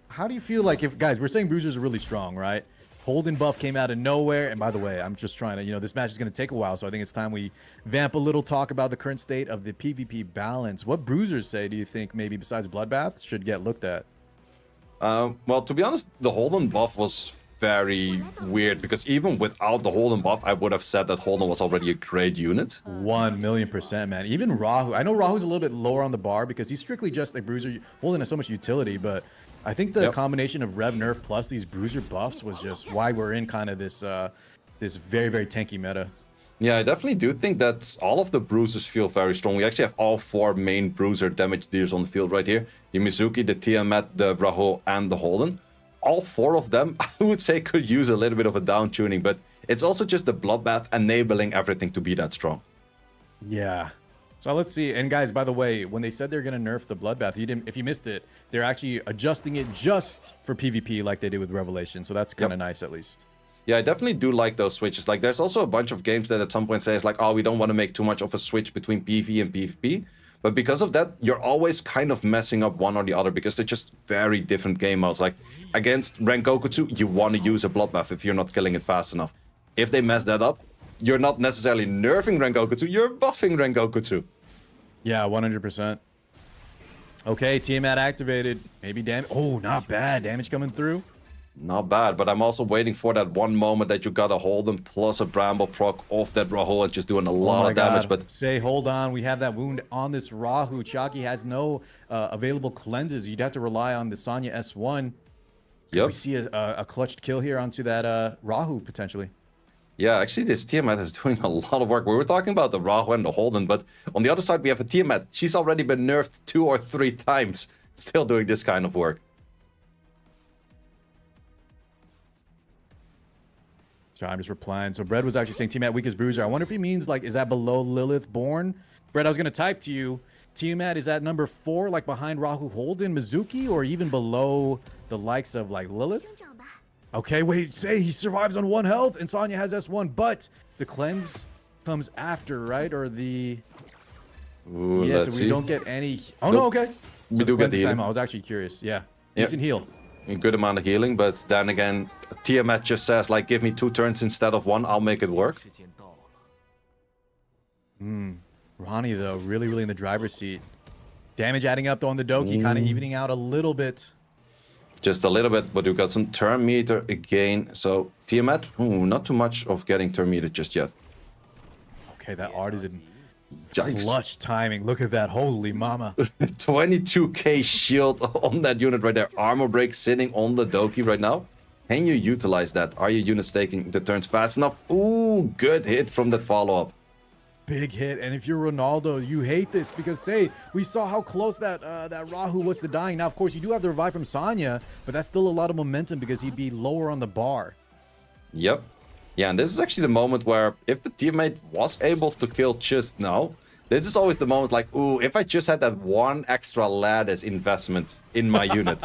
how do you feel like if, guys, we're saying bruisers are really strong, right? Holden buff came out of nowhere. And by the way, I'm just trying to, this match is going to take a while. So I think it's time we vamp a little, talk about the current state of the PvP balance. What bruisers do you think maybe besides Bloodbath should get looked at? Well, to be honest, the Holden buff was very weird because even without the Holden buff, I would have said that Holden was already a great unit. 1,000,000%, man. Even Rahu. I know Rahu's a little bit lower on the bar because he's strictly just a bruiser. Holden has so much utility, but I think the combination of Rev Nerf plus these bruiser buffs was just why we're in kind of this this very, very tanky meta. Yeah, I definitely do think that all of the bruisers feel very strong. We actually have all 4 main bruiser damage dealers on the field right here. The Mizuki, the Tiamat, the Rahul, and the Holden. All 4 of them, I would say, could use a little bit of a down tuning, but it's also just the Bloodbath enabling everything to be that strong. Yeah. So let's see. And guys, by the way, when they said they're going to nerf the Bloodbath, if you missed it, they're actually adjusting it just for PvP like they did with Revelation. So that's kind of nice, at least. Yeah, I definitely do like those switches. Like, there's also a bunch of games that at some point says like, oh, we don't want to make too much of a switch between PvE and PvP. But because of that, you're always kind of messing up one or the other because they're just very different game modes. Like, against Rengoku, you want to use a Bloodbath if you're not killing it fast enough. If they mess that up, you're not necessarily nerfing Rengoku, you're buffing Rengoku. Yeah, 100%. Okay, Tiamat activated. Maybe damage. Oh, not bad. Damage coming through. Not bad, but I'm also waiting for that one moment that you gotta hold them plus a Bramble proc off that Rahul and just doing a lot of damage. But say, hold on, we have that wound on this Rahu. Chucky has no available cleanses. You'd have to rely on the Sonya S1. Yep. We see a clutched kill here onto that Rahu potentially. Yeah, actually, this Tiamat is doing a lot of work. We were talking about the Rahu and the Holden, but on the other side, we have a Tiamat. She's already been nerfed 2 or 3 times, still doing this kind of work. Sorry, I'm just replying. So Bread was actually saying Tiamat weakest bruiser. I wonder if he means, like, is that below Lilith Born? Bread, I was going to type to you. Tiamat, is that number 4, like behind Rahu Holden, Mizuki, or even below the likes of, like, Lilith? Okay, wait, say he survives on 1 health and Sonya has S1, but the cleanse comes after, right? Or the... Ooh, yeah, let's so we see. don't get any... Oh, no, okay. We So do get the cleanse healing. time, I was actually curious. Yeah, Yep. decent heal. A good amount of healing, but then again, Tiamat just says, like, give me 2 turns instead of 1, I'll make it work. Ronnie, though, really in the driver's seat. Damage adding up, though, on the Doki, kind of evening out a little bit. Just a little bit, but we've got some turn meter again. So Tiamat, not too much of getting turn meter just yet. Okay, that Artisan. Yikes. Clutch timing. Look at that. Holy mama. 22k shield on that unit right there. Armor break sitting on the Doki right now. Can you utilize that? Are your units taking the turns fast enough? Ooh, good hit from that follow-up. Big hit. And if you're Ronaldo, you hate this because, say, we saw how close that that Rahu was to dying. Now, of course, you do have the revive from Sonya, but that's still a lot of momentum because he'd be lower on the bar. Yep. Yeah, and this is actually the moment where if the teammate was able to kill just now, this is always the moment like, ooh, if I just had that 1 extra lattice investment in my unit,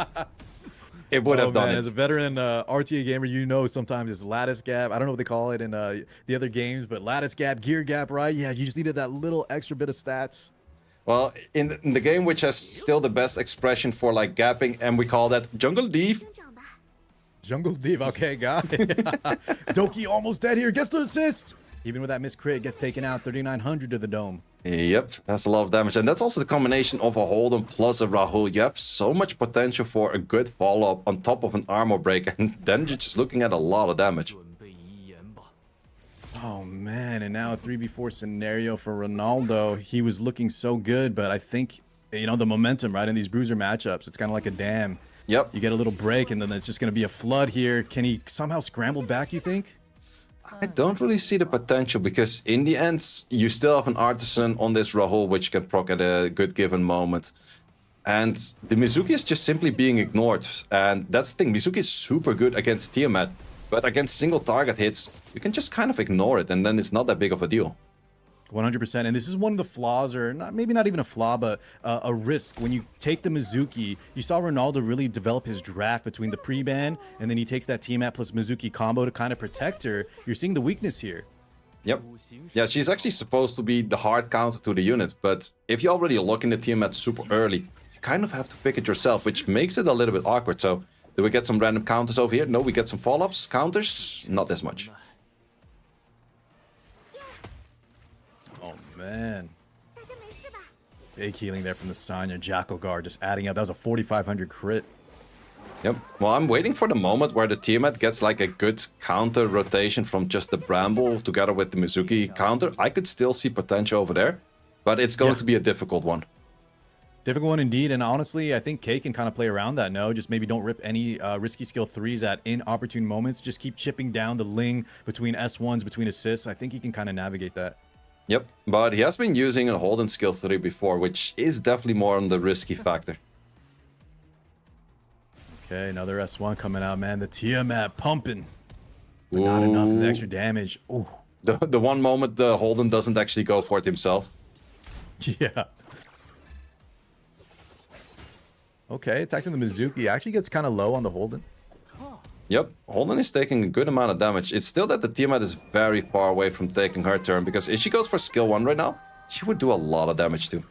it would have done it. As a veteran RTA gamer, you know sometimes it's lattice gap. I don't know what they call it in the other games, but lattice gap, gear gap, right? Yeah, you just needed that little extra bit of stats. Well, in the game which has still the best expression for like gapping, and we call that Jungle Div. Jungle Div, okay, got it. Doki almost dead here, gets the assist. Even with that miss crit, gets taken out, 3,900 to the dome. Yep, that's a lot of damage. And that's also the combination of a Holden plus a Rahul. You have so much potential for a good follow-up on top of an armor break, and then you're just looking at a lot of damage. Oh man, and now a 3v4 scenario for Ronaldo. He was looking so good, but I think, you know, the momentum, right, in these bruiser matchups, it's kind of like a dam. Yep. You get a little break, and then it's just going to be a flood here. Can he somehow scramble back, you think? I don't really see the potential because in the end, you still have an Artisan on this Rahul which can proc at a good given moment. And the Mizuki is just simply being ignored. And that's the thing, Mizuki is super good against Tiamat, but against single target hits, you can just kind of ignore it and then it's not that big of a deal. 100%, and this is one of the flaws, or not, maybe not even a flaw, but a risk. When you take the Mizuki, you saw Ronaldo really develop his draft between the pre-ban, and then he takes that Tiamat plus Mizuki combo to kind of protect her. You're seeing the weakness here. Yep. Yeah, she's actually supposed to be the hard counter to the unit, but if you already lock in the Tiamat super early, you kind of have to pick it yourself, which makes it a little bit awkward. So, do we get some random counters over here? No, we get some follow-ups, counters, not as much. Man, big healing there from the Sonya. Jackal Guard just adding up. That was a 4,500 crit. Yep. Well, I'm waiting for the moment where the Tiamat gets like a good counter rotation from just the Bramble together with the Mizuki counter. I could still see potential over there, but it's going to be a difficult one. Difficult one indeed, and honestly, I think Keker can kind of play around that. No, just maybe don't rip any risky skill 3s at inopportune moments. Just keep chipping down the Ling between S1s, between assists. I think he can kind of navigate that. Yep, but he has been using a Holden skill 3 before, which is definitely more on the risky factor. Okay, another S1 coming out, man. The Tiamat pumping. But not enough of the extra damage. Ooh. The one moment the Holden doesn't actually go for it himself. Yeah. Okay, attacking the Mizuki. Actually gets kind of low on the Holden. Yep, Holden is taking a good amount of damage. It's still that the Tiamat is very far away from taking her turn, because if she goes for skill 1 right now, she would do a lot of damage too.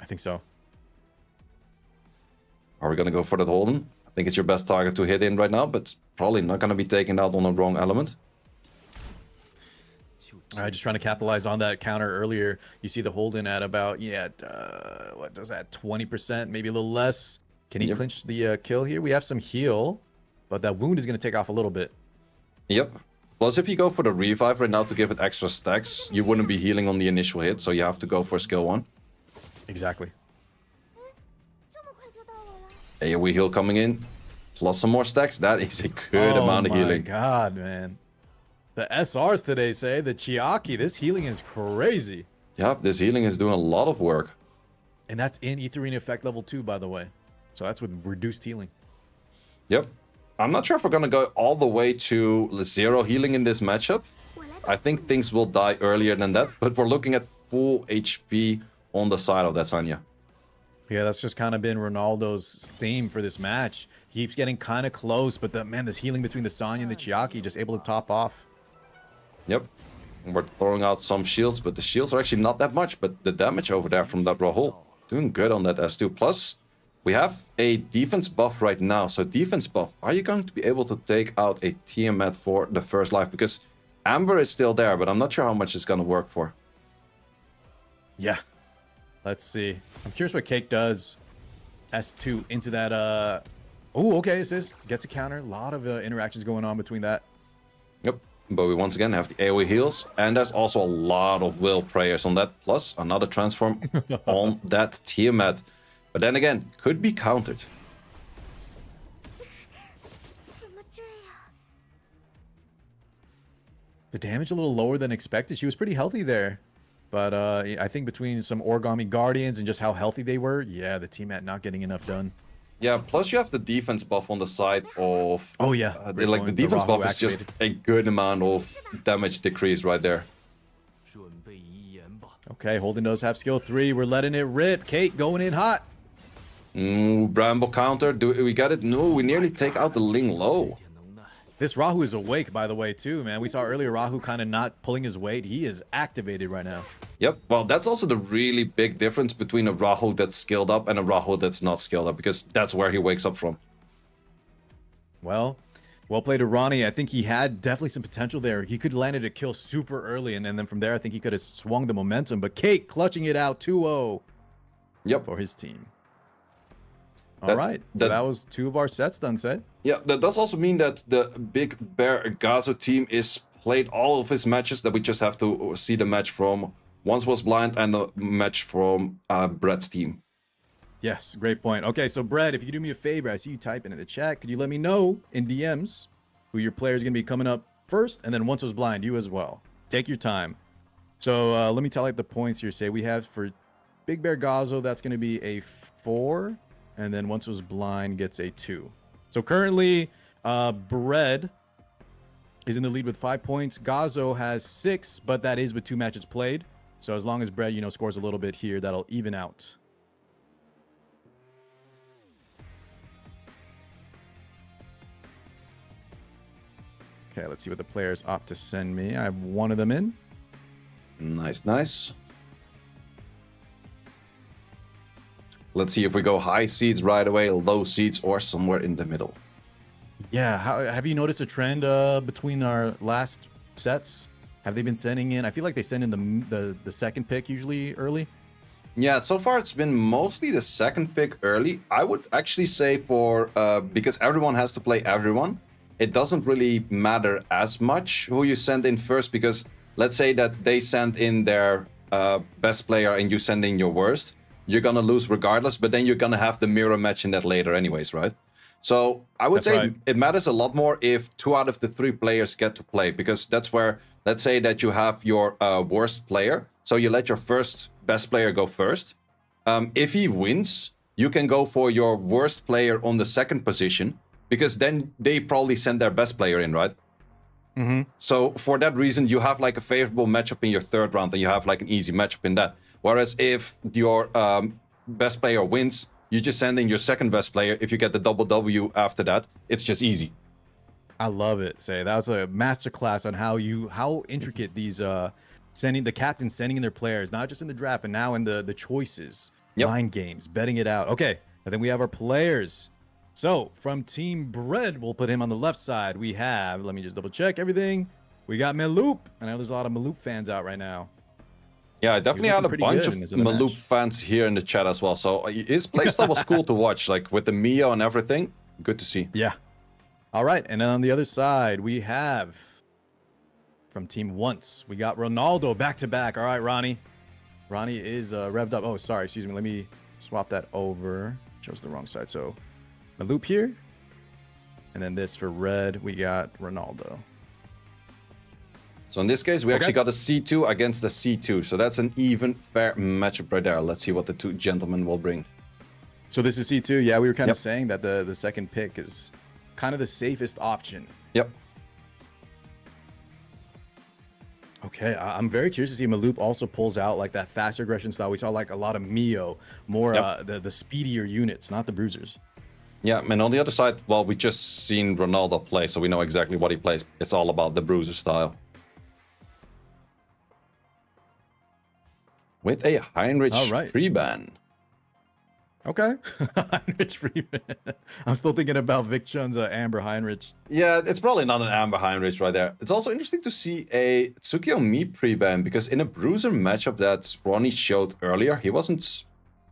I think so. Are we gonna go for that Holden? I think it's your best target to hit in right now, but probably not gonna be taken out on the wrong element. All right, just trying to capitalize on that counter earlier. You see the Holden at about, what does that, 20%, maybe a little less. Can he clinch the kill here? We have some heal, but that wound is going to take off a little bit. Yep. Plus, if you go for the revive right now to give it extra stacks, you wouldn't be healing on the initial hit, so you have to go for skill 1. Exactly. AoE heal coming in, plus some more stacks. That is a good amount of healing. Oh my god, man. The SRs today say the Chiaki, this healing is crazy. Yep, this healing is doing a lot of work. And that's in Etheria effect level 2, by the way. So that's with reduced healing. Yep. I'm not sure if we're going to go all the way to 0 healing in this matchup. I think things will die earlier than that, but we're looking at full HP on the side of that Sanya. Yeah, that's just kind of been Ronaldo's theme for this match. He keeps getting kind of close, but this healing between the Sanya and the Chiaki just able to top off. Yep. We're throwing out some shields, but the shields are actually not that much. But the damage over there from that Rahul, doing good on that S2. Plus, we have a defense buff right now. So defense buff, are you going to be able to take out a Tiamat for the first life? Because Amber is still there, but I'm not sure how much it's going to work for. Yeah. Let's see. I'm curious what Cake does. S2 into that. Oh, okay. Assist. Gets a counter. A lot of interactions going on between that. Yep. But we once again have the AoE heals, and there's also a lot of will prayers on that, plus another transform on that Tiamat. But then again, could be countered. The damage a little lower than expected. She was pretty healthy there. But I think between some Origami Guardians and just how healthy they were, yeah, the Tiamat not getting enough done. Yeah, plus you have the defense buff on the side of... Oh, yeah. The defense buff is just a good amount of damage decrease right there. Okay, Holden does have skill 3. We're letting it rip. Kate going in hot. Bramble counter. Do we get it? No, we nearly take out the Ling low. This Rahu is awake, by the way, too, man. We saw earlier Rahu kind of not pulling his weight. He is activated right now. Yep. Well, that's also the really big difference between a Rahu that's skilled up and a Rahu that's not skilled up, because that's where he wakes up from. Well played to Ronnie. I think he had definitely some potential there. He could landed a kill super early, and then from there, I think he could have swung the momentum. But Kate clutching it out 2-0 for his team. All right, so that was 2 of our sets done, said. Yeah, that does also mean that the Big Bear Gazo team is played all of his matches, that we just have to see the match from Once Was Blind and the match from Brett's team. Yes, great point. Okay, so Brett, if you could do me a favor, I see you typing in the chat. Could you let me know in DMs who your player is going to be coming up first? And then Once Was Blind, you as well. Take your time. So let me tally up the points here. Say we have for Big Bear Gazo, that's going to be a 4. And then Once Was Blind gets a 2. So currently, Bread is in the lead with 5 points. Gazo has 6, but that is with 2 matches played. So as long as Bread, scores a little bit here, that'll even out. Okay, let's see what the players opt to send me. I have one of them in. Nice, nice. Let's see if we go high seeds right away, low seeds, or somewhere in the middle. Yeah, have you noticed a trend between our last sets? Have they been sending in? I feel like they send in the second pick usually early. Yeah, so far it's been mostly the second pick early. I would actually say for, because everyone has to play everyone, it doesn't really matter as much who you send in first, because let's say that they send in their best player and you send in your worst. You're gonna lose regardless, but then you're gonna have the mirror match in that later anyways, right? So I would say it matters a lot more if 2 out of the 3 players get to play, because that's where, let's say that you have your worst player, so you let your first best player go first. If he wins, you can go for your worst player on the second position, because then they probably send their best player in, right? Mm-hmm. So for that reason, you have like a favorable matchup in your third round, and you have like an easy matchup in that. Whereas if your best player wins, you just send in your second best player. If you get the double W after that, it's just easy. I love it. Say that was a masterclass on how intricate these the captains sending in their players, not just in the draft, but now in the choices. Yep. Mind games, betting it out. Okay, and then we have our players. So from Team Bread, we'll put him on the left side. We have, let me just double check everything. We got Maloop. I know there's a lot of Maloop fans out right now. Yeah, I definitely had a bunch of Maloop match. fans here in the chat as well. So his playstyle was cool to watch, like with the Mio and everything. Good to see. Yeah. All right, and then on the other side, we have from Team Once, we got Ronaldo back-to-back. All right, Ronnie. Ronnie is revved up. Oh, sorry, excuse me. Let me swap that over. Chose the wrong side. So Maloop here. And then this for red, we got Ronaldo. So in this case, we actually got a C2 against the C2. So that's an even, fair matchup right there. Let's see what the two gentlemen will bring. So this is C2. Yeah, we were kind of saying that the second pick is kind of the safest option. Yep. Okay, I'm very curious to see if Maloop also pulls out like that fast aggression style. We saw like a lot of Mio, more the speedier units, not the bruisers. Yeah, and on the other side, well, we just seen Ronaldo play, so we know exactly what he plays. It's all about the bruiser style. With a Heinrich Freeban. Okay. Heinrich Freeman. I'm still thinking about Vic Chun's Amber Heinrich. Yeah, it's probably not an Amber Heinrich right there. It's also interesting to see a Tsukio Mi pre-ban, because in a bruiser matchup that Ronnie showed earlier, he wasn't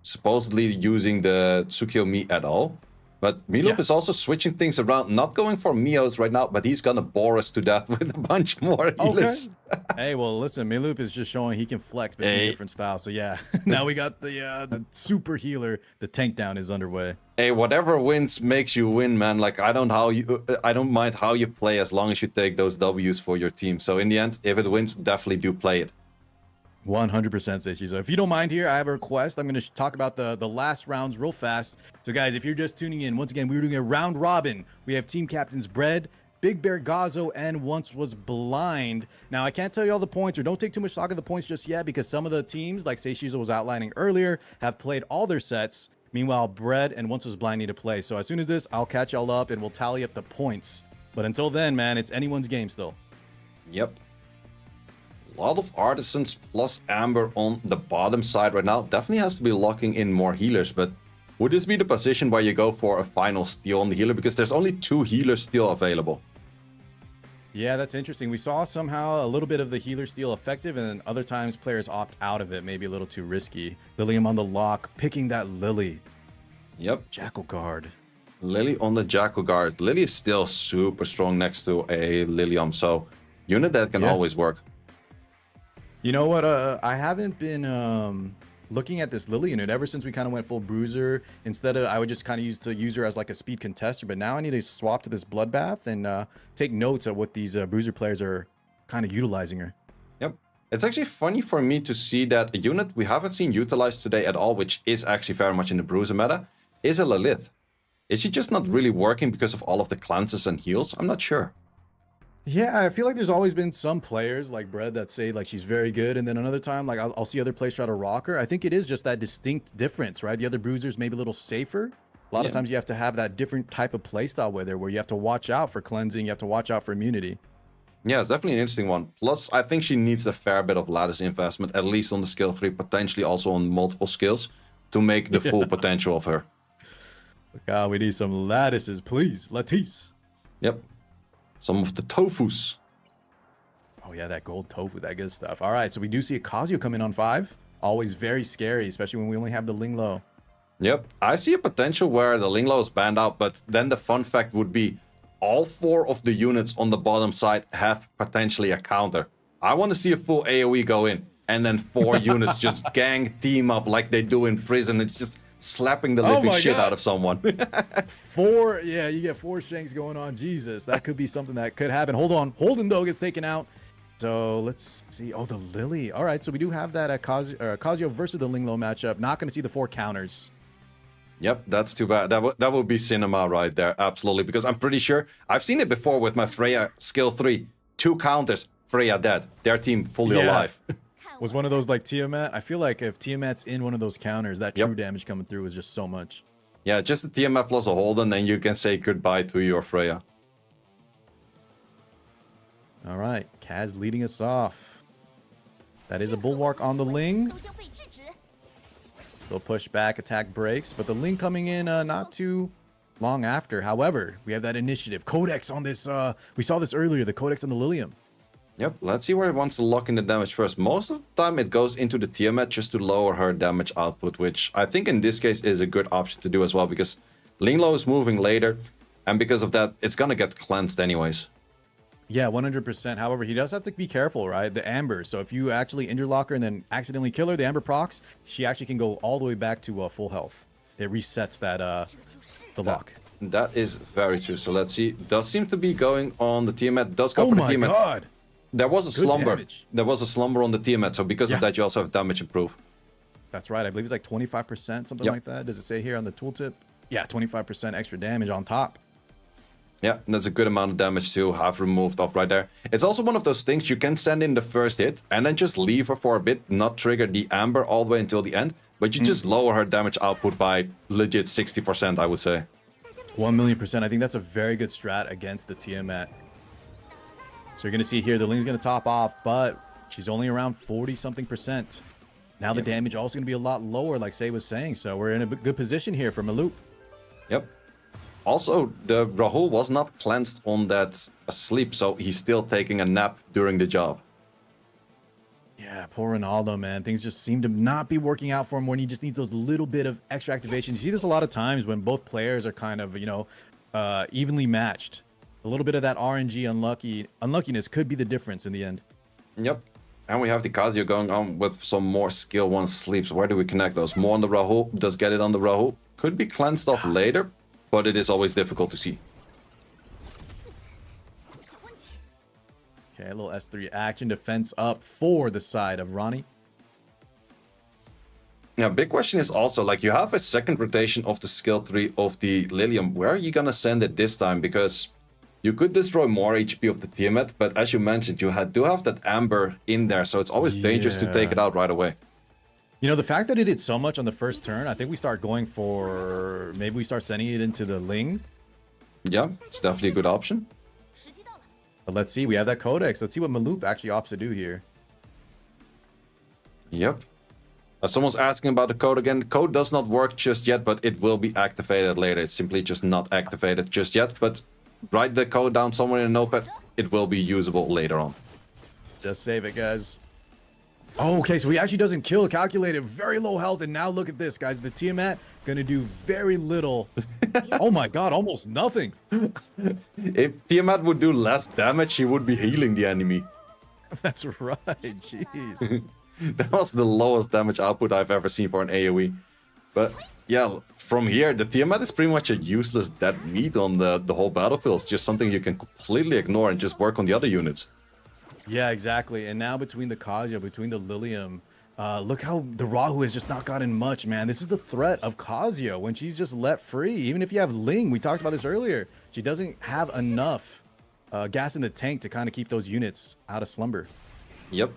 supposedly using the Tsukio Mi at all. But Maloop is also switching things around, not going for Mios right now, but he's gonna bore us to death with a bunch more healers. Hey, well, listen, Maloop is just showing he can flex between different styles. So yeah, now we got the super healer. The tank down is underway. Hey, whatever wins makes you win, man. Like I don't mind how you play as long as you take those W's for your team. So in the end, if it wins, definitely do play it. 100% Stacey. So if you don't mind here, I have a request. I'm going to talk about the last rounds real fast. So guys, if you're just tuning in, once again, we were doing a round robin. We have team captains Bread, Big Bear Gazzo, and Once Was Blind. Now, I can't tell you all the points, or don't take too much stock of the points just yet, because some of the teams, like Seishizo was outlining earlier, have played all their sets. Meanwhile, Bread and Once Was Blind need to play. So as soon as this, I'll catch y'all up and we'll tally up the points. But until then, man, it's anyone's game still. Yep. A lot of Artisans plus Amber on the bottom side right now. Definitely has to be locking in more healers, but would this be the position where you go for a final steal on the healer? Because there's only 2 healers still available. Yeah, that's interesting. We saw somehow a little bit of the healer steal effective, and then other times players opt out of it, maybe a little too risky. Lilium on the lock, picking that Lily. Yep. Jackal Guard. Lily on the Jackal Guard. Lily is still super strong next to a Lilium, so unit that can always work. You know what? I haven't been looking at this Lily unit ever since we kind of went full bruiser. Instead of, I would just kind of use her as like a speed contester, but now I need to swap to this Bloodbath and take notes of what these bruiser players are kind of utilizing her. Yep. It's actually funny for me to see that a unit we haven't seen utilized today at all, which is actually very much in the bruiser meta, is a Lilith. Is she just not really working because of all of the cleanses and heals? I'm not sure. Yeah, I feel like there's always been some players like Bread that say like she's very good, and then another time like I'll see other players try to rock her. I think it is just that distinct difference, right? The other bruisers maybe a little safer. A lot of times you have to have that different type of playstyle with her, where you have to watch out for cleansing, you have to watch out for immunity. Yeah, it's definitely an interesting one. Plus, I think she needs a fair bit of lattice investment, at least on the skill 3, potentially also on multiple skills, to make the full potential of her. God, we need some lattices, please. Lattice. Yep. Some of the tofus. Oh yeah, that gold tofu, that good stuff. All right, so we do see a Kazuya come in on 5. Always very scary, especially when we only have the Linglo. Yep, I see a potential where the Linglo is banned out, but then the fun fact would be all 4 of the units on the bottom side have potentially a counter. I want to see a full AoE go in, and then 4 units just gang team up like they do in prison. It's just slapping the living shit out of someone. 4, yeah, you get 4 shanks going on. Jesus, that could be something that could happen. Hold on, Holden though gets taken out. So let's see. Oh, the Lily. All right, so we do have that Kazuya versus the Linglo matchup. Not going to see the 4 counters. Yep, that's too bad. That would be cinema right there, absolutely. Because I'm pretty sure I've seen it before with my Freya skill 3. 2 counters, Freya dead. Their team fully alive. Was one of those like Tiamat? I feel like if Tiamat's in one of those counters, that true damage coming through is just so much. Yeah, just the Tiamat plus a Holden, then you can say goodbye to your Freya. All right, Kaz leading us off. That is a Bulwark on the Ling. They'll push back, attack breaks, but the Ling coming in not too long after. However, we have that initiative. Codex on this, we saw this earlier, the Codex on the Lilium. Yep, let's see where it wants to lock in the damage first. Most of the time it goes into the Tiamat just to lower her damage output, which I think in this case is a good option to do as well, because Linglo is moving later, and because of that, it's gonna get cleansed anyways. Yeah, 100%. However, he does have to be careful, right? The Amber. So if you actually interlock her and then accidentally kill her, the Amber procs, she actually can go all the way back to full health. It resets that the lock. That is very true. So let's see. Does seem to be going on the Tiamat. Does go for the Tiamat. Oh my god! There was a slumber. Damage. There was a slumber on the Tiamat, so because of that, you also have damage improve. That's right. I believe it's like 25%, something like that. Does it say here on the tooltip? Yeah, 25% extra damage on top. Yeah, that's a good amount of damage to have removed off right there. It's also one of those things you can send in the first hit and then just leave her for a bit, not trigger the Amber all the way until the end, but you just lower her damage output by legit 60%, I would say. 1,000,000%. I think that's a very good strat against the Tiamat. So you're going to see here, the Ling's going to top off, but she's only around 40-something%. Now the damage also going to be a lot lower, like Say was saying, so we're in a good position here for Maloop. Yep. Also, the Rahul was not cleansed on that sleep, so he's still taking a nap during the job. Yeah, poor Ronaldo, man. Things just seem to not be working out for him when he just needs those little bit of extra activations. You see this a lot of times when both players are kind of, you know, evenly matched. A little bit of that RNG unluckiness could be the difference in the end. Yep. And we have the Casio going on with some more skill one sleeps. Where do we connect those? More on the Rahul. Does get it on the Rahul. Could be cleansed off later, but it is always difficult to see. Okay, a little S3 action defense up for the side of Ronnie. Yeah, big question is also, like, you have a second rotation of the skill 3 of the Lilium. Where are you gonna send it this time? Because you could destroy more HP of the Tiamat, but as you mentioned, you do have that Amber in there, so it's always dangerous to take it out right away. You know, the fact that it did so much on the first turn, I think we start going for... Maybe we start sending it into the Ling. Yeah, it's definitely a good option. But let's see, we have that Codex. Let's see what Maloop actually opts to do here. Yep. Someone's asking about the code again. The code does not work just yet, but it will be activated later. It's simply just not activated just yet, but write the code down somewhere in a notepad. It will be usable later on. Just save it, guys. Oh, okay, so he actually doesn't kill. Calculated, very low health, and now look at this, guys. The Tiamat gonna do very little. Oh my god, almost nothing. If Tiamat would do less damage, he would be healing the enemy. That's right, jeez. That was the lowest damage output I've ever seen for an AoE. But yeah, from here, the Tiamat is pretty much a useless dead meat on the whole battlefield. It's just something you can completely ignore and just work on the other units. Yeah, exactly. And now between the Casio, between the Lilium, look how the Rahu has just not gotten much, man. This is the threat of Casio when she's just let free. Even if you have Ling, we talked about this earlier, she doesn't have enough gas in the tank to kind of keep those units out of slumber. Yep.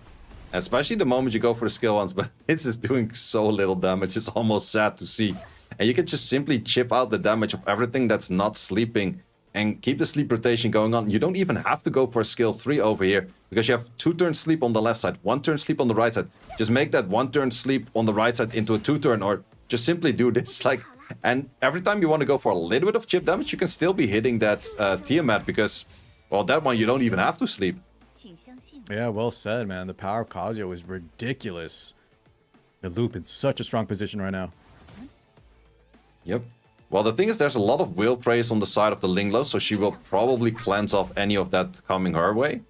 Especially the moment you go for the skill ones, but it's just doing so little damage. It's almost sad to see. And you can just simply chip out the damage of everything that's not sleeping and keep the sleep rotation going on. You don't even have to go for skill 3 over here, because you have 2 turn sleep on the left side, 1 turn sleep on the right side. Just make that 1 turn sleep on the right side into a 2 turn, or just simply do this. Like, and every time you want to go for a little bit of chip damage, you can still be hitting that Tiamat, because, well, that one you don't even have to sleep. Yeah, well said, man. The power of Casio is ridiculous. Maloop in such a strong position right now. Yep. Well, the thing is, there's a lot of will praise on the side of the Linglo, so she will probably cleanse off any of that coming her way.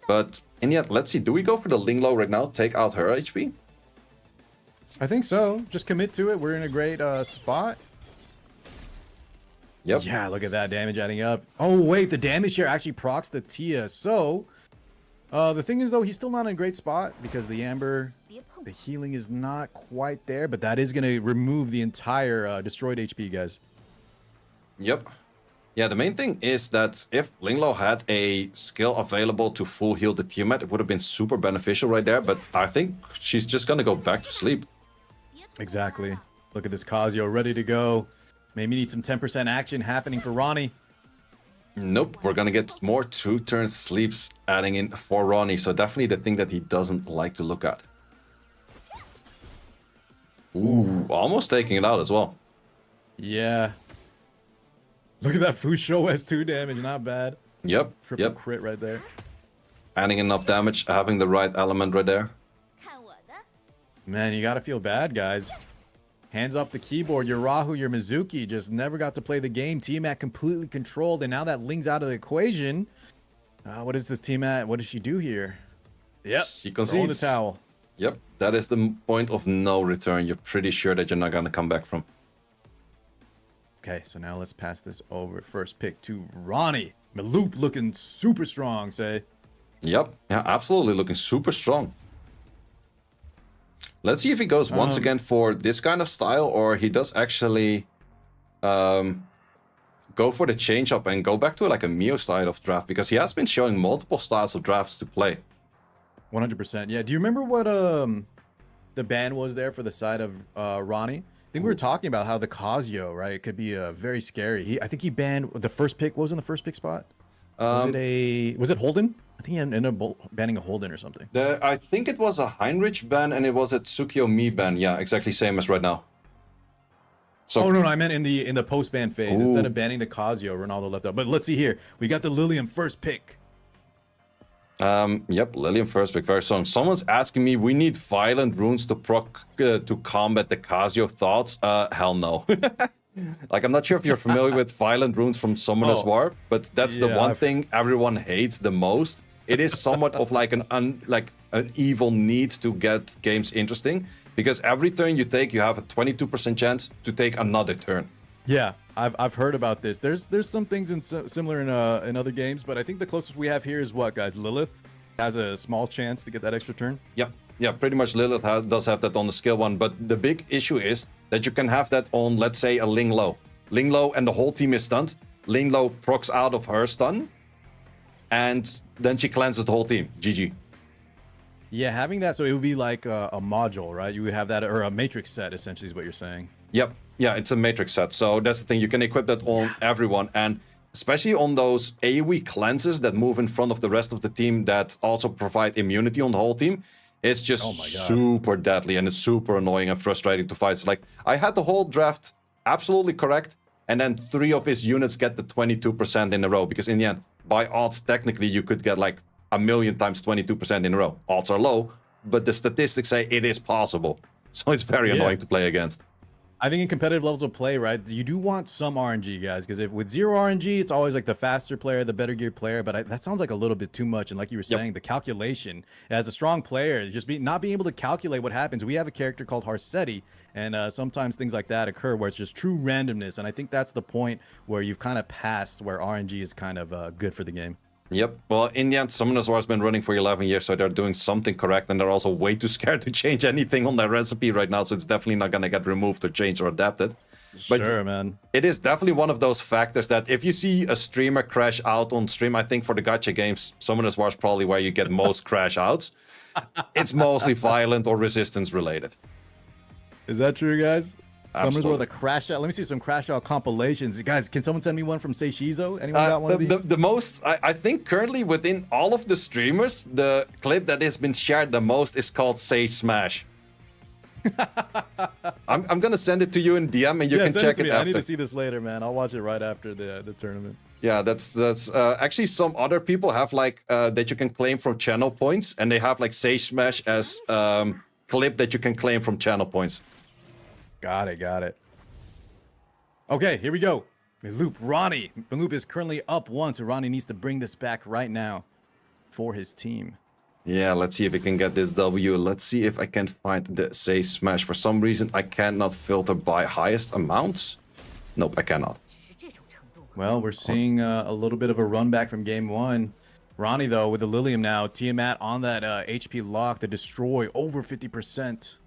But in the end, let's see. Do we go for the Linglo right now? Take out her HP? I think so. Just commit to it. We're in a great spot. Yep. Yeah, look at that damage adding up. Oh, wait. The damage here actually procs the Tia. So, the thing is, though, he's still not in a great spot because the Amber, the healing is not quite there, but that is going to remove the entire destroyed HP, guys. Yep. Yeah, the main thing is that if Linglo had a skill available to full heal the Tiamat, it would have been super beneficial right there, but I think she's just going to go back to sleep. Exactly. Look at this Casio ready to go. Maybe need some 10% action happening for Ronnie. Nope, we're gonna get more 2 turn sleeps adding in for Ronnie, so definitely the thing that he doesn't like to look at. Ooh, almost taking it out as well. Yeah. Look at that Fusho has 2 damage, not bad. Yep. Triple crit right there. Adding enough damage, having the right element right there. 看我的！ Man, you gotta feel bad, guys. Hands off the keyboard. Your Rahu, your Mizuki just never got to play the game. Tiamat completely controlled, and now that Ling's out of the equation. What is this Tiamat? What does she do here? Yep. She concedes. The towel. Yep. That is the point of no return. You're pretty sure that you're not gonna come back from. Okay, so now let's pass this over. First pick to Ronnie. Maloop looking super strong, say. Yep. Yeah, absolutely looking super strong. Let's see if he goes once again for this kind of style, or he does actually go for the change up and go back to like a Mio style of draft, because he has been showing multiple styles of drafts to play. 100%. Yeah. Do you remember what the ban was there for the side of Ronnie? I think we were talking about how the Casio, right? It could be very scary. I think he banned the first pick. What was in the first pick spot? Was it Holden? I think he ended up banning a Holden or something. I think it was a Heinrich ban, and it was a Tsukio Mi ban. Yeah, exactly same as right now. So, oh no, I meant in the post ban phase. Instead of banning the Casio, Ronaldo left out. But let's see here. We got the Lilium first pick. Yep, Lilium first pick, very strong. Someone's asking me, we need violent runes to to combat the Casio thoughts. Hell no. Like, I'm not sure if you're familiar with violent runes from Summoner's War, but that's the one thing everyone hates the most. It is somewhat of like an evil need to get games interesting, because every turn you take, you have a 22% chance to take another turn. Yeah, I've heard about this. There's some things similar in other games, but I think the closest we have here is what, guys? Lilith has a small chance to get that extra turn. Yep. Yeah, pretty much Lilith does have that on the skill one, but the big issue is that you can have that on, let's say, a Ling Lo. Ling Lo and the whole team is stunned. Ling Lo procs out of her stun, and then she cleanses the whole team. GG. Yeah, having that, so it would be like a module, right? You would have that, or a matrix set, essentially, is what you're saying. Yep. Yeah, it's a matrix set. So that's the thing. You can equip that on everyone, and especially on those AoE cleanses that move in front of the rest of the team that also provide immunity on the whole team. It's just super deadly, and it's super annoying and frustrating to fight. It's like, I had the whole draft absolutely correct, and then 3 of his units get the 22% in a row, because in the end, by odds, technically, you could get like 1,000,000 times 22% in a row. Odds are low, but the statistics say it is possible. So it's very annoying to play against. I think in competitive levels of play, right, you do want some RNG, guys, because if with 0 RNG, it's always like the faster player, the better geared player, but that sounds like a little bit too much. And like you were saying, the calculation, as a strong player, just not being able to calculate what happens. We have a character called Harsetti, and sometimes things like that occur where it's just true randomness, and I think that's the point where you've kind of passed where RNG is kind of good for the game. Yep. Well, in the end, Summoner's War has been running for 11 years, so they're doing something correct, and they're also way too scared to change anything on their recipe right now, so it's definitely not going to get removed or changed or adapted. But sure, man. It is definitely one of those factors that if you see a streamer crash out on stream, I think for the gacha games, Summoner's War is probably where you get most crash outs. It's mostly violent or resistance related. Is that true, guys? Absolutely. Summoners War, the crash out. Let me see some crash out compilations. Guys, can someone send me one from Seishizo? Anyone got one of these? The most, I think currently within all of the streamers, the clip that has been shared the most is called Say Smash. I'm gonna send it to you in DM, and you can check it after. I need to see this later, man. I'll watch it right after the tournament. Yeah, that's actually some other people have like that you can claim from channel points, and they have like Say Smash as clip that you can claim from channel points. Got it. Okay, here we go. Maloop, Ronnie. Maloop is currently up 1, so Ronnie needs to bring this back right now for his team. Yeah, let's see if we can get this W. Let's see if I can find the Say Smash. For some reason, I cannot filter by highest amounts. Nope, I cannot. Well, we're seeing a little bit of a run back from game 1. Ronnie, though, with the Lilium now. Tiamat on that HP lock, the Destroy, over 50%.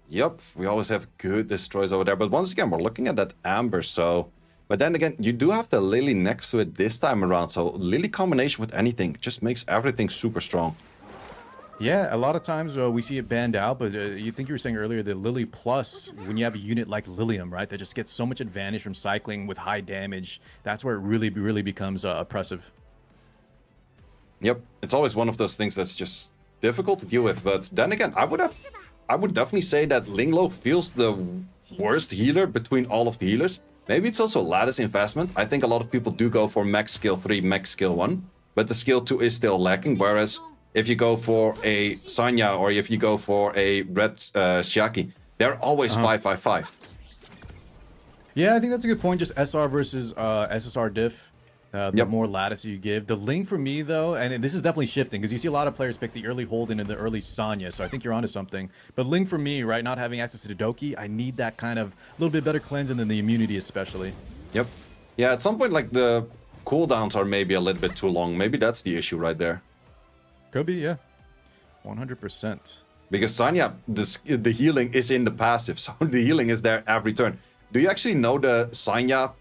Yep, we always have good destroys over there. But once again, we're looking at that Amber, so... But then again, you do have the Lily next to it this time around, so Lily combination with anything just makes everything super strong. Yeah, a lot of times we see it banned out, but you were saying earlier the Lily Plus, when you have a unit like Lilium, right, that just gets so much advantage from cycling with high damage, that's where it really becomes oppressive. Yep, it's always one of those things that's just difficult to deal with, but then again, I would have I would definitely say that Linglo feels the worst healer between all of the healers. Maybe it's also lattice investment. I think a lot of people do go for max skill 3, max skill 1. But the skill 2 is still lacking. Whereas if you go for a Sanya or if you go for a red Shiaki, they're always 5-5-5. Yeah, I think that's a good point. Just SR versus SSR diff. The more lattice you give. The Ling for me, though, and this is definitely shifting, because you see a lot of players pick the early Holden and the early Sanya, so I think you're onto something. But Ling for me, right, not having access to the Doki, I need that kind of little bit better cleansing than the immunity especially. Yep. Yeah, at some point, like, the cooldowns are maybe a little bit too long. Maybe that's the issue right there. Could be, yeah. 100%. Because Sanya, the healing is in the passive, so the healing is there every turn. Do you actually know the Sanya,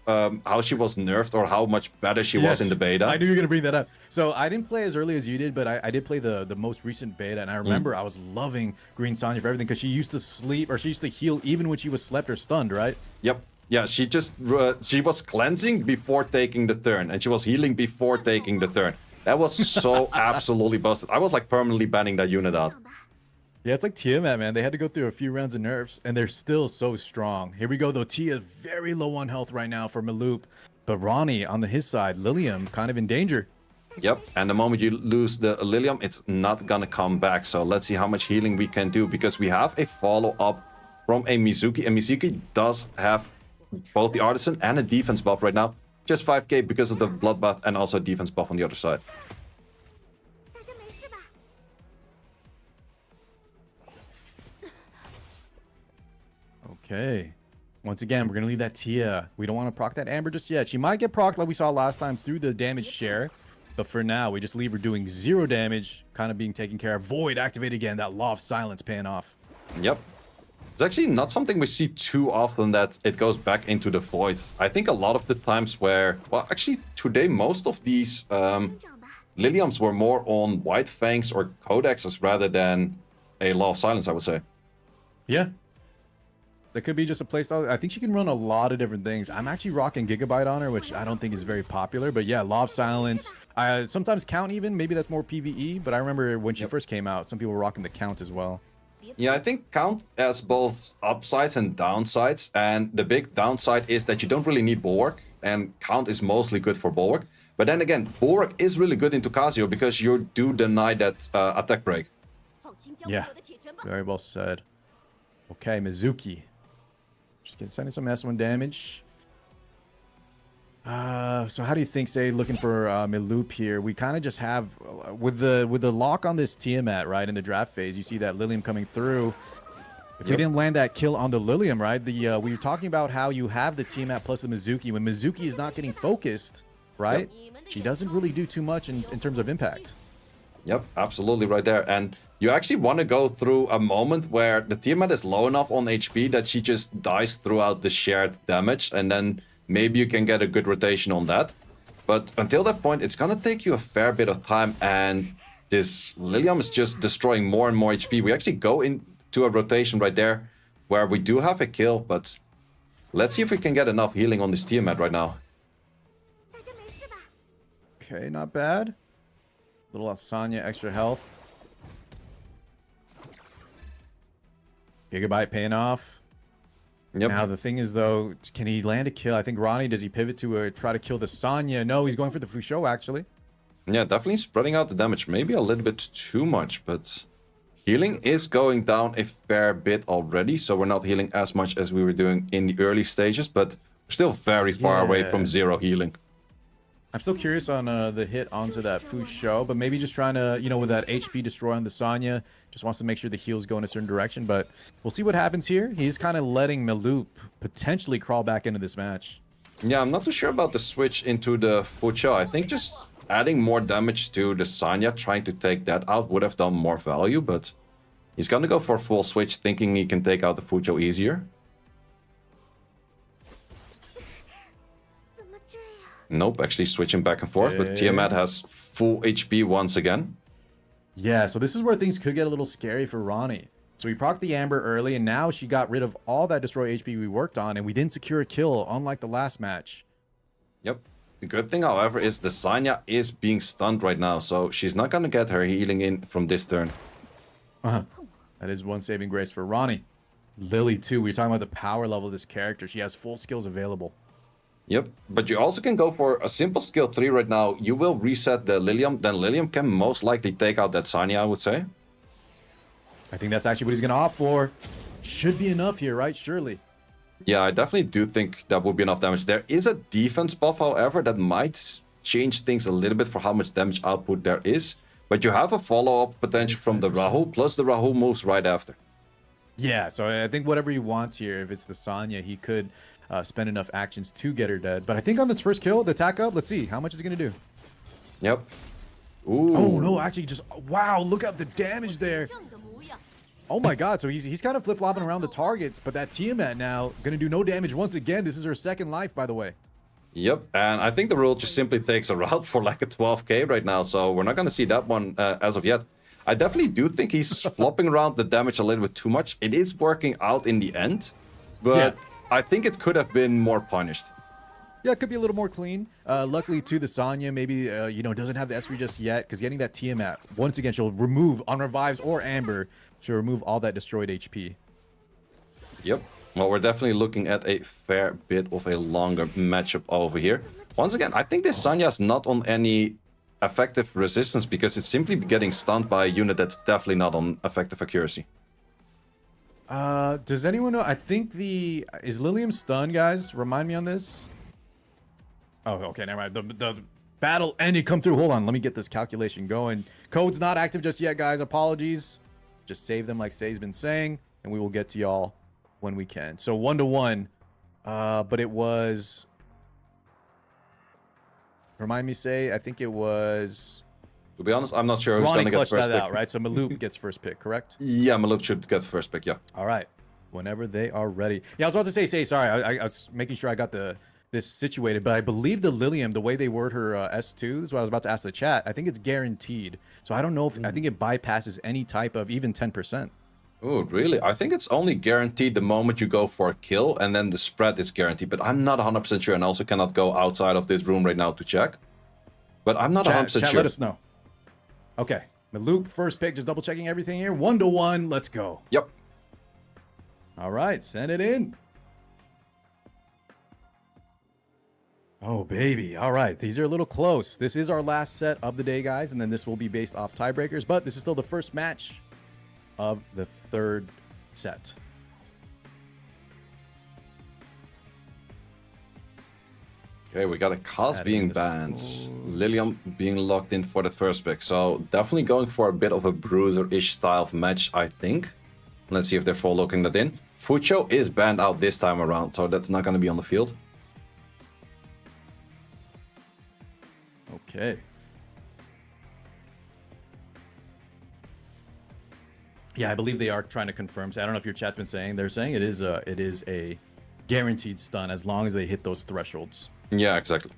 how she was nerfed or how much better she was in the beta? I knew you were going to bring that up. So I didn't play as early as you did, but I did play the most recent beta, and I remember I was loving Green Sanya for everything, because she used to sleep, or she used to heal even when she was slept or stunned, right? Yep. Yeah, she just, she was cleansing before taking the turn, and she was healing before taking the turn. That was so absolutely busted. I was like permanently banning that unit out. Yeah, it's like Tiamat, man. They had to go through a few rounds of nerfs, and they're still so strong. Here we go, though. Tia very low on health right now for Maloop. But Ronnie, on his side, Lilium, kind of in danger. Yep, and the moment you lose the Lilium, it's not gonna come back. So let's see how much healing we can do, because we have a follow-up from a Mizuki. And Mizuki does have both the Artisan and a defense buff right now. Just 5k because of the Bloodbath and also defense buff on the other side. Okay. Once again, we're going to leave that Tia. We don't want to proc that Amber just yet. She might get procced like we saw last time through the damage share. But for now, we just leave her doing 0 damage, kind of being taken care of. Void activate again. That Law of Silence paying off. Yep. It's actually not something we see too often that it goes back into the Void. I think a lot of the times where... Well, actually, today, most of these Liliums were more on White Fangs or Codexes rather than a Law of Silence, I would say. Yeah. That could be just a playstyle. I think she can run a lot of different things. I'm actually rocking Gigabyte on her, which I don't think is very popular. But yeah, Law of Silence. Sometimes Count even. Maybe that's more PvE. But I remember when she first came out, some people were rocking the Count as well. Yeah, I think Count has both upsides and downsides. And the big downside is that you don't really need Bulwark. And Count is mostly good for Bulwark. But then again, Bulwark is really good into Casio because you do deny that attack break. Yeah, very well said. Okay, Mizuki. Just sending some S1 damage. So how do you think, say, looking for Maloop here? We kind of just have, with the lock on this Tiamat, right, in the draft phase, you see that Lilium coming through. If we didn't land that kill on the Lilium, right, we were talking about how you have the Tiamat plus the Mizuki. When Mizuki is not getting focused, right, she doesn't really do too much in terms of impact. Yep, absolutely right there. And you actually want to go through a moment where the Tiamat is low enough on HP that she just dies throughout the shared damage, and then maybe you can get a good rotation on that. But until that point, it's gonna take you a fair bit of time, and this Lilium is just destroying more and more HP. We actually go into a rotation right there where we do have a kill, but let's see if we can get enough healing on this Tiamat right now. Okay, not bad. Little Sanya, extra health. Gigabyte paying off. Yep. Now the thing is, though, can he land a kill? I think Ronnie, does he pivot to try to kill the Sanya? No, he's going for the Fusho, actually. Yeah, definitely spreading out the damage. Maybe a little bit too much, but healing is going down a fair bit already. So we're not healing as much as we were doing in the early stages, but we're still very far away from 0 healing. I'm still curious on the hit onto that Fusho, but maybe just trying to, with that HP destroy on the Sanya, just wants to make sure the heals go in a certain direction, but we'll see what happens here. He's kind of letting Maloop potentially crawl back into this match. Yeah, I'm not too sure about the switch into the Fusho. I think just adding more damage to the Sanya, trying to take that out, would have done more value, but he's gonna go for a full switch, thinking he can take out the Fusho easier. Nope, actually switching back and forth, but Tiamat has full HP once again. Yeah, so this is where things could get a little scary for Ronnie. So we procced the Amber early, and now she got rid of all that destroy HP we worked on, and we didn't secure a kill, unlike the last match. Yep. The good thing, however, is the Sanya is being stunned right now, so she's not gonna get her healing in from this turn. I That is one saving grace for Ronnie. Lily, too. We were talking about the power level of this character. She has full skills available. Yep, but you also can go for a simple skill 3 right now. You will reset the Lilium, then Lilium can most likely take out that Sanya, I would say. I think that's actually what he's going to opt for. Should be enough here, right? Surely. Yeah, I definitely do think that would be enough damage. There is a defense buff, however, that might change things a little bit for how much damage output there is. But you have a follow-up potential from the Rahu, plus the Rahu moves right after. Yeah, so I think whatever he wants here, if it's the Sanya, he could spend enough actions to get her dead. But I think on this first kill, the attack up, let's see. How much is he going to do? Yep. Ooh. Oh, no, actually just... Wow, look at the damage there. Oh my god, so he's kind of flip-flopping around the targets, but that Tiamat now going to do no damage once again. This is her second life, by the way. Yep, and I think the rule just simply takes her out for like a 12k right now, so we're not going to see that one as of yet. I definitely do think he's flopping around the damage a little bit too much. It is working out in the end, but yeah. I think it could have been more punished. Yeah, it could be a little more clean. Luckily, too, the Sanya maybe, you know, doesn't have the S3 just yet, because getting that Tiamat, once again, she'll remove, on revives or Amber, she'll remove all that destroyed HP. Yep. Well, we're definitely looking at a fair bit of a longer matchup over here. Once again, I think this Sanya's not on any effective resistance because it's simply getting stunned by a unit that's definitely not on effective accuracy. Does anyone know? I think is Lilium stunned, guys? Remind me on this. Oh, okay, never mind. The battle ended. Come through. Hold on, let me get this calculation going. Code's not active just yet, guys. Apologies. Just save them like Say's been saying, and we will get to y'all when we can. So 1-to-1, but it was. Remind me, Say. I think it was. To be honest, I'm not sure who's going to get first pick. Out, right? So Maloop gets first pick, correct? Yeah, Maloop should get first pick, yeah. All right. Whenever they are ready. Yeah, I was about to say, sorry. I was making sure I got this situated, but I believe the Lilium, the way they word her S2, this is what I was about to ask the chat. I think it's guaranteed. So I don't know if, I think it bypasses any type of even 10%. Oh, really? I think it's only guaranteed the moment you go for a kill, and then the spread is guaranteed. But I'm not 100% sure, and also cannot go outside of this room right now to check. But I'm not 100% chat, sure. Let us know. Okay. Maloop, first pick, just double checking everything here. 1-to-1, let's go. Yep. All right, send it in. Oh, baby. All right. These are a little close. This is our last set of the day, guys, and then this will be based off tiebreakers, but this is still the first match of the third set. Okay, we got a Cos being banned. Lilium being locked in for the first pick. So definitely going for a bit of a bruiser-ish style of match, I think. Let's see if they're full locking that in. Fucho is banned out this time around, so that's not going to be on the field. Okay. Yeah, I believe they are trying to confirm. So I don't know if your chat's been saying. They're saying it is a guaranteed stun as long as they hit those thresholds. Yeah, exactly.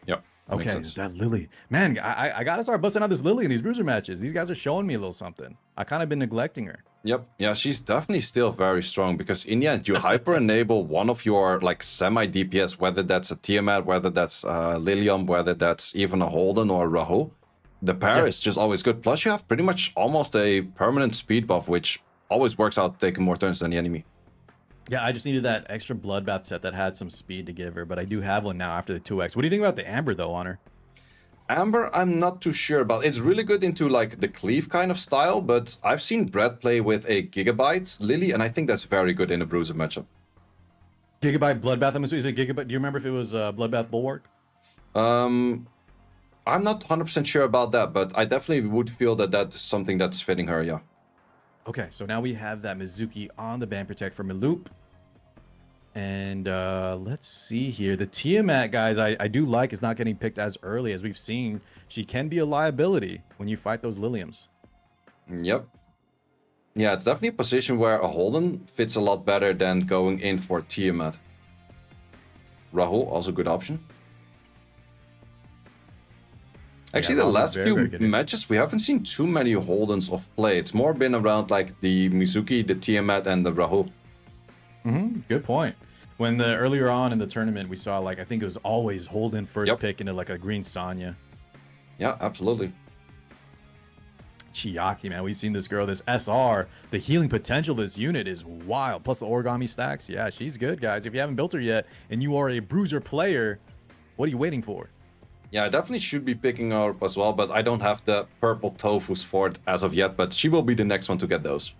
Yep. Okay, that Lily. Man, I gotta start busting out this Lily in these bruiser matches. These guys are showing me a little something. I kind of been neglecting her. Yep. Yeah, she's definitely still very strong because in the end, you hyper enable one of your like semi DPS, whether that's a Tiamat, whether that's Lilium, whether that's even a Holden or a Rahu. The pair is just always good. Plus, you have pretty much almost a permanent speed buff, which always works out taking more turns than the enemy. Yeah, I just needed that extra bloodbath set that had some speed to give her, but I do have one now after the 2x. What do you think about the Amber, though, on her? Amber, I'm not too sure about. It's really good into like the cleave kind of style, but I've seen Brett play with a Gigabyte Lily, and I think that's very good in a bruiser matchup. Gigabyte Bloodbath, I'm assuming, is it Gigabyte? Do you remember if it was Bloodbath Bulwark? I'm not 100% sure about that, but I definitely would feel that that's something that's fitting her, yeah. Okay, so now we have that Mizuki on the Ban Protect for Maloop. And let's see here. The Tiamat, guys, I do like is not getting picked as early as we've seen. She can be a liability when you fight those Liliums. Yep. Yeah, it's definitely a position where a Holden fits a lot better than going in for Tiamat. Rahul, also a good option. Actually, the last few matches, we haven't seen too many Holdens of play. It's more been around like the Mizuki, the Tiamat, and the Rahul. Good point. When earlier on in the tournament, we saw like, I think it was always Holden first pick into like a green Sanya. Yeah, absolutely. Chiaki, man. We've seen this girl, this SR. The healing potential of this unit is wild. Plus the origami stacks. Yeah, she's good, guys. If you haven't built her yet and you are a bruiser player, what are you waiting for? Yeah, I definitely should be picking her up as well, but I don't have the purple tofus for it as of yet, but she will be the next one to get those.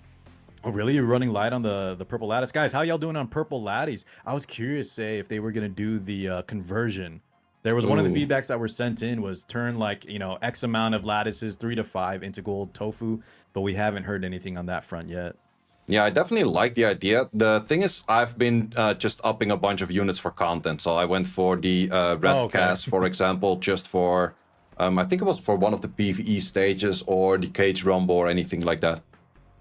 Oh, really? You're running light on the purple lattice? Guys, how y'all doing on purple latties? I was curious, say, if they were going to do the conversion. There was one of the feedbacks that were sent in was turn like, you know, X amount of lattices, 3 to 5 into gold tofu, but we haven't heard anything on that front yet. Yeah, I definitely like the idea. The thing is, I've been just upping a bunch of units for content. So I went for the red cast, for example, just for, I think it was for one of the PvE stages or the cage rumble or anything like that.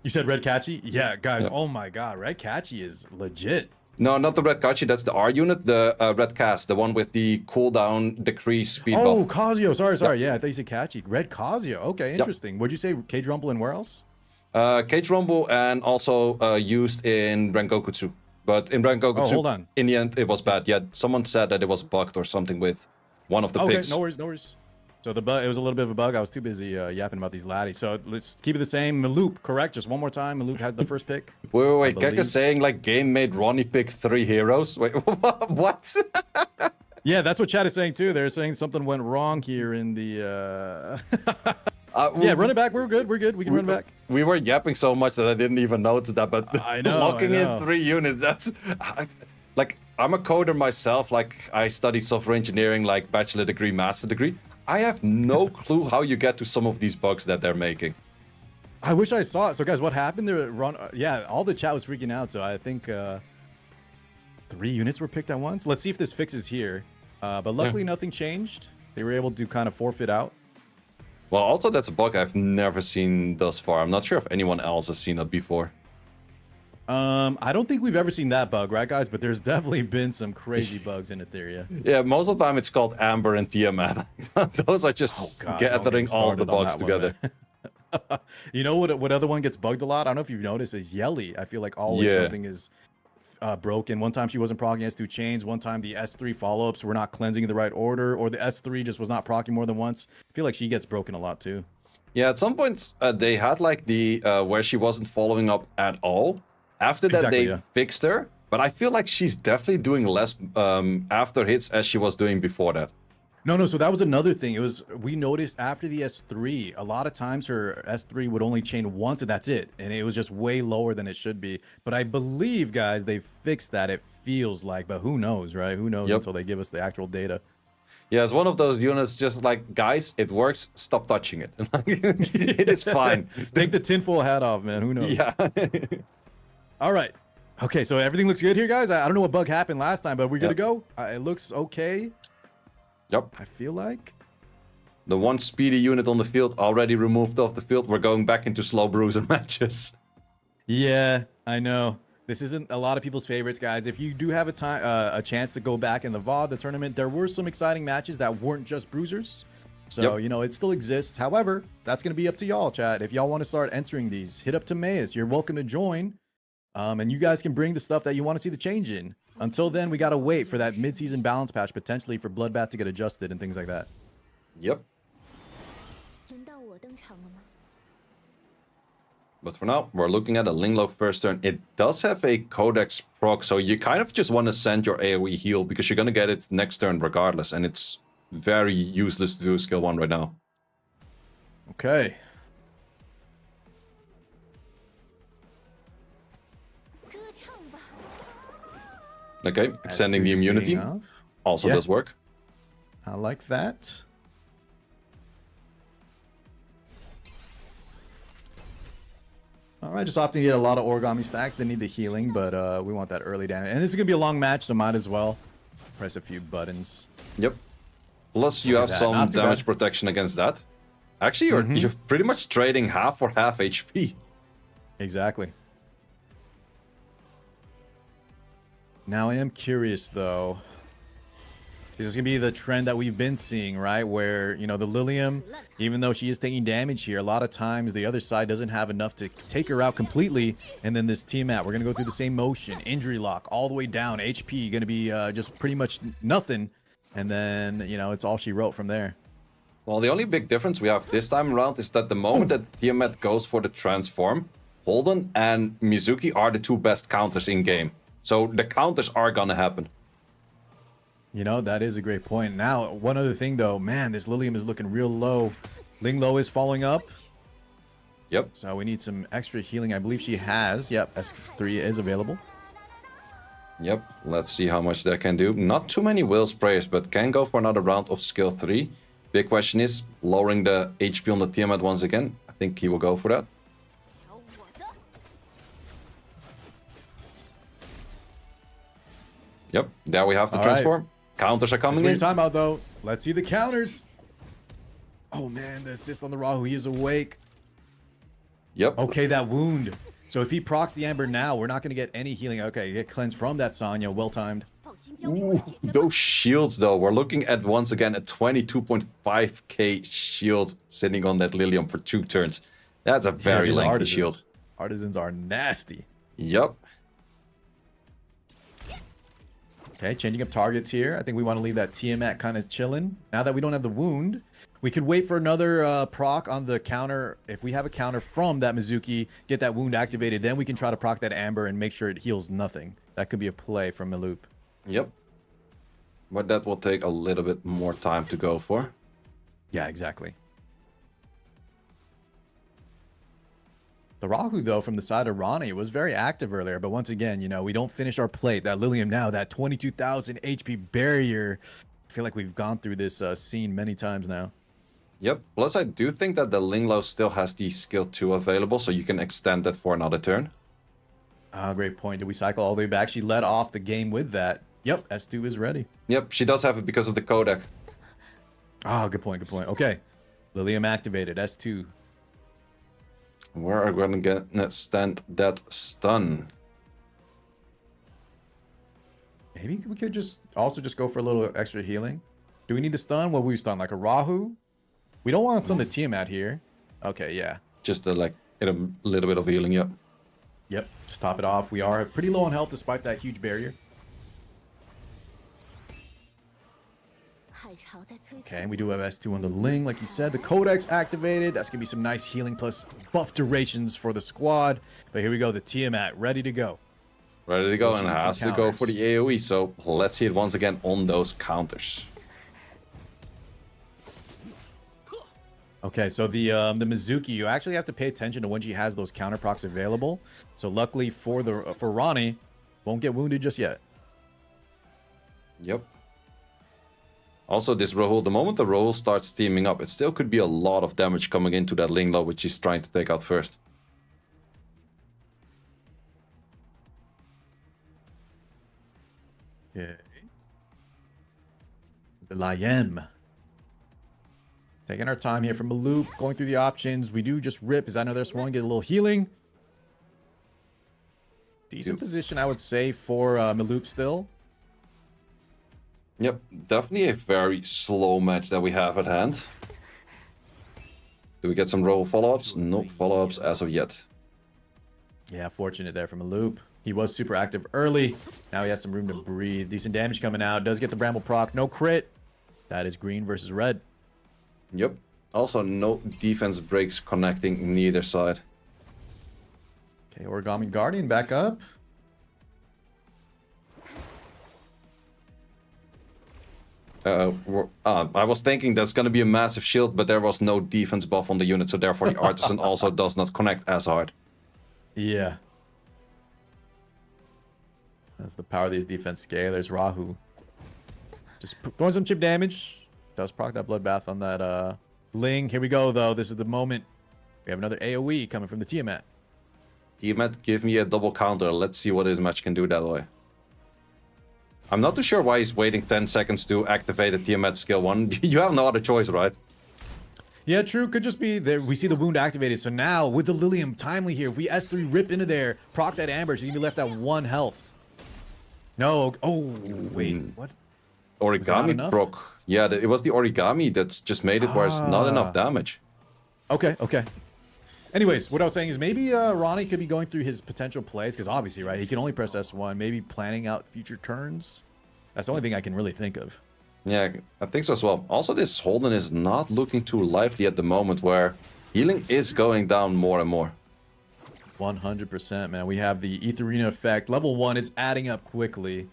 You said red catchy? Yeah, guys. Yeah. Oh my God, red catchy is legit. No, not the red catchy. That's the R unit. The red cast, the one with the cooldown decrease speed buff. Oh, Kazuyo. Sorry. Yeah, I thought you said catchy. Red Kazuyo. Okay, interesting. Yep. What'd you say? Cage rumble and where else? Cage Rumble and also used in Rengokutsu. But in Rengokutsu, hold on. In the end, it was bad. Yeah, someone said that it was bugged or something with one of the picks. Okay, no worries. So the bug, it was a little bit of a bug. I was too busy yapping about these laddies. So let's keep it the same. Maloop, correct? Just one more time. Maloop had the first pick. Wait. Keker saying like game made Ronnie pick 3 heroes. Wait, what? Yeah, that's what chat is saying too. They're saying something went wrong here in the... yeah, run it back. We're good. We can run it back. We were yapping so much that I didn't even notice that. But I know, locking in 3 units, that's... like, I'm a coder myself. Like, I studied software engineering, like bachelor degree, master degree. I have no clue how you get to some of these bugs that they're making. I wish I saw it. So, guys, what happened there? Yeah, all the chat was freaking out. So, I think 3 units were picked at once. Let's see if this fixes here. But luckily, nothing changed. They were able to kind of forfeit out. Well, also, that's a bug I've never seen thus far. I'm not sure if anyone else has seen it before. I don't think we've ever seen that bug, right, guys? But there's definitely been some crazy bugs in Etheria. Yeah, most of the time it's called Amber and Tiamat. Those are just gathering all of the bugs together. You know what other one gets bugged a lot? I don't know if you've noticed is Yelly. I feel like always something is broken. One time she wasn't proccing S2 chains. One time the S3 follow-ups were not cleansing in the right order, or the S3 just was not proccing more than once. I feel like she gets broken a lot too. Yeah, at some points they had like the where she wasn't following up at all. After that, they fixed her, but I feel like she's definitely doing less after hits as she was doing before that. No, so that was another thing. It was, we noticed after the S3, a lot of times her S3 would only chain once and that's it. And it was just way lower than it should be. But I believe, guys, they fixed that, it feels like, but who knows, right? Who knows until they give us the actual data. Yeah, it's one of those units just like, guys, it works, stop touching it. It is fine. Take the tinfoil hat off, man, who knows? Yeah. All right. Okay, so everything looks good here, guys. I don't know what bug happened last time, but we're good to go. It looks okay. Yep. I feel like. The one speedy unit on the field already removed off the field. We're going back into slow bruiser matches. Yeah, I know. This isn't a lot of people's favorites, guys. If you do have a chance to go back in the VOD, the tournament, there were some exciting matches that weren't just bruisers. So, you know, it still exists. However, that's going to be up to y'all, chat. If y'all want to start entering these, hit up TimaeuSS. You're welcome to join. And you guys can bring the stuff that you want to see the change in. Until then, we got to wait for that mid-season balance patch, potentially for Bloodbath to get adjusted and things like that. Yep. But for now, we're looking at a Linglo first turn. It does have a Codex proc, so you kind of just want to send your AoE heal because you're going to get it next turn regardless. And it's very useless to do skill 1 right now. Okay. Okay, extending the immunity also does work. I like that. All right, just opting to get a lot of origami stacks. They need the healing, but we want that early damage. And it's going to be a long match, so might as well press a few buttons. Yep. Plus, you have some damage protection against that. Actually, you're pretty much trading half for half HP. Exactly. Now, I am curious, though. This is going to be the trend that we've been seeing, right? Where, you know, the Lilium, even though she is taking damage here, a lot of times the other side doesn't have enough to take her out completely. And then this Tiamat, we're going to go through the same motion. Injury lock all the way down. HP going to be just pretty much nothing. And then, you know, it's all she wrote from there. Well, the only big difference we have this time around is that the moment that Tiamat goes for the transform, Holden and Mizuki are the 2 best counters in game. So the counters are gonna happen. You know, that is a great point. Now, one other thing though, man, this Lilium is looking real low. Ling Lo is following up. Yep. So we need some extra healing. I believe she has. Yep, S3 is available. Yep, let's see how much that can do. Not too many will sprays, but can go for another round of skill 3. Big question is lowering the HP on the Tiamat once again. I think he will go for that. Yep, there we have the transform. Right. Counters are coming in. That's what you're talking about, though. Let's see the counters. Oh, man, the assist on the Rahu. He is awake. Yep. Okay, that wound. So if he procs the Amber now, we're not going to get any healing. Okay, get cleansed from that Sanya. Well timed. Ooh, those shields, though. We're looking at, once again, a 22.5k shield sitting on that Lilium for 2 turns. That's a very lengthy shield. Artisans are nasty. Yep. Okay, changing up targets here. I think we want to leave that Tiamat kind of chilling. Now that we don't have the wound, we could wait for another proc on the counter. If we have a counter from that Mizuki, get that wound activated, then we can try to proc that Amber and make sure it heals nothing. That could be a play from Maloop. Yep. But that will take a little bit more time to go for. Yeah, exactly. The Rahu, though, from the side of Ronnie was very active earlier. But once again, you know, we don't finish our plate. That Lilium now, that 22,000 HP barrier. I feel like we've gone through this scene many times now. Yep. Plus, I do think that the Linglo still has the skill 2 available, so you can extend that for another turn. Great point. Did we cycle all the way back? She led off the game with that. Yep, S2 is ready. Yep, she does have it because of the Kodak. Good point, good point. Okay. Lilium activated, S2. We're going to get stand that stun. Maybe we could just go for a little extra healing. Do we need the stun? What will we stun? Like a Rahu? We don't want to stun the Tiamat here. Okay, yeah. Just like a little bit of healing, yep. Yep, just top it off. We are pretty low on health despite that huge barrier. Okay, we do have S2 on the Ling, like you said. The Codex activated. That's going to be some nice healing plus buff durations for the squad. But here we go, the Tiamat, ready to go. Ready to go, and has to go for the AoE. So let's see it once again on those counters. Okay, so the Mizuki, you actually have to pay attention to when she has those counter procs available. So luckily for Ronnie, won't get wounded just yet. Yep. Also, this Rahul, the moment the Rahul starts teaming up, it still could be a lot of damage coming into that Linglo, which she's trying to take out first. Okay. The Liam. Taking our time here from Maloop, going through the options. We do just rip. Is that another one? Get a little healing. Decent position, I would say, for Maloop still. Yep, definitely a very slow match that we have at hand. Do we get some roll follow-ups? No follow-ups as of yet. Yeah, fortunate there from Maloop. He was super active early. Now he has some room to breathe. Decent damage coming out. Does get the Bramble proc. No crit. That is green versus red. Yep. Also, no defense breaks connecting neither side. Okay, Origami Guardian back up. I was thinking that's going to be a massive shield, but there was no defense buff on the unit, so therefore the Artisan also does not connect as hard. Yeah. That's the power of these defense scalers. Rahu. Just throwing some chip damage. Does proc that Bloodbath on that Ling. Here we go, though. This is the moment. We have another AoE coming from the Tiamat. Tiamat, give me a double counter. Let's see what his match can do that way. I'm not too sure why he's waiting 10 seconds to activate the Tiamat skill 1. You have no other choice, right? Yeah, true. Could just be there. We see the wound activated. So now, with the Lilium timely here, if we S3 rip into there, proc that Amber, she's going to be left at 1 health. No. Oh, wait. What? Origami proc. Yeah, it was the Origami that's just made it where it's not enough damage. Okay, okay. Anyways, what I was saying is maybe Ronnie could be going through his potential plays, because obviously, right, he can only press S1, maybe planning out future turns. That's the only thing I can really think of. Yeah, I think so as well. Also, this Holden is not looking too lively at the moment, where healing is going down more and more. 100%, man. We have the Etheria effect. Level 1, it's adding up quickly.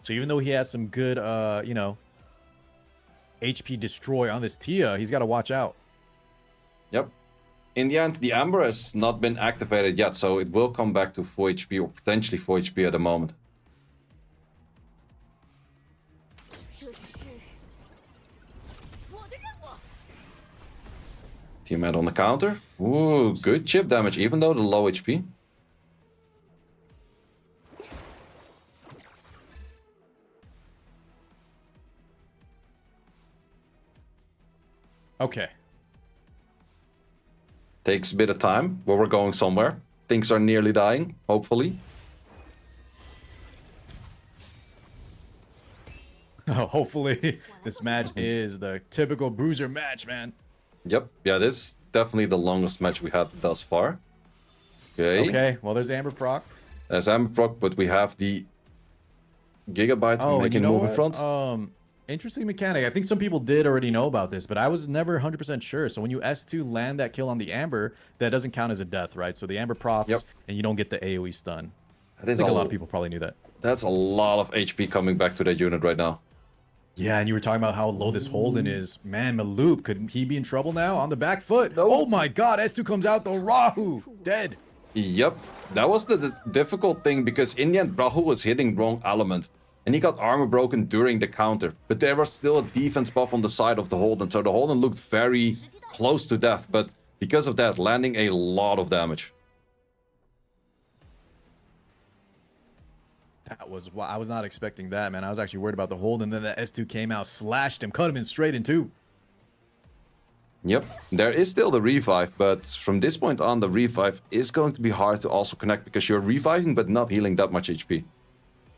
So even though he has some good, you know, HP destroy on this Tia, he's got to watch out. Yep. In the end, the Amber has not been activated yet, so it will come back to full HP or potentially full HP at the moment. Teammate on the counter. Ooh, good chip damage, even though the low HP. Okay. Takes a bit of time, but we're going somewhere. Things are nearly dying, hopefully. Hopefully, this match is the typical bruiser match, man. Yep, yeah, this is definitely the longest match we had thus far. Okay. Okay, well, there's Amber proc. There's Amber proc, but we have the Gigabyte making move in front. Interesting mechanic. I think some people did already know about this, but I was never 100% sure. So when you S2 land that kill on the Amber, that doesn't count as a death, right? So the Amber procs, and you don't get the AoE stun. That is I think a lot of people probably knew that. That's a lot of HP coming back to that unit right now. Yeah, and you were talking about how low this Holden is. Man, Maloop, could he be in trouble now? On the back foot. Nope. Oh my god, S2 comes out, though. Rahu, dead. Yep, that was the difficult thing, because in the end, Rahu was hitting wrong element. And he got armor broken during the counter. But there was still a defense buff on the side of the Holden, so the Holden looked very close to death. But because of that, landing a lot of damage. That was, I was not expecting that, man. I was actually worried about the Holden. Then the S2 came out, slashed him, cut him in straight in two. Yep, there is still the revive, but from this point on, the revive is going to be hard to also connect, because you're reviving but not healing that much HP.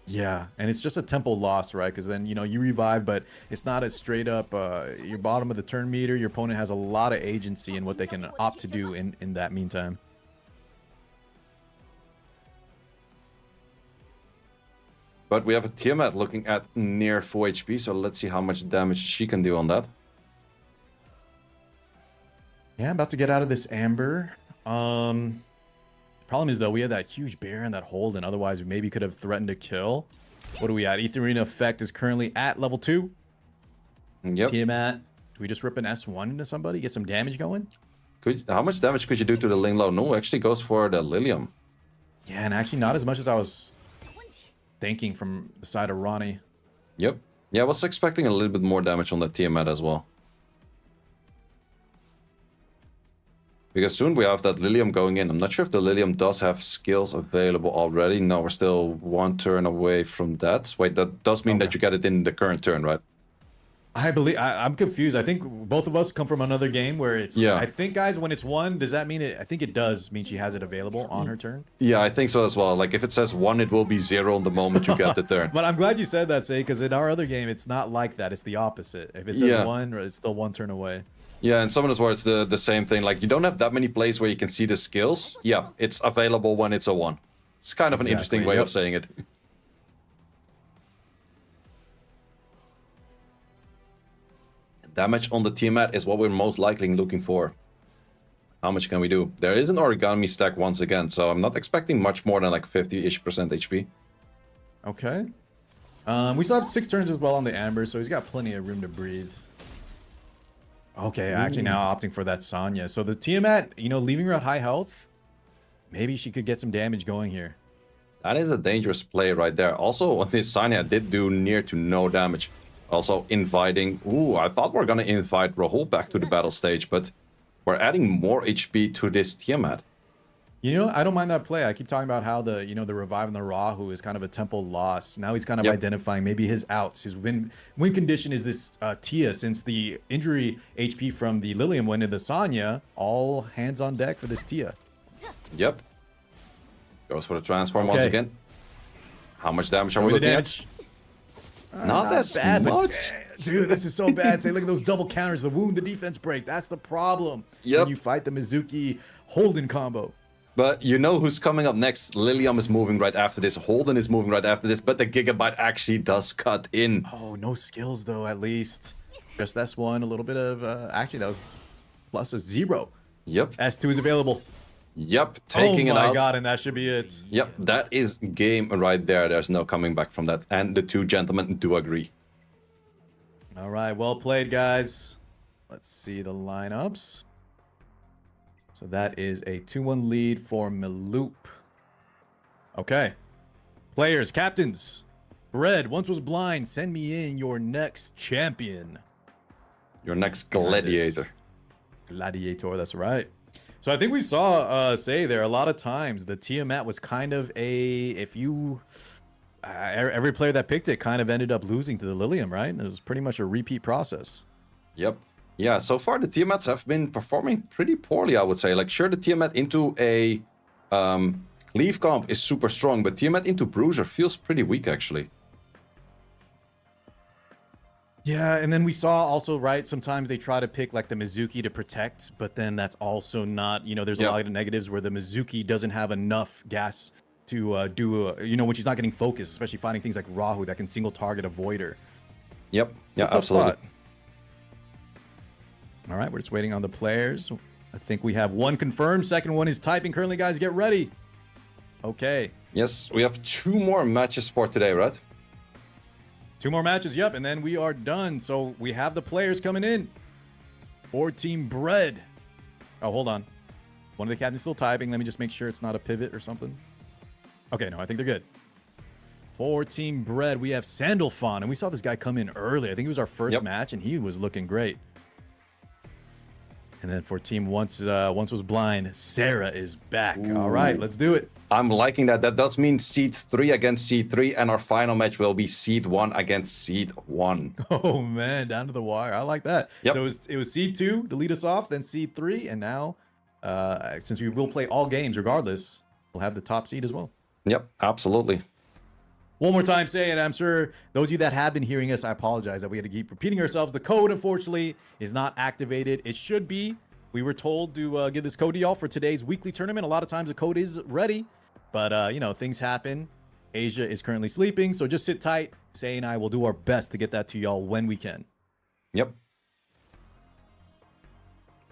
Yeah, and it's just a tempo loss, right? Because then, you know, you revive, but it's not as straight up your bottom of the turn meter. Your opponent has a lot of agency in what they can opt to do in that meantime. But we have a Tiamat looking at near full HP, so let's see how much damage she can do on that. Yeah, I'm about to get out of this Amber. Problem is, though, we had that huge bear and that Holden. Otherwise, we maybe could have threatened to kill. What are we at? Etheria effect is currently at level 2. Yep. Tiamat. Do we just rip an S1 into somebody? Get some damage going? How much damage could you do to the Linglo? No, actually goes for the Lilium. Yeah, and actually not as much as I was thinking from the side of Ronnie. Yep. Yeah, I was expecting a little bit more damage on the Tiamat as well. Because soon we have that Lilium going in. I'm not sure if the Lilium does have skills available already. No, we're still one turn away from that. Wait, that does mean that you get it in the current turn, right? I believe I'm confused. I think both of us come from another game where it's. Yeah. I think, guys, when it's 1, does that mean it? I think it does mean she has it available on her turn. Yeah, I think so as well. Like if it says 1, it will be 0 on the moment you get the turn. But I'm glad you said that, Say, because in our other game, it's not like that. It's the opposite. If it says 1, it's still 1 turn away. Yeah, and Summoners War, it's the same thing. Like, you don't have that many plays where you can see the skills. Yeah, it's available when it's a 1. It's kind of an interesting way of saying it. Damage on the Tiamat is what we're most likely looking for. How much can we do? There is an origami stack once again, so I'm not expecting much more than like 50-ish% HP. Okay. We still have 6 turns as well on the Amber, so he's got plenty of room to breathe. Okay, actually now opting for that Sonya. So the Tiamat, you know, leaving her at high health, maybe she could get some damage going here. That is a dangerous play right there. Also, on this Sonya did do near to no damage. Also inviting... Ooh, I thought we were going to invite Rahul back to the battle stage, but we're adding more HP to this Tiamat. You know, I don't mind that play. I keep talking about how the, you know, the revive and the Rahu is kind of a tempo loss. Now he's kind of identifying maybe his outs. His win condition is this Tia, since the injury HP from the Lilium went into the Sonya. All hands on deck for this Tia. Yep. Goes for the transform once again. How much damage are we looking at? Not as bad, much. But, dude, this is so bad. Say, look at those double counters, the wound, the defense break. That's the problem when you fight the Mizuki Holden combo. But you know who's coming up next? Lilium is moving right after this. Holden is moving right after this. But the Gigabyte actually does cut in. Oh, no skills, though, at least. Just S1, a little bit of... actually, that was plus a 0. Yep. S2 is available. Yep, taking it out. Oh my god, and that should be it. Yep, that is game right there. There's no coming back from that. And the two gentlemen do agree. All right, well played, guys. Let's see the lineups. So that is a 2-1 lead for Maloop. Okay. Players, captains. Bread, once was blind. Send me in your next champion. Your next gladiator. Gladiator, that's right. So I think we saw say there a lot of times the Tiamat was kind of a, if you every player that picked it kind of ended up losing to the Lilium, right? It was pretty much a repeat process. Yep. Yeah, so far the Tiamats have been performing pretty poorly, I would say. Like, sure, the Tiamat into a Cleave comp is super strong, but Tiamat into Bruiser feels pretty weak, actually. Yeah, and then we saw also, right, sometimes they try to pick like the Mizuki to protect, but then that's also not, you know, there's a lot of negatives where the Mizuki doesn't have enough gas to do, you know, when she's not getting focused, especially finding things like Rahu that can single target a Voider. Yep, It's a tough absolutely. spot. All right, we're just waiting on the players. I think we have one confirmed. Second one is typing currently, guys. Get ready. Okay. Yes, we have 2 more matches for today, right? 2 more matches, yep, and then we are done. So we have the players coming in for Team Bread. Oh, hold on. One of the captains still typing. Let me just make sure it's not a pivot or something. Okay, no, I think they're good. For Team Bread, we have Sandalfon, and we saw this guy come in early. I think it was our first match, and he was looking great. And then for Team Once Was Blind, Sarah is back. Ooh. All right, let's do it. I'm liking that. That does mean Seed 3 against Seed 3, and our final match will be Seed 1 against Seed 1. Oh, man, down to the wire. I like that. Yep. So it was Seed 2 to lead us off, then Seed 3, and now, since we will play all games regardless, we'll have the top seed as well. Yep, absolutely. One more time, say it. I'm sure those of you that have been hearing us, I apologize that we had to keep repeating ourselves. The code, unfortunately, is not activated. It should be. We were told to give this code to y'all for today's weekly tournament. A lot of times the code is ready, but, you know, things happen. Asia is currently sleeping, so just sit tight. Say and I will do our best to get that to y'all when we can. Yep.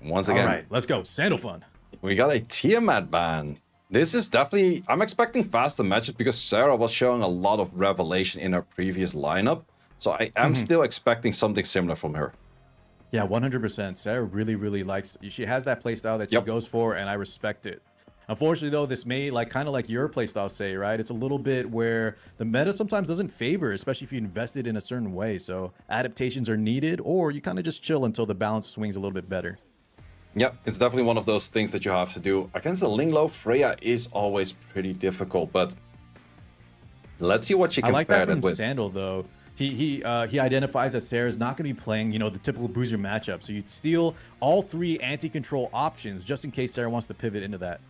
Once again. All right, let's go. Sandalfon. We got a Tiamat ban. This is definitely... I'm expecting faster matches because Sarah was showing a lot of revelation in her previous lineup. So I am still expecting something similar from her. Yeah, 100%. Sarah really, really likes... She has that playstyle that she goes for, and I respect it. Unfortunately, though, this may, like, kind of like your playstyle, say, right? It's a little bit where the meta sometimes doesn't favor, especially if you invested in a certain way. So adaptations are needed, or you kind of just chill until the balance swings a little bit better. Yeah, it's definitely one of those things that you have to do. Against the Linglo, Freya is always pretty difficult, but let's see what she compared it with. I like that from Sandal, though. He identifies that Sarah's not going to be playing, you know, the typical bruiser matchup. So you'd steal all 3 anti-control options just in case Sarah wants to pivot into that.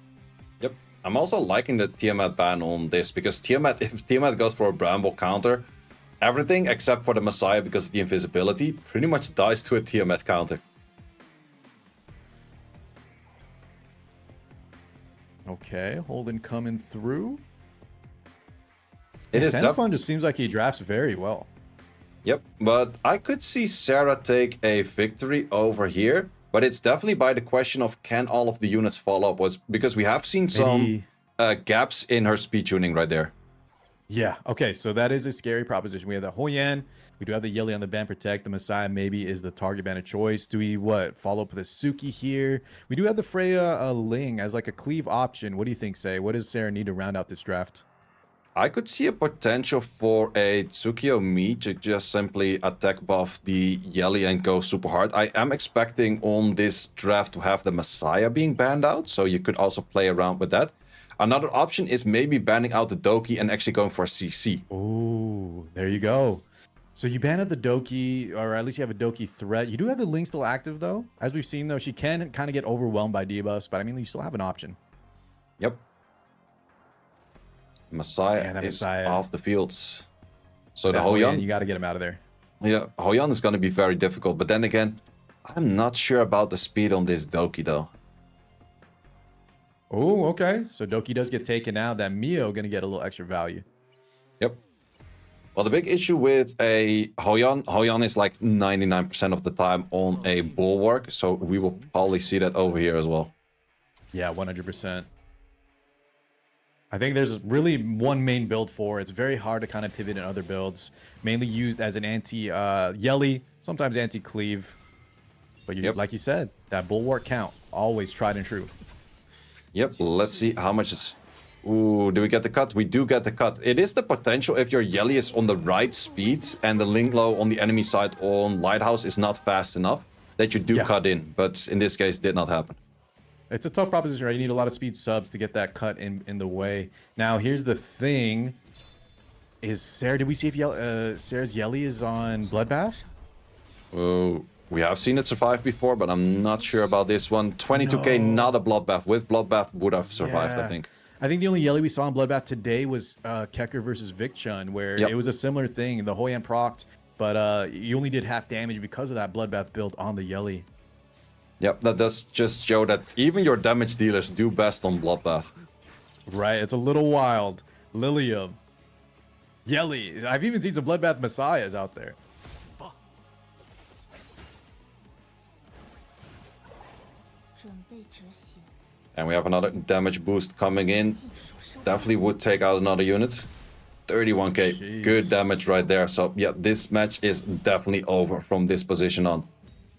Yep. I'm also liking the Tiamat ban on this because Tiamat, if Tiamat goes for a Bramble counter, everything except for the Messiah because of the invisibility pretty much dies to a Tiamat counter. Okay, Holden coming through. It is Sandalfon just seems like he drafts very well. Yep, but I could see Sarah take a victory over here, but it's definitely by the question of can all of the units follow up, because we have seen some gaps in her speed tuning right there. Yeah, okay, so that is a scary proposition. We have the Hoyan, we do have the Yeli on the ban protect, the Messiah maybe is the target ban of choice. Do we, follow up with a Suki here? We do have the Freya Ling as like a cleave option. What do you think, Say? What does Sarah need to round out this draft? I could see a potential for a Tsukio Me to just simply attack buff the Yeli and go super hard. I am expecting on this draft to have the Messiah being banned out, so you could also play around with that. Another option is maybe banning out the Doki and actually going for a CC. Oh, there you go. So you ban out the Doki, or at least you have a Doki threat. You do have the Ling still active, though. As we've seen, though, she can kind of get overwhelmed by debuffs, but I mean, you still have an option. Yep. Messiah is off the fields. So the Hoyan, you got to get him out of there. Yeah, Hoyan is going to be very difficult. But then again, I'm not sure about the speed on this Doki, though. Oh, okay. So Doki does get taken out. That Mio gonna get a little extra value. Yep. Well, the big issue with a Hoyan is like 99% of the time on a bulwark, so we will probably see that over here as well. Yeah, 100%. I think there's really one main build for it. It's very hard to kind of pivot in other builds. Mainly used as an anti-Yelly, sometimes anti-cleave. But like you said, that bulwark count, always tried and true. Yep, let's see how much is... Ooh, do we get the cut? We do get the cut. It is the potential if your Yelly is on the right speed and the link low on the enemy side on Lighthouse is not fast enough, that you do cut in. But in this case, did not happen. It's a tough proposition, right? You need a lot of speed subs to get that cut in the way. Now, here's the thing. Is Sarah, did we see if Sarah's Yelly is on Bloodbath? Oh, we have seen it survive before, but I'm not sure about this one. 22k, not a Bloodbath. With Bloodbath, would have survived, I think. I think the only Yelly we saw in Bloodbath today was Keker versus Chun, where it was a similar thing. The Hoyan procced, but you only did half damage because of that Bloodbath build on the Yelly. Yep, that does just show that even your damage dealers do best on Bloodbath. Right, it's a little wild. Lilium. Yelly. I've even seen some Bloodbath Messiahs out there. And we have another damage boost coming in. Definitely would take out another unit. 31k. Jeez. Good damage right there. So, yeah, this match is definitely over from this position on.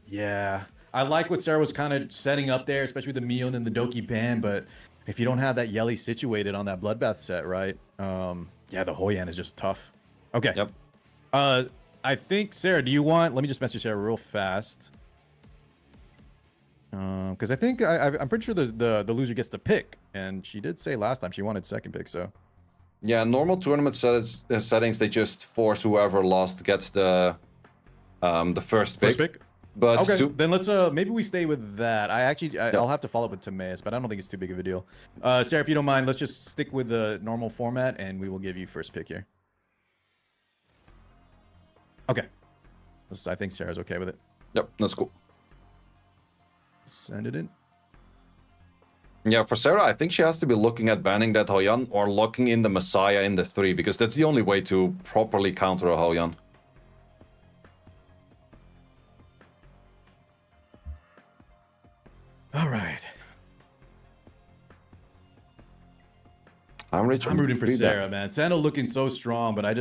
Yeah. I like what Sarah was kind of setting up there, especially with the Mio and the Doki ban, but if you don't have that Yelly situated on that Bloodbath set, right? Yeah, the Hoyan is just tough. Okay. Yep. I think, Sarah, do you want... Let me just message Sarah real fast. Because I think I'm pretty sure the loser gets the pick, and she did say last time she wanted second pick. So yeah, normal tournament settings they just force whoever lost gets the first pick. But okay, then let's maybe we stay with that. I'll have to follow up with TimaeuSS, but I don't think it's too big of a deal. Sarah, if you don't mind, let's just stick with the normal format, and we will give you first pick here. Okay, I think Sarah's okay with it. Yep, that's cool. Send it in. Yeah, for Sarah, I think she has to be looking at banning that Hoyan or locking in the Messiah in the 3, because that's the only way to properly counter a Hoyan. All right. I'm rooting for Sarah, man. Sandal looking so strong, but I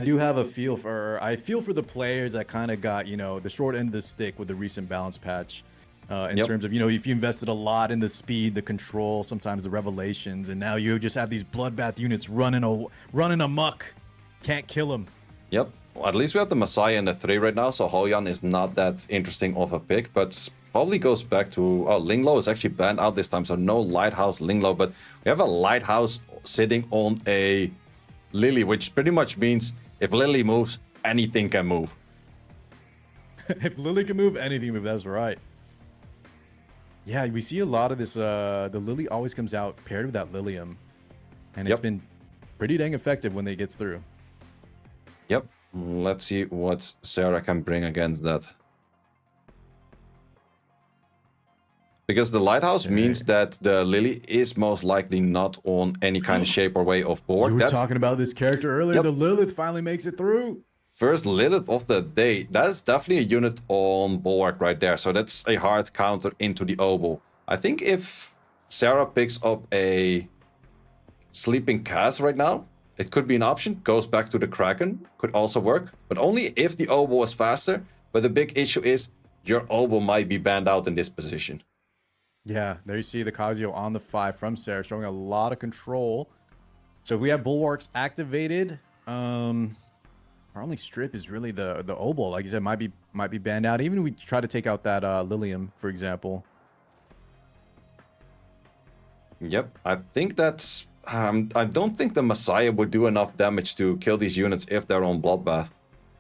do have a feel for the players that kind of got, the short end of the stick with the recent balance patch. In terms of, if you invested a lot in the speed, the control, sometimes the revelations, and now you just have these Bloodbath units running amok. Can't kill them. Yep. Well, at least we have the Messiah in the 3 right now, so Hoyan is not that interesting of a pick, but probably goes back to... Oh, Linglo is actually banned out this time, so no Lighthouse Linglo, but we have a Lighthouse sitting on a Lily, which pretty much means if Lily moves, anything can move. If Lily can move, anything can move, that's right. Yeah, we see a lot of this. The Lily always comes out paired with that Lilium. And it's been pretty dang effective when it gets through. Yep. Let's see what Sarah can bring against that. Because the Lighthouse means that the Lily is most likely not on any kind of shape or way of board. You were talking about this character earlier. The Lilith finally makes it through. First Lilith of the day. That is definitely a unit on bulwark right there. So that's a hard counter into the Oboe. I think if Sarah picks up a Sleeping Cass right now, it could be an option. Goes back to the Kraken. Could also work. But only if the Oboe is faster. But the big issue is your Oboe might be banned out in this position. Yeah, there you see the Kazuyo on the 5 from Sarah, showing a lot of control. So if we have bulwarks activated, our only strip is really the Oboe. Like you said, might be banned out. Even if we try to take out that Lilium, for example. Yep, I think that's... I don't think the Messiah would do enough damage to kill these units if they're on Bloodbath.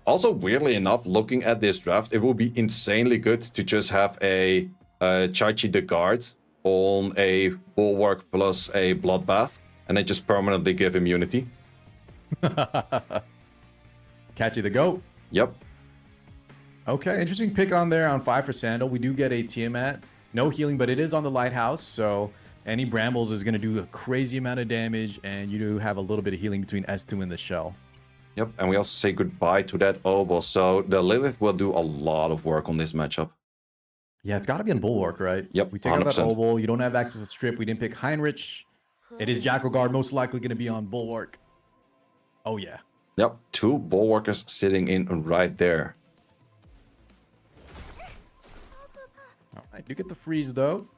Also, weirdly enough, looking at this draft, it would be insanely good to just have a Chachi the Guard on a Bulwark plus a Bloodbath, and then just permanently give immunity. Catchy the goat. Yep. Okay, interesting pick on there on 5 for Sandal. We do get a Tiamat. No healing, but it is on the Lighthouse, so Any Brambles is going to do a crazy amount of damage, and you do have a little bit of healing between S2 and the shell. Yep, and we also say goodbye to that Oboe, so the Lilith will do a lot of work on this matchup. Yeah, it's got to be on Bulwark, right? Yep, we take out that 100%. Oboe. You don't have access to Strip. We didn't pick Heinrich. It is Jackal Guard, most likely going to be on Bulwark. Oh, yeah. Yep, 2 Bulwarkers sitting in right there. All right, do get the freeze, though.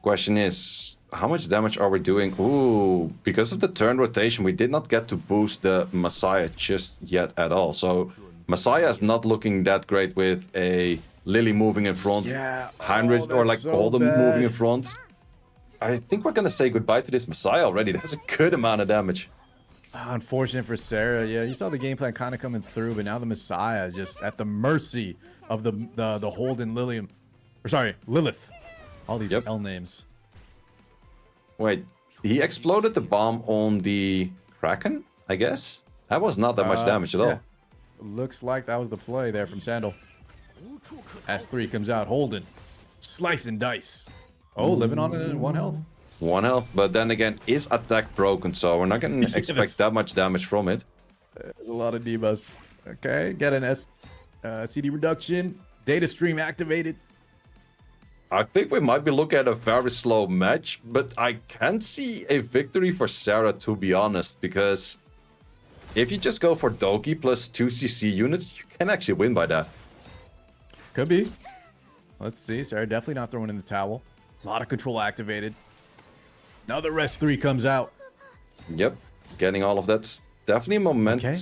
Question is, how much damage are we doing? Ooh, because of the turn rotation, we did not get to boost the Messiah just yet at all. So Messiah is not looking that great with a Lily moving in front, Yeah. Heinrich or like so Golden bad. moving in front. I think we're gonna say goodbye to this Messiah already. That's a good amount of damage. Unfortunate for Sarah. Yeah, you saw the game plan kind of coming through, but now the Messiah is just at the mercy of the Holden Lilium. Or sorry, Lilith. All these Yep. L names. Wait, he exploded the bomb on the Kraken, I guess? That was not that much damage at all. Yeah. Looks like that was the play there from Sandal. S3 comes out, Holden. Slice and dice. Oh, living on 1 health. 1 health, but then again, is attack broken, so we're not gonna expect that much damage from it. There's a lot of debuffs. Okay, get an CD reduction. Data stream activated. I think we might be looking at a very slow match, but I can see a victory for Sarah, to be honest, because if you just go for Doki plus 2 CC units, you can actually win by that. Could be. Let's see. Sarah definitely not throwing in the towel. A lot of control activated. Now the rest 3 comes out. Yep, getting all of that. Definitely a moment. Okay.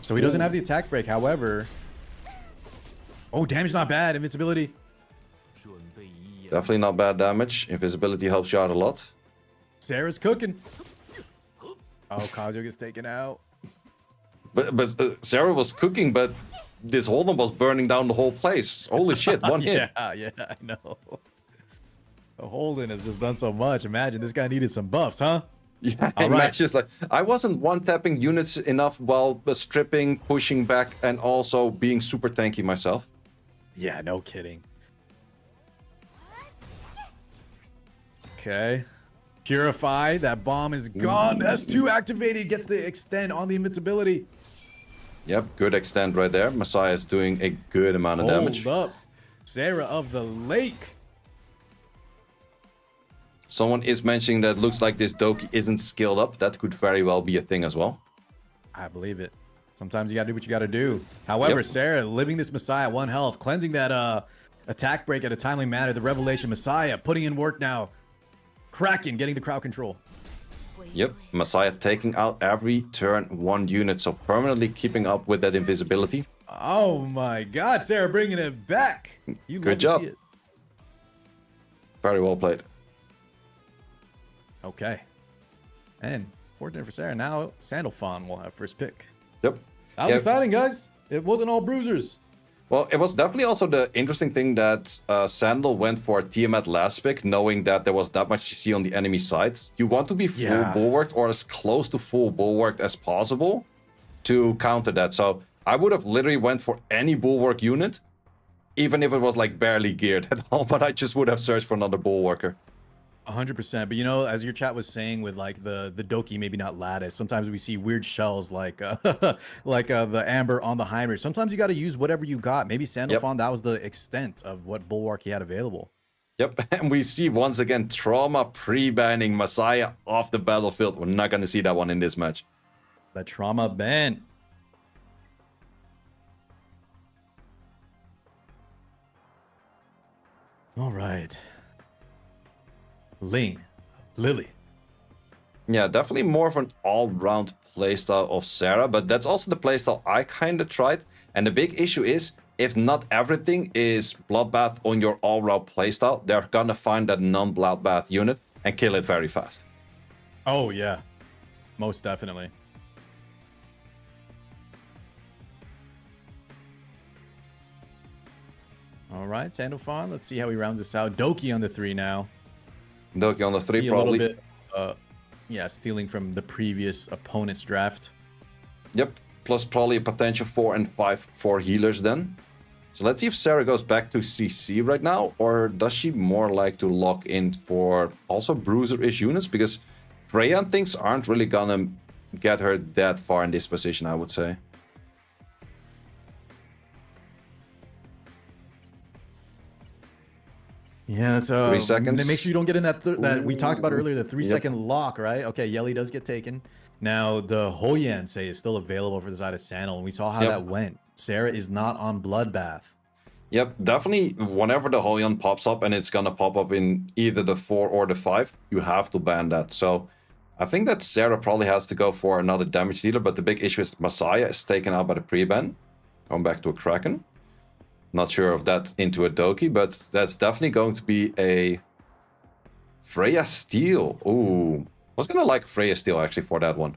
So he doesn't have the attack break. However, oh, damage not bad. Invincibility. Definitely not bad damage. Invisibility helps you out a lot. Sarah's cooking. Oh, Kazuo gets taken out. But Sarah was cooking, but this Holden was burning down the whole place. Holy shit, one hit. Yeah, I know. The Holden has just done so much. Imagine this guy needed some buffs, huh? Yeah, All and right. Max just like, I wasn't one-tapping units enough while stripping, pushing back, and also being super tanky myself. Yeah, no kidding. Okay. Purify. That bomb is gone. S2 activated. Gets the extend on the invincibility. Yep, good extent right there. Messiah is doing a good amount of damage. Hold up. Sarah of the Lake. Someone is mentioning that it looks like this Doki isn't skilled up. That could very well be a thing as well. I believe it. Sometimes you gotta do what you gotta do. However, Yep. Sarah living this Messiah 1 health, cleansing that attack break at a timely manner. The Revelation Messiah putting in work now. Kraken getting the crowd control. Yep, Messiah taking out every turn 1 unit, so permanently keeping up with that invisibility. Oh my God, Sarah bringing it back. You Good love to job. see it. Very well played. Okay. And fortunate for Sarah, now Sandalfon will have first pick. Yep. That was exciting, guys. It wasn't all bruisers. Well, it was definitely also the interesting thing that Sandal went for Tiamat last pick, knowing that there was that much CC on the enemy side. You want to be full Yeah. bulwarked or as close to full bulwarked as possible to counter that. So I would have literally went for any bulwark unit, even if it was like barely geared at all, but I just would have searched for another bulwarker. 100%. But you know, as your chat was saying with like the Doki, maybe not lattice. Sometimes we see weird shells like the Amber on the Heinrich. Sometimes you got to use whatever you got. Maybe Sandalfon, that was the extent of what bulwark he had available. Yep, and we see once again Trauma pre-banning Messiah off the battlefield. We're not going to see that one in this match. The trauma ban. All right. Ling, Lily. Yeah, definitely more of an all-round playstyle of Sarah, but that's also the playstyle I kind of tried. And the big issue is, if not everything is Bloodbath on your all-round playstyle, they're gonna find that non-Bloodbath unit and kill it very fast. Oh, yeah. Most definitely. All right, Sandalfon. Let's see how he rounds this out. Doki on the 3 now. Doki on the 3 See probably. a little bit, yeah, stealing from the previous opponent's draft. Yep, plus probably a potential 4 and 5 for healers then. So let's see if Sarah goes back to CC right now, or does she more like to lock in for also bruiser-ish units? Because Freya and things aren't really gonna get her that far in this position, I would say. Yeah, that's 3 seconds. Make sure you don't get in that we talked about earlier, the 3-second lock, right? Okay, Yelly does get taken. Now the Hoyan say is still available for the side of Sandal, and we saw how that went. Sarah is not on Bloodbath. Yep, definitely. Whenever the Hoyan pops up, and it's gonna pop up in either the 4 or the 5, you have to ban that. So I think that Sarah probably has to go for another damage dealer, but the big issue is Messiah is taken out by the pre-ban. Going back to a Kraken. Not sure of that into a Doki, but that's definitely going to be a Freya Steel. Ooh, I was gonna like Freya Steel actually for that one.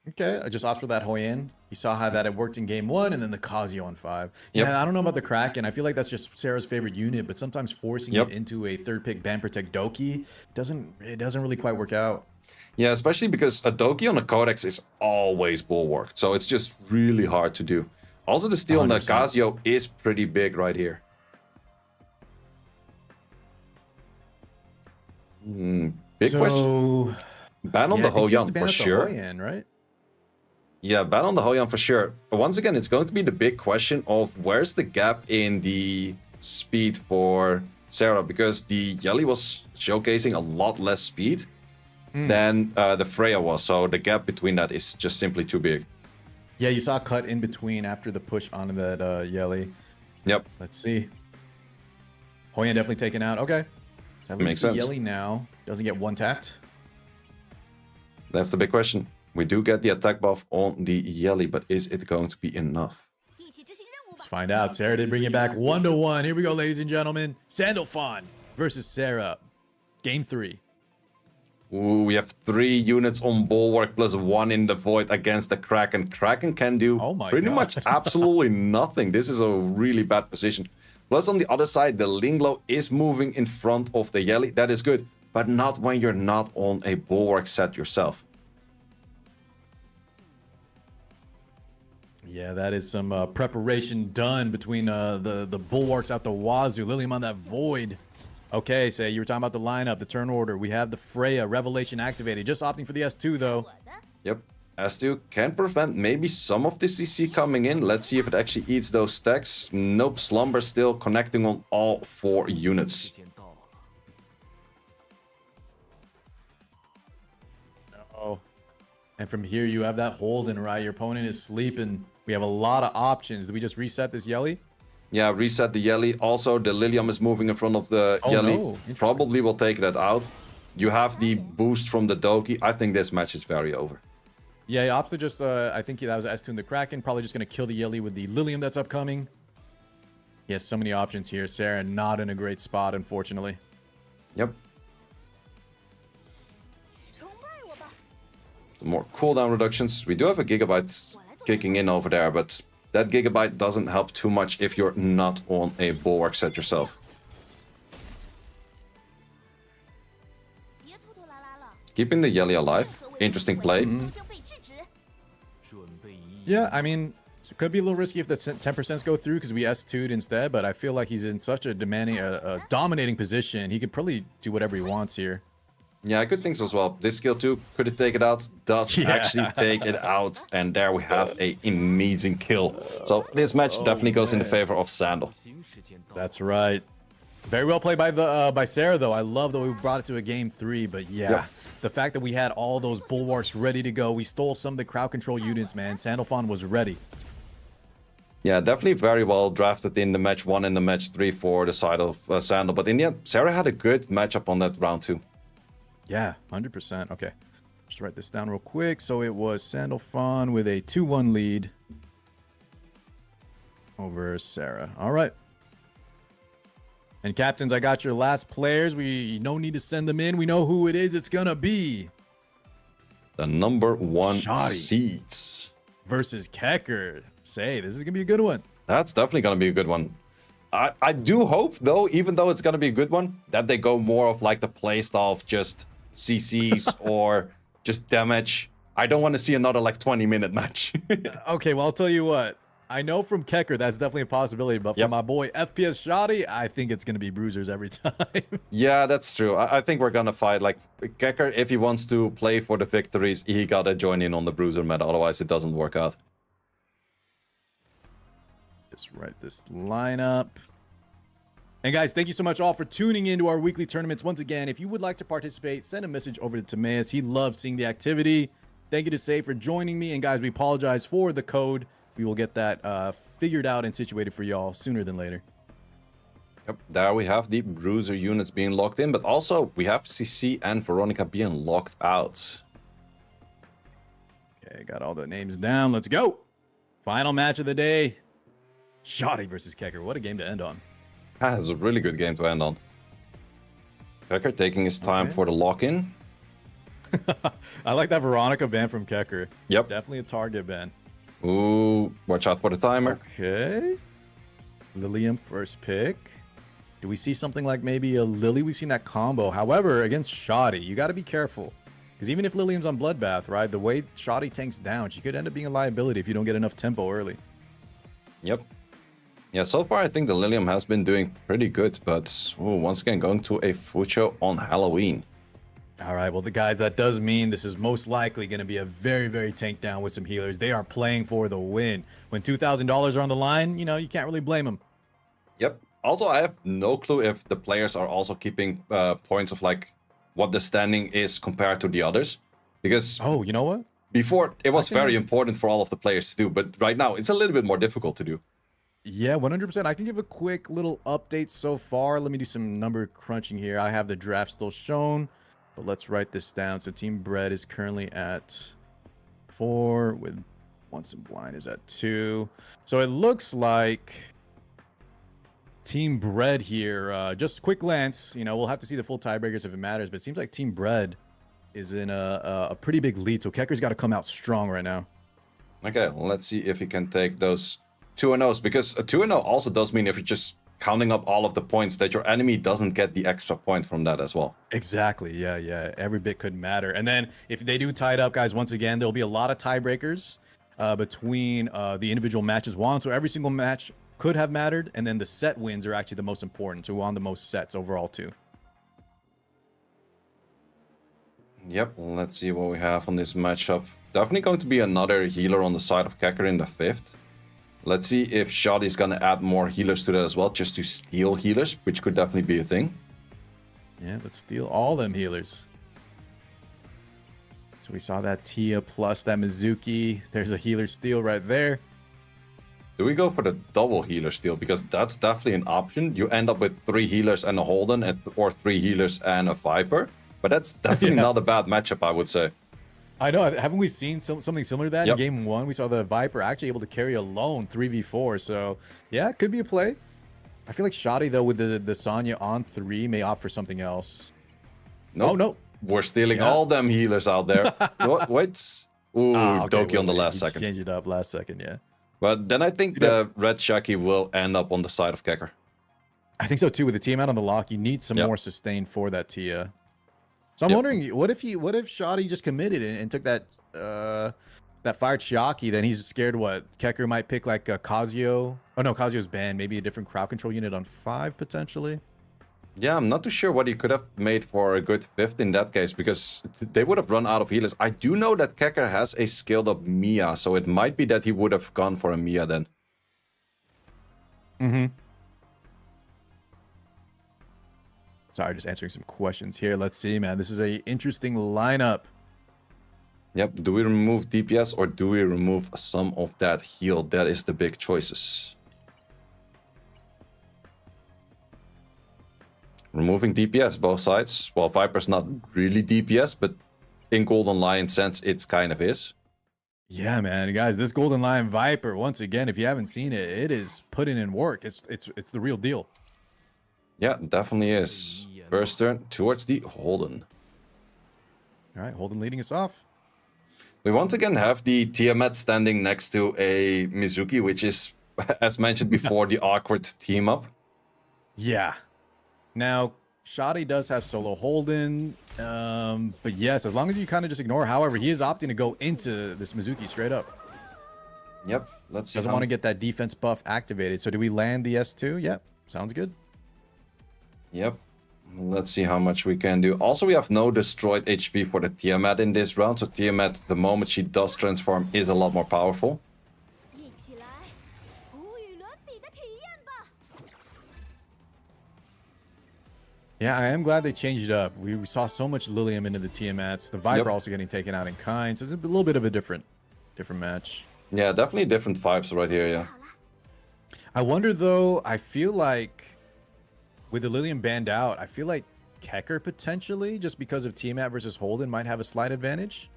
Okay, I just opted for that Hoyan. You saw how that it worked in game 1, and then the Kazuya on 5. Yep. Yeah, I don't know about the Kraken. I feel like that's just Sarah's favorite unit, but sometimes forcing it into a third pick ban protect Doki doesn't really quite work out. Yeah, especially because a Doki on a Codex is always bulwarked, so it's just really hard to do. Also, the steal on the Kazuya is pretty big right here. Big question. Ban on the Hoyan for sure. Right? Yeah, ban on the Hoyan for sure. But once again, it's going to be the big question of where's the gap in the speed for Sarah, because the Yelly was showcasing a lot less speed than the Freya was, so the gap between that is just simply too big. Yeah, you saw a cut in between after the push onto that Yelly. Yep. Let's see. Hoyan definitely taken out. Okay. At least Makes the sense. Yelly now doesn't get one tapped. That's the big question. We do get the attack buff on the Yelly, but is it going to be enough? Let's find out. Sarah did bring it back 1-1. Here we go, ladies and gentlemen. Sandalfon versus Sarah. Game 3. Ooh, we have 3 units on Bulwark plus 1 in the Void against the Kraken. Kraken can do pretty much absolutely nothing. This is a really bad position. Plus on the other side, the Linglo is moving in front of the Yelly. That is good, but not when you're not on a Bulwark set yourself. Yeah, that is some preparation done between the Bulwarks out the wazoo. Lilium on that Void. Okay, so you were talking about the lineup, the turn order. We have the Freya, Revelation activated. Just opting for the S2, though. Yep, S2 can prevent maybe some of the CC coming in. Let's see if it actually eats those stacks. Nope, Slumber still connecting on all 4 units. Oh, and from here you have that Holden, right? Your opponent is sleeping. We have a lot of options. Do we just reset this Yelly? Yeah, reset the Yelly. Also, the Lilium is moving in front of the Yelly. No. Probably will take that out. You have the boost from the Doki. I think this match is very over. Yeah, he opts to just, I think that was S2 in the Kraken. Probably just going to kill the Yelly with the Lilium that's upcoming. He has so many options here. Sarah not in a great spot, unfortunately. Yep. More cooldown reductions. We do have a Gigabyte kicking in over there, but that Gigabyte doesn't help too much if you're not on a Bulwark set yourself. Keeping the Yelly alive. Interesting play. Yeah, I mean, it could be a little risky if the 10% go through because we S2'd instead, but I feel like he's in such a dominating position. He could probably do whatever he wants here. Yeah, good things as well. This skill too, could it take it out? Does actually take it out. And there we have a amazing kill. So this match definitely goes in the favor of Sandal. That's right. Very well played by Sarah, though. I love that we brought it to a game 3, but yeah. The fact that we had all those Bulwarks ready to go. We stole some of the crowd control units, man. Sandalfon was ready. Yeah, definitely very well drafted in the match 1 and the match 3 for the side of Sandal. But in the end, Sarah had a good matchup on that round 2. Yeah, 100%. Okay, just write this down real quick. So it was Sandalfon with a 2-1 lead over Sarah. All right. And captains, I got your last players. We no need to send them in. We know who it is. It's gonna be the number 1 Shotty seeds versus Keker. Say, this is gonna be a good one. That's definitely gonna be a good one. I do hope, though, even though it's gonna be a good one, that they go more of like the playstyle of just CCs or just damage. I don't want to see another like 20-minute match. Okay, well, I'll tell you what. I know from Keker that's definitely a possibility, but for Yep. my boy FPS Shotty, I think it's going to be bruisers every time. Yeah, that's true. I think we're gonna fight like Keker. If he wants to play for the victories, he gotta join in on the bruiser meta. Otherwise, it doesn't work out. Just write this lineup. And guys, thank you so much all for tuning into our weekly tournaments. Once again, if you would like to participate, send a message over to TimaeuSS. He loves seeing the activity. Thank you to Say for joining me. And guys, we apologize for the code. We will get that figured out and situated for y'all sooner than later. Yep, there we have the bruiser units being locked in, but also we have CC and Veronica being locked out. Okay, got all the names down. Let's go. Final match of the day. Shotty versus Keker. What a game to end on. That is a really good game to end on. Keker taking his time for the lock-in. I like that Veronica ban from Keker. Yep. Definitely a target ban. Ooh, watch out for the timer. Okay. Lilium first pick. Do we see something like maybe a Lily? We've seen that combo. However, against Shotty, you got to be careful. Because even if Lilium's on Bloodbath, right, the way Shotty tanks down, she could end up being a liability if you don't get enough tempo early. Yep. Yeah, so far I think the Lilium has been doing pretty good, but once again going to a Fucho on Halloween. All right, well, the guys, that does mean this is most likely going to be a very, very tank down with some healers. They are playing for the win. When $2,000 are on the line, you know, you can't really blame them. Yep. Also, I have no clue if the players are also keeping points of like what the standing is compared to the others. Because oh, you know what? Before, it was very important for all of the players to do, but right now it's a little bit more difficult to do. Yeah, 100%. I can give a quick little update so far. Let me do some number crunching here. I have the draft still shown, but let's write this down. So Team Bread is currently at 4, with Once and Blind is at 2. So it looks like Team Bread here, just quick glance, you know, we'll have to see the full tiebreakers if it matters, but it seems like Team Bread is in a pretty big lead. So Keker's got to come out strong right now. Okay, let's see if he can take those 2-0s, because a 2-0 also does mean if you're just counting up all of the points that your enemy doesn't get the extra point from that as well. Exactly. Yeah. Every bit could matter. And then if they do tie it up, guys, once again, there'll be a lot of tiebreakers between the individual matches won. So every single match could have mattered. And then the set wins are actually the most important. So who won the most sets overall too. Yep, let's see what we have on this matchup. Definitely going to be another healer on the side of Keker in the 5th. Let's see if Shotty's gonna add more healers to that as well, just to steal healers, which could definitely be a thing. Yeah, let's steal all them healers. So we saw that Tia plus that Mizuki. There's a healer steal right there. Do we go for the double healer steal? Because that's definitely an option. You end up with 3 healers and a Holden, or 3 healers and a Viper. But that's definitely not a bad matchup, I would say. I know. Haven't we seen something similar to that in game 1? We saw the Viper actually able to carry alone 3v4. So, yeah, it could be a play. I feel like Shotty, though, with the Sonya on 3 may opt for something else. Nope. Oh, no. We're stealing all them healers out there. Wait. Ooh, Doki on the last second. Changed it up last second, yeah. But then I think the Red Shaki will end up on the side of Keker. I think so, too. With the team out on the lock, you need some more sustain for that Tia. So I'm wondering, what if Shotty just committed and took that that fired Shiaki, then he's scared what Keker might pick like a Kazuyo. Oh no, Kazuyo's banned. Maybe a different crowd control unit on 5 potentially. Yeah, I'm not too sure what he could have made for a good 5th in that case, because they would have run out of healers. I do know that Keker has a skilled up Mia, so it might be that he would have gone for a Mia then. Sorry, just answering some questions here. Let's see, man. This is a interesting lineup. Yep, do we remove DPS or do we remove some of that heal? That is the big choices. Removing DPS, both sides. Well, Viper's not really DPS, but in Golden Lion sense, it kind of is. Yeah, man. Guys, this Golden Lion Viper, once again, if you haven't seen it, it is putting in work. It's the real deal. Yeah, definitely is. First turn towards the Holden. All right, Holden leading us off. We once again have the Tiamat standing next to a Mizuki, which is, as mentioned before, the awkward team up. Yeah. Now, Shotty does have solo Holden, but yes, as long as you kind of just ignore. However, he is opting to go into this Mizuki straight up. Yep, let's see. Doesn't want to get that defense buff activated. So do we land the S2? Yep, sounds good. Yep. Let's see how much we can do. Also, we have no destroyed HP for the Tiamat in this round. So Tiamat, the moment she does transform, is a lot more powerful. 一起来，无与伦比的体验吧！ Yeah, I am glad they changed it up. We saw so much Lilium into the Tiamats. The Viper Yep. also getting taken out in kind. So it's a little bit of a different match. Yeah, definitely different vibes right here, yeah. 好了， I wonder though, I feel like with the Lilium banned out, I feel like Keker potentially, just because of Tiamat versus Holden, might have a slight advantage.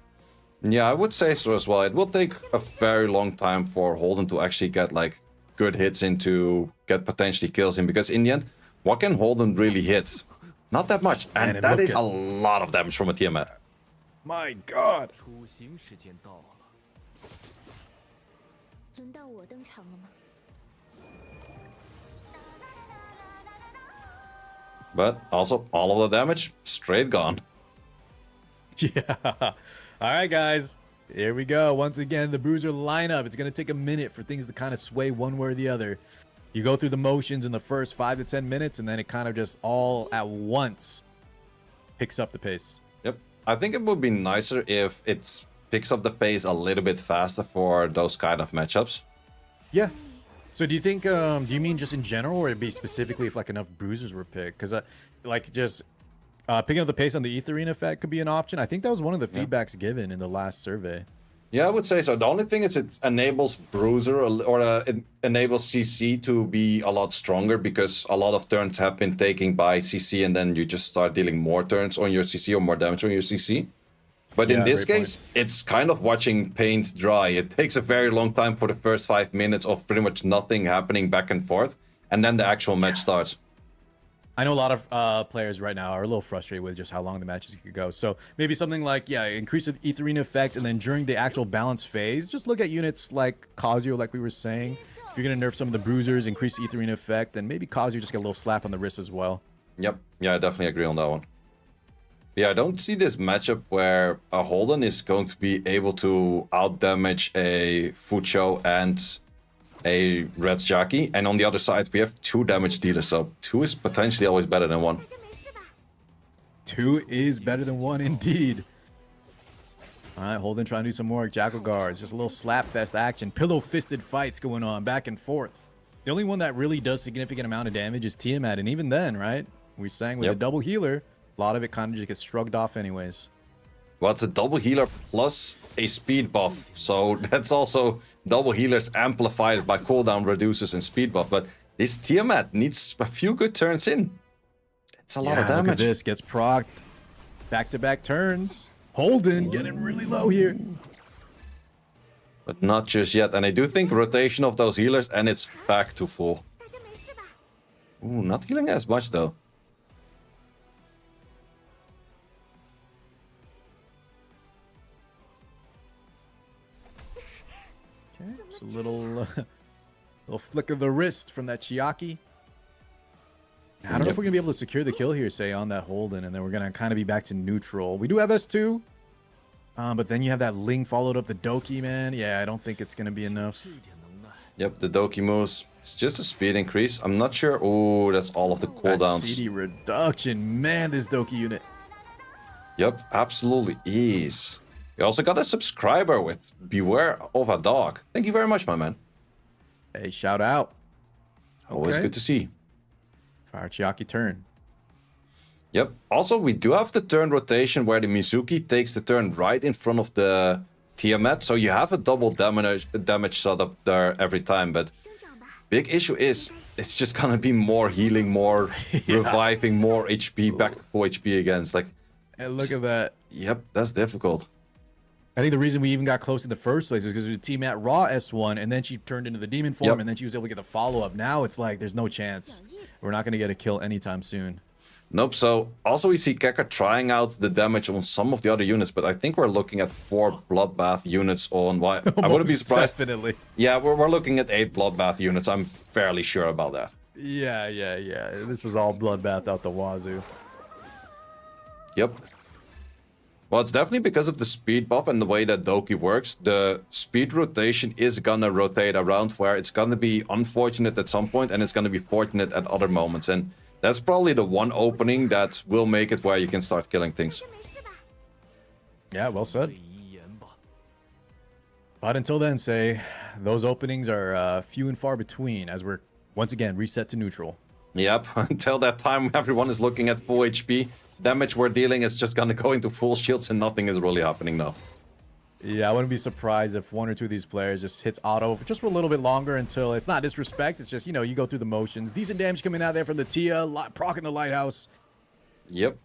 Yeah, I would say so as well. It will take a very long time for Holden to actually get like good hits in to get potentially kills in, because in the end, what can Holden really hit? Not that much, and Man, that look is at- a lot of damage from a Tiamat. My God. 出行时间到了。轮到我登场了吗？ But also, all of the damage, straight gone. Yeah. All right, guys. Here we go. Once again, the Bruiser lineup. It's going to take a minute for things to kind of sway one way or the other. You go through the motions in the first 5 to 10 minutes, and then it kind of just all at once picks up the pace. Yep. I think it would be nicer if it picks up the pace a little bit faster for those kind of matchups. Yeah. So do you think, do you mean just in general, or it'd be specifically if like enough bruisers were picked? Because like just picking up the pace on the Etheria effect could be an option. I think that was one of the feedbacks given in the last survey. Yeah, I would say so. The only thing is it enables Bruiser or it enables CC to be a lot stronger, because a lot of turns have been taken by CC and then you just start dealing more turns on your CC or more damage on your CC. But in Yeah, this great case, it's kind of watching paint dry. It takes a very long time for the first 5 minutes of pretty much nothing happening back and forth, and then the actual match starts. I know a lot of players right now are a little frustrated with just how long the matches could go. So maybe something like, yeah, increase the Etheria effect, and then during the actual balance phase, just look at units like Kazuya, like we were saying. If you're going to nerf some of the bruisers, increase the Etheria effect, then maybe Kazuya just get a little slap on the wrist as well. Yep, yeah, I definitely agree on that one. Yeah, I don't see this matchup where a Holden is going to be able to outdamage a Fucho and a Red Jockey, and on the other side we have 2 damage dealers, so 2 is potentially always better than 1. 大家没事吧？ 2 is better than 1 indeed. All right, Holden trying to do some more Jackal Guards. Just a little slap fest action. Pillow-fisted fights going on back and forth. The only one that really does significant amount of damage is Tiamat, and even then, right? We sang with a double healer. A lot of it kind of just gets shrugged off anyways. Well, it's a double healer plus a speed buff, so that's also double healers amplified by cooldown reduces and speed buff, but this Tiamat needs a few good turns in. It's a lot of Look at damage. this. Gets procced. Back-to-back turns. Holden getting really low here. But not just yet, and I do think rotation of those healers and it's back to full. 大家没事吧？ Ooh, not healing as much though. Okay, just a little flick of the wrist from that Chiaki. I don't know if we're going to be able to secure the kill here, say, on that Holden, and then we're going to kind of be back to neutral. We do have S2, but then you have that Ling followed up the Doki, man. Yeah, I don't think it's going to be enough. 这一点能耐。 Yep, the Doki moves. It's just a speed increase. I'm not sure. Oh, that's all of the That cooldowns. CD reduction. Man, this Doki unit. Yep, absolutely is. We also got a subscriber with Beware of a Dog. Thank you very much, my man. Hey, shout out. Always Okay. good to see. Fire Chiaki turn. Yep. Also, we do have the turn rotation where the Mizuki takes the turn right in front of the Tiamat, so you have a double damage setup there every time. But 生长吧。 big issue is it's just gonna be more healing, more reviving, more HP, back to full HP again. It's like, And look at that. yep, that's difficult. I think the reason we even got close in the first place is because the team at Raw S1, and then she turned into the demon form, Yep. and then she was able to get the follow-up. Now it's like there's no chance. We're not going to get a kill anytime soon. Nope. So also we see Keker trying out the damage on some of the other units, but I think we're looking at 4 Bloodbath units on. Why? I wouldn't be Most surprised. Definitely. Yeah, we're looking at 8 Bloodbath units. I'm fairly sure about that. Yeah. This is all bloodbath out the wazoo. Yep. Well, it's definitely because of the speed buff and the way that Doki works. The speed rotation is gonna rotate around where it's gonna be unfortunate at some point and it's gonna be fortunate at other moments. And that's probably the one opening that will make it where you can start killing things. Yeah, well said. But until then, say, those openings are few and far between as we're, once again, reset to neutral. Yep, until that time everyone is looking at full HP. Damage we're dealing is just gonna go into full shields and nothing is really happening now. Yeah, I wouldn't be surprised if one or two of these players just hits auto for just for a little bit longer until it's not disrespect. It's just, you know, you go through the motions. Decent damage coming out there from the Tia, proccing the Lighthouse. Yep.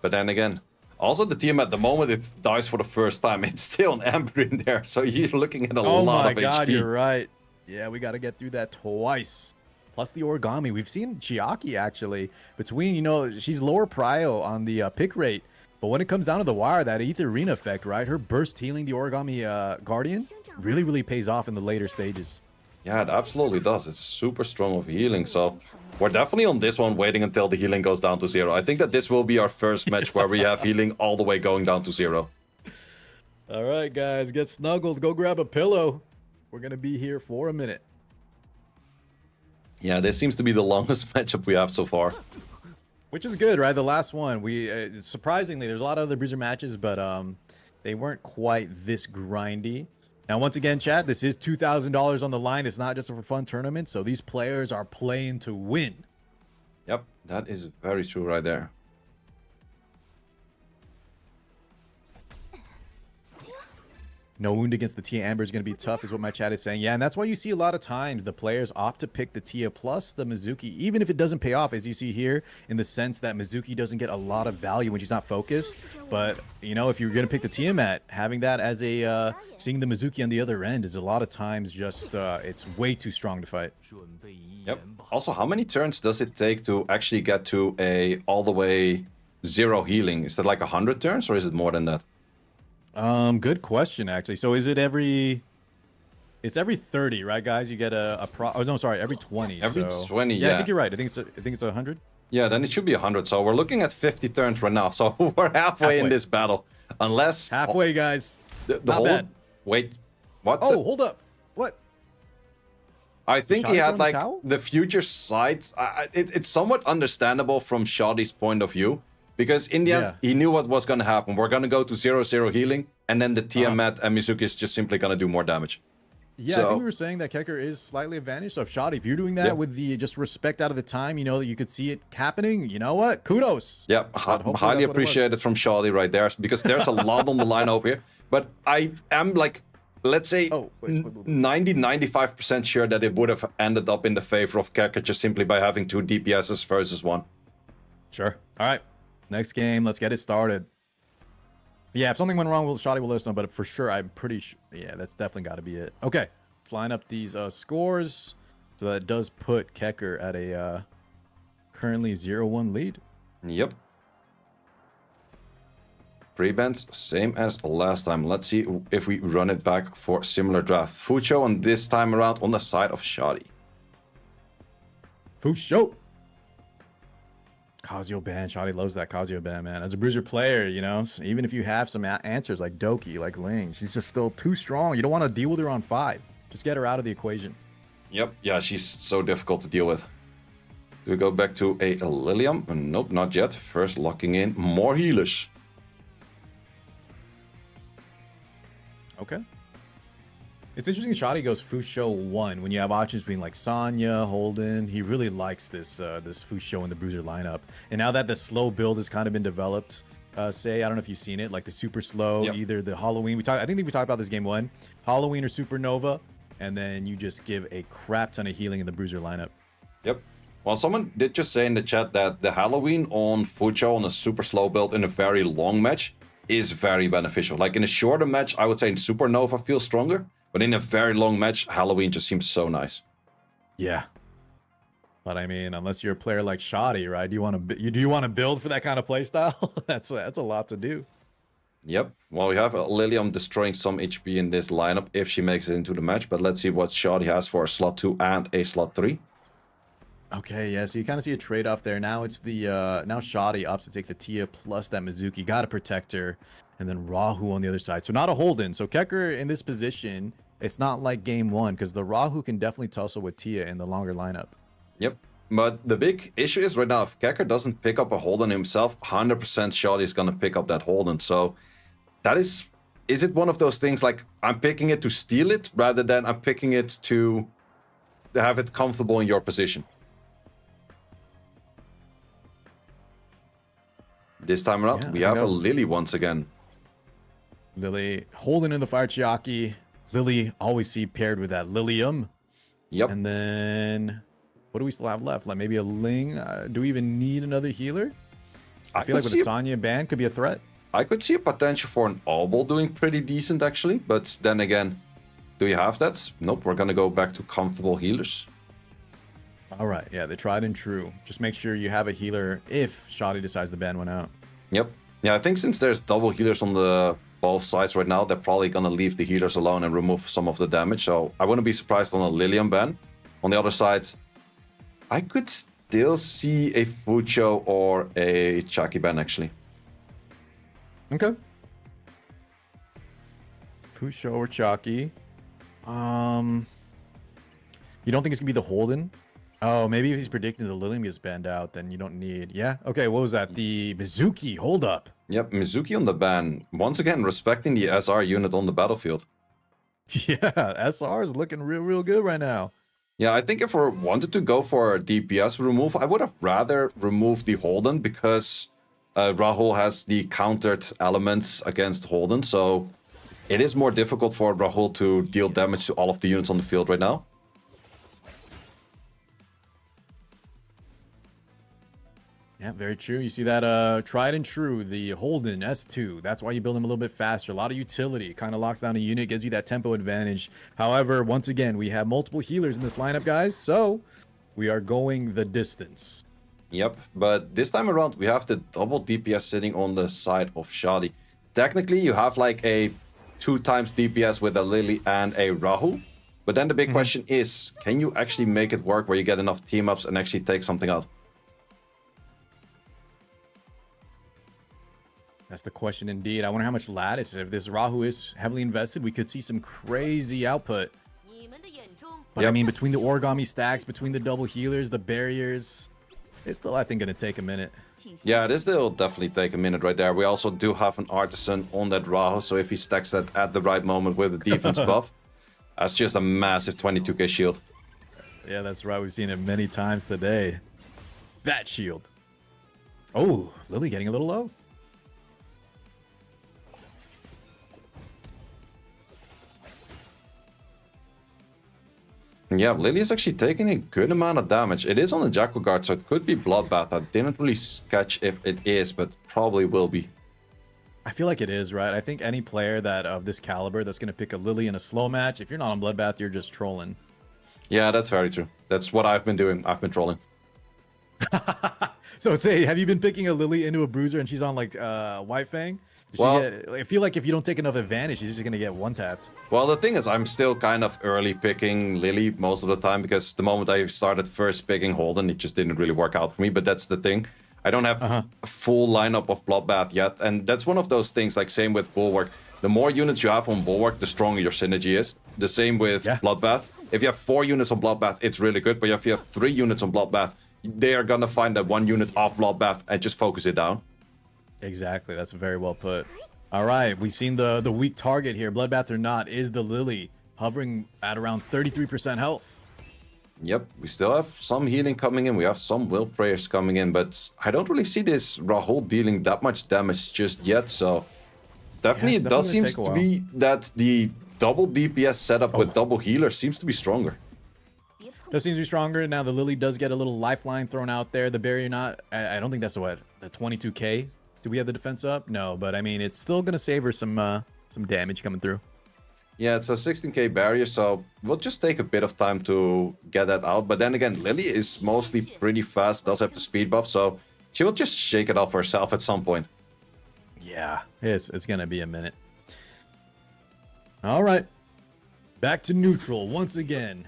But then again, also the team at the moment it dies for the first time. It's still an Ember in there, so you're looking at a lot of HP. Oh my god, you're right. Yeah, we got to get through that twice. Plus the origami. We've seen Chiaki actually between, you know, she's lower prio on the pick rate. But when it comes down to the wire, that Etheria effect, right? Her burst healing the origami Guardian really pays off in the later stages. Yeah, it absolutely does. It's super strong of healing. So we're definitely on this one waiting until the healing goes down to 0. I think that this will be our first match where we have healing all the way going down to 0. All right, guys, get snuggled. Go grab a pillow. We're going to be here for a minute. Yeah, this seems to be the longest matchup we have so far. Which is good, right? The last one, we surprisingly, there's a lot of other Bruiser matches, but they weren't quite this grindy. Now, once again, chat, this is $2,000 on the line. It's not just a for fun tournament, so these players are playing to win. Yep, that is very true right there. No wound against the Tia Amber is going to be tough, is what my chat is saying. Yeah, and that's why you see a lot of times the players opt to pick the Tia plus the Mizuki, even if it doesn't pay off, as you see here, in the sense that Mizuki doesn't get a lot of value when she's not focused. But, you know, if you're going to pick the Tiamat, having that as a, seeing the Mizuki on the other end is a lot of times just, it's way too strong to fight. Yep. Also, how many turns does it take to actually get to a all the way 0 healing? Is that like 100 turns or is it more than that? Good question, actually. So is it it's every 30, right, guys? You get oh, no, sorry, every 20. Every so. 20, yeah. I think you're right. I think it's 100. Yeah, then it should be 100. So we're looking at 50 turns right now. So we're halfway in this battle. Unless... Halfway, guys. The whole... Bad. Wait, what? Oh, hold up. What? I think he had, like, the future sight. It's somewhat understandable from Shotty's point of view. Because in the end, he knew what was going to happen. We're going to go to 0-0 healing, and then the Tiamat and Mizuki is just simply going to do more damage. Yeah, so, I think we were saying that Keker is slightly advantaged. So if Shotty, if you're doing that with the just respect out of the time, you know, that you could see it happening, you know what? Kudos. Yeah, highly appreciated from Shotty right there, because there's a lot on the line over here. But I am, like, let's say 90-95% sure that it would have ended up in the favor of Keker just simply by having 2 DPSs versus 1. Sure. All right. Next game, let's get it started. Yeah, if something went wrong, Shotty will let us know, but for sure, I'm pretty sure. Yeah, that's definitely got to be it. Okay, let's line up these scores. So that does put Keker at a currently 0-1 lead. Yep. Pre-bans, same as last time. Let's see if we run it back for similar draft. Fucho, and this time around on the side of Shotty. Fucho. Kazuo ban. Shotty loves that Kazuo ban, man. As a Bruiser player, you know, even if you have some answers like Doki, like Ling, she's just still too strong. You don't want to deal with her on 5. Just get her out of the equation. Yep. Yeah, she's so difficult to deal with. Do we go back to a Lilium? Nope, not yet. First locking in more healers. Okay. It's interesting Shotty goes Fusho 1 when you have options being like Sonya, Holden. He really likes this this Fusho in the Bruiser lineup. And now that the slow build has kind of been developed, I don't know if you've seen it, like the super slow, either the Halloween. I think we talked about this game 1. Halloween or Supernova, and then you just give a crap ton of healing in the Bruiser lineup. Yep. Well, someone did just say in the chat that the Halloween on Fusho on a super slow build in a very long match is very beneficial. Like in a shorter match, I would say Supernova feels stronger. But in a very long match, Halloween just seems so nice. Yeah. But I mean, unless you're a player like Shotty, right? Do you want to build for that kind of playstyle? that's a lot to do. Yep. Well, we have Lilium destroying some HP in this lineup if she makes it into the match. But let's see what Shotty has for a slot 2 and a slot 3. Okay, yeah, so you kind of see a trade-off there. Now it's the now Shotty opts to take the Tia plus that Mizuki, got a protector, and then Rahu on the other side. So not a hold-in. So Keker in this position, it's not like game one, because the Rahu can definitely tussle with Tia in the longer lineup. Yep. But the big issue is right now, if Keker doesn't pick up a hold on himself, 100% Shotty is going to pick up that hold on. So that is it one of those things like I'm picking it to steal it rather than I'm picking it to have it comfortable in your position? This time around, we have a Lily once again. Lily holding in the fire Chiaki. Lily always see paired with that Lilium. Yep. And then what do we still have left? Like maybe a Ling? Do we even need another healer? I feel like with a Sonya ban could be a threat. I could see a potential for an Obol doing pretty decent actually, but then again, do you have that? Nope, we're gonna go back to comfortable healers. All right, yeah, the tried and true. Just make sure you have a healer if Shotty decides to ban one out. Yep. Yeah, I think since there's double healers on the both sides right now, they're probably gonna leave the healers alone and remove some of the damage. So I wouldn't be surprised on a Lilium ban. On the other side, I could still see a Fucho or a Chaki ban actually. Okay. Fucho or Chaki. You don't think it's gonna be the Holden? Oh, maybe if he's predicting the Lilium gets banned out, then you don't need. Yeah. Okay. What was that? The Mizuki. Hold up. Yep. Mizuki on the ban. Once again, respecting the SR unit on the battlefield. Yeah. SR is looking real good right now. Yeah, I think if we wanted to go for a DPS remove, I would have rather removed the Holden because Rahul has the countered elements against Holden. So it is more difficult for Rahul to deal damage to all of the units on the field right now. Yeah, very true. You see that tried and true, the Holden S2. That's why you build him a little bit faster. A lot of utility. Kind of locks down a unit, gives you that tempo advantage. However, once again, we have multiple healers in this lineup, guys. So we are going the distance. Yep, but this time around, we have the double DPS sitting on the side of Shotty. Technically, you have like a 2 times DPS with a Lily and a Rahul. But then the big question is, can you actually make it work where you get enough team-ups and actually take something out? That's the question indeed. I wonder how much lattice. If this Rahu is heavily invested, we could see some crazy output. But Yep. I mean, between the origami stacks, between the double healers, the barriers, it's still, I think, going to take a minute. Yeah, this will definitely take a minute right there. We also do have an Artisan on that Rahu, so if he stacks that at the right moment with the defense buff, that's just a massive 22k shield. Yeah, that's right. We've seen it many times today. That shield. Oh, Lily getting a little low. Yeah, Lily is actually taking a good amount of damage. It is on the Jackal Guard, so it could be Bloodbath. I didn't really catch if it is, but probably will be. I feel like it is, right? I think any player that of this caliber that's going to pick a Lily in a slow match, if you're not on Bloodbath, you're just trolling. Yeah, that's very true. That's what I've been doing. I've been trolling. So say, have you been picking a Lily into a Bruiser and she's on like White Fang? I feel like if you don't take enough advantage, she's just going to get one-tapped. Well, the thing is, I'm still kind of early picking Lily most of the time because the moment I started first picking Holden, it just didn't really work out for me. But that's the thing. I don't have a full lineup of Bloodbath yet. And that's one of those things, like same with Bulwark. The more units you have on Bulwark, the stronger your synergy is. The same with Bloodbath. If you have 4 units on Bloodbath, it's really good. But if you have 3 units on Bloodbath, they are going to find that 1 unit off Bloodbath and just focus it down. Exactly. That's very well put. All right. We've seen the weak target here. Bloodbath or not is the Lily, hovering at around 33% health. Yep. We still have some healing coming in. We have some will prayers coming in. But I don't really see this Rahul dealing that much damage just yet. So definitely it does seem to be that the double DPS setup with double healer seems to be stronger. Does seem to be stronger. Now the Lily does get a little lifeline thrown out there. The barrier not. I don't think that's the 22k. Do we have the defense up? No, but I mean, it's still going to save her some damage coming through. Yeah, it's a 16k barrier, so we'll just take a bit of time to get that out. But then again, Lily is mostly pretty fast, does have the speed buff, so she will just shake it off herself at some point. Yeah, it's going to be a minute. All right. Back to neutral once again.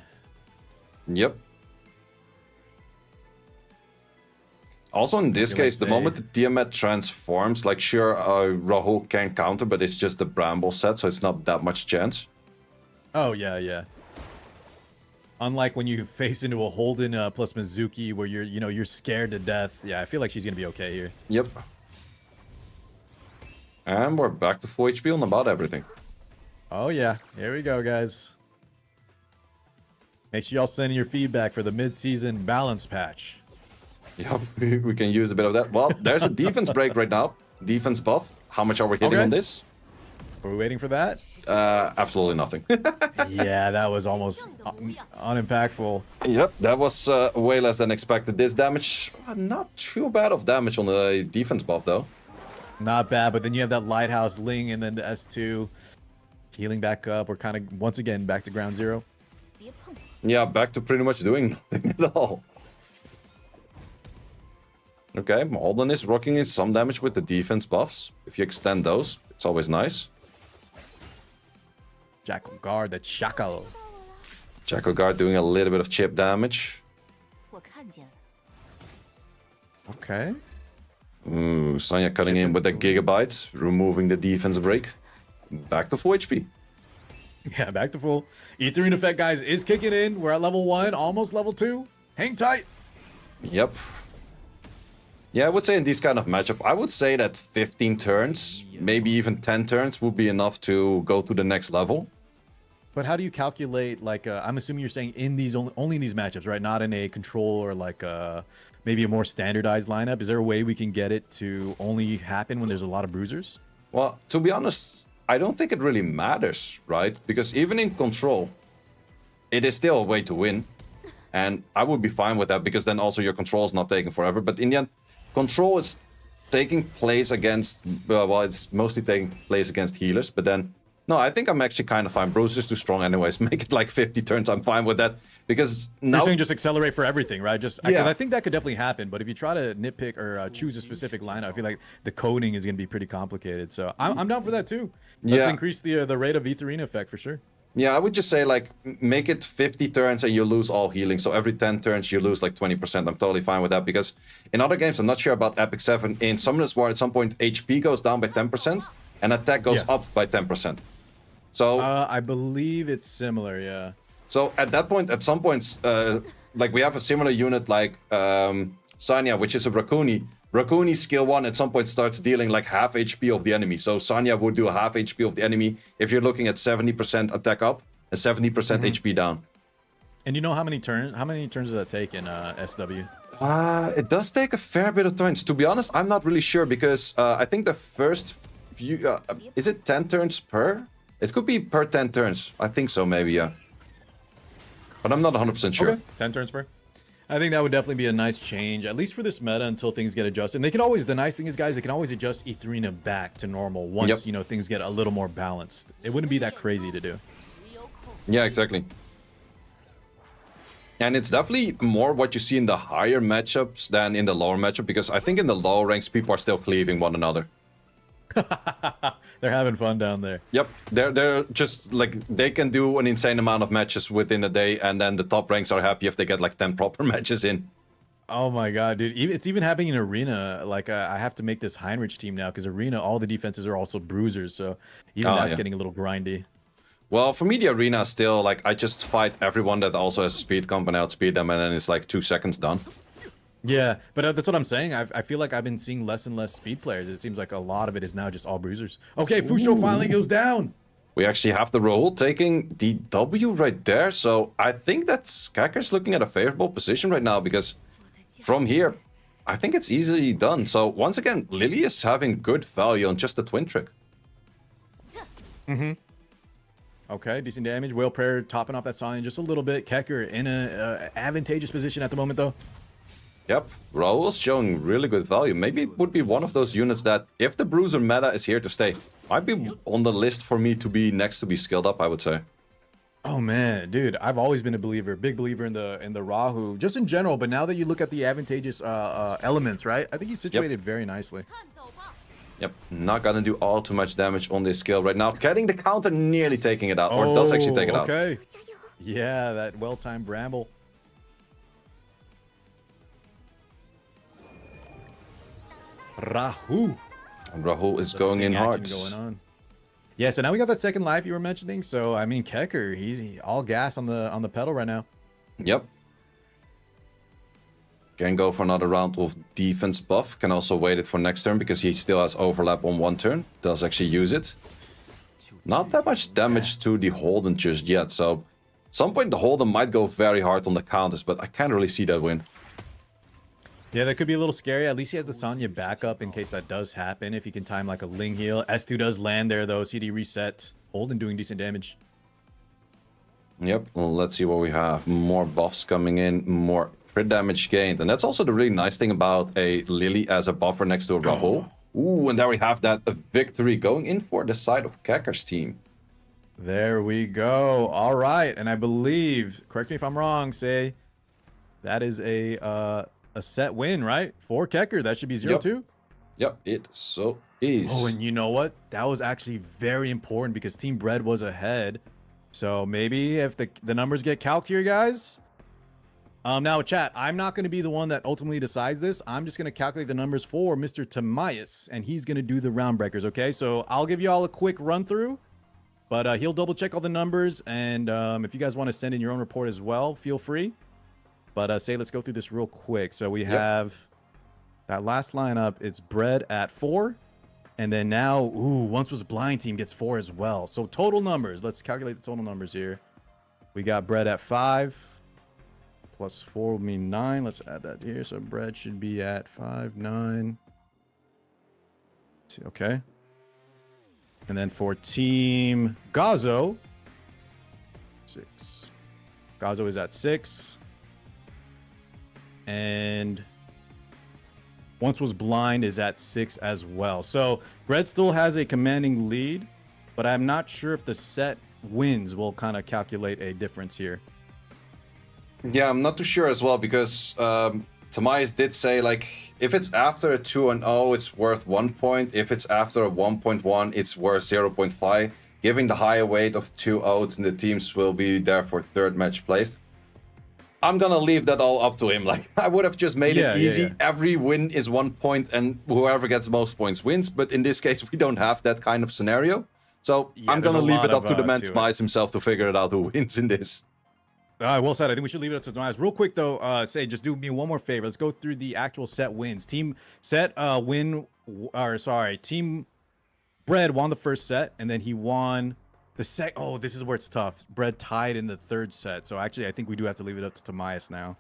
Yep. Also, in this case, the say- moment the Tiamat transforms, like, sure, Rahul can counter, but it's just the Bramble set, so it's not that much chance. Oh, yeah, yeah. Unlike when you face into a Holden plus Mizuki where you're scared to death. Yeah, I feel like she's going to be okay here. Yep. And we're back to full HP on about everything. Oh, yeah. Here we go, guys. Make sure y'all send in your feedback for the mid-season balance patch. Yep, we can use a bit of that. Well, there's a defense break right now. Defense buff. How much are we hitting on this? Are we waiting for that? Absolutely nothing. Yeah, that was almost unimpactful. Yep, that was way less than expected. This damage, not too bad of damage on the defense buff, though. Not bad, but then you have that Lighthouse Ling and then the S2 healing back up. We're kind of, once again, back to ground zero. Yeah, back to pretty much doing nothing at all. Okay, Alden is rocking in some damage with the defense buffs. If you extend those, it's always nice. Jackal Guard, that Shackle. Jackal Guard doing a little bit of chip damage. 我看见了。 Okay. Ooh, Sonya cutting in with a Gigabyte, removing the defense break. Back to full HP. Yeah, back to full. Ethereum effect, guys, is kicking in. We're at level 1, almost level 2. Hang tight. Yep. Yeah, I would say in this kind of matchup, I would say that 15 turns, maybe even 10 turns would be enough to go to the next level. But how do you calculate, like, I'm assuming you're saying in these only in these matchups, right? Not in a control or like maybe a more standardized lineup. Is there a way we can get it to only happen when there's a lot of bruisers? Well, to be honest, I don't think it really matters, right? Because even in control, it is still a way to win. And I would be fine with that because then also your control is not taking forever. But in the end, control is taking place against, well, it's mostly taking place against healers. But then, no, I think I'm actually kind of fine. Bruce is too strong anyways. Make it like 50 turns, I'm fine with that. Because now... You're saying just accelerate for everything, right? Just because Yeah. I think that could definitely happen. But if you try to nitpick or choose a specific lineup, I feel like the coding is going to be pretty complicated. So I'm down for that too. Let's Yeah. increase the rate of Ethereum effect for sure. Yeah, I would just say, like, make it 50 turns and you lose all healing. So every 10 turns, you lose, like, 20%. I'm totally fine with that, because in other games, I'm not sure about Epic 7. In Summoners War, at some point, HP goes down by 10% and attack goes Yeah. up by 10%. So, I believe it's similar, yeah. so at that point, at some points, like, we have a similar unit like Sanya, which is a Rakuni. Rakuni skill 1 at some point starts dealing like half HP of the enemy. So Sanya would do half HP of the enemy if you're looking at 70% attack up and 70% HP down. And you know how many turns does that take in SW? It does take a fair bit of turns. To be honest, I'm not really sure because I think the first few... is it 10 turns per? It could be per 10 turns. I think so, maybe, yeah. But I'm not 100% sure. Okay, 10 turns per. I think that would definitely be a nice change, at least for this meta, until things get adjusted. And they can always, the nice thing is, guys, they can always adjust Ethereum back to normal once, Yep. you know, things get a little more balanced. It wouldn't be that crazy to do. Yeah, exactly. And it's definitely more what you see in the higher matchups than in the lower matchup, because I think in the lower ranks, people are still cleaving one another. They're having fun down there. Yep, they're just like, they can do an insane amount of matches within a day, and then the top ranks are happy if they get like 10 proper matches in. Oh my god, dude. It's even happening in Arena. Like, I have to make this Heinrich team now, because Arena, all the defenses are also bruisers, so even that's yeah. getting a little grindy. Well, for me, the arena is still like, I just fight everyone that also has a speed comp and outspeed them, and then it's like 2 seconds done. Yeah, but that's what I'm saying. I feel like I've been seeing less and less speed players. It seems like a lot of it is now just all bruisers. Okay, Fusho finally goes down. We actually have the roll taking the W right there, so I think that Keker's looking at a favorable position right now, because from here, I think it's easily done. So once again, Lily is having good value on just the twin trick. Okay, decent damage. Whale Prayer topping off that sign just a little bit. Keker in a advantageous position at the moment, though. Yep, Raul's showing really good value. Maybe it would be one of those units that, if the Bruiser meta is here to stay, might be on the list for me to be next to be skilled up, I would say. Oh man, dude, I've always been a believer, big believer in the Rahu, just in general. But now that you look at the advantageous elements, right? I think he's situated very nicely. Yep, not gonna do all too much damage on this skill right now. Getting the counter, nearly taking it out, or does actually take it out. Okay. Yeah, that well-timed Bramble. Rahu. And Rahul is Some going in sing action hard. going on. Yeah, so now we got that second life you were mentioning. So I mean, Keker, he's all gas on the pedal right now. Yep. Can go for another round with defense buff. Can also wait it for next turn because he still has overlap on one turn. Does actually use it. Not that much damage to the Holden just yet. So at some point the Holden might go very hard on the counters, but I can't really see that win. Yeah, that could be a little scary. At least he has the Sonya backup in case that does happen. If he can time like a Ling heal. S2 does land there though. CD reset. Holden doing decent damage. Yep, well, let's see what we have. More buffs coming in, more crit damage gained. And that's also the really nice thing about a Lily as a buffer next to a Rahul. Ooh, and there we have that victory going in for the side of Keker's team. There we go. All right, and I believe, correct me if I'm wrong, say that is a set win, right? For Keker, that should be 0-2. Yep, it so is. Oh, and you know what? That was actually very important because Team Bread was ahead. So maybe if the numbers get calced here, guys. Now, chat, I'm not going to be the one that ultimately decides this. I'm just going to calculate the numbers for Mr. TimaeuSS, and he's going to do the round breakers, okay? So I'll give you all a quick run through, but he'll double check all the numbers, and if you guys want to send in your own report as well, feel free. But let's go through this real quick. So we have that last lineup. It's Bread at 4. And then now, Once Was Blind team gets 4 as well. So total numbers. Let's calculate the total numbers here. We got Bread at 5. Plus 4 will mean 9. Let's add that here. So Bread should be at 5, 9. Okay. And then for Team Gazo, 6. Gazo is at 6. And Once Was Blind is at 6 as well. So Bread still has a commanding lead, but I'm not sure if the set wins will kind of calculate a difference here. Yeah, I'm not too sure as well because TimaeuSS did say, like, if it's after a 2-0, it's worth 1 point. If it's after a 1.1, it's worth 0.5. Giving the higher weight of 2-0, the teams will be there for third match placed. I'm gonna leave that all up to him. Like, I would have just made it easy. Every win is 1 point and whoever gets most points wins. But in this case, we don't have that kind of scenario. So I'm gonna leave it up to the man TimaeuSS himself to figure it out who wins in this. Well said. I think we should leave it up to TimaeuSS. Real quick though, just do me one more favor. Let's go through the actual set wins. Team Bread won the first set, and then he won the Oh, this is where it's tough. Bread tied in the third set. So actually, I think we do have to leave it up to TimaeuSS now.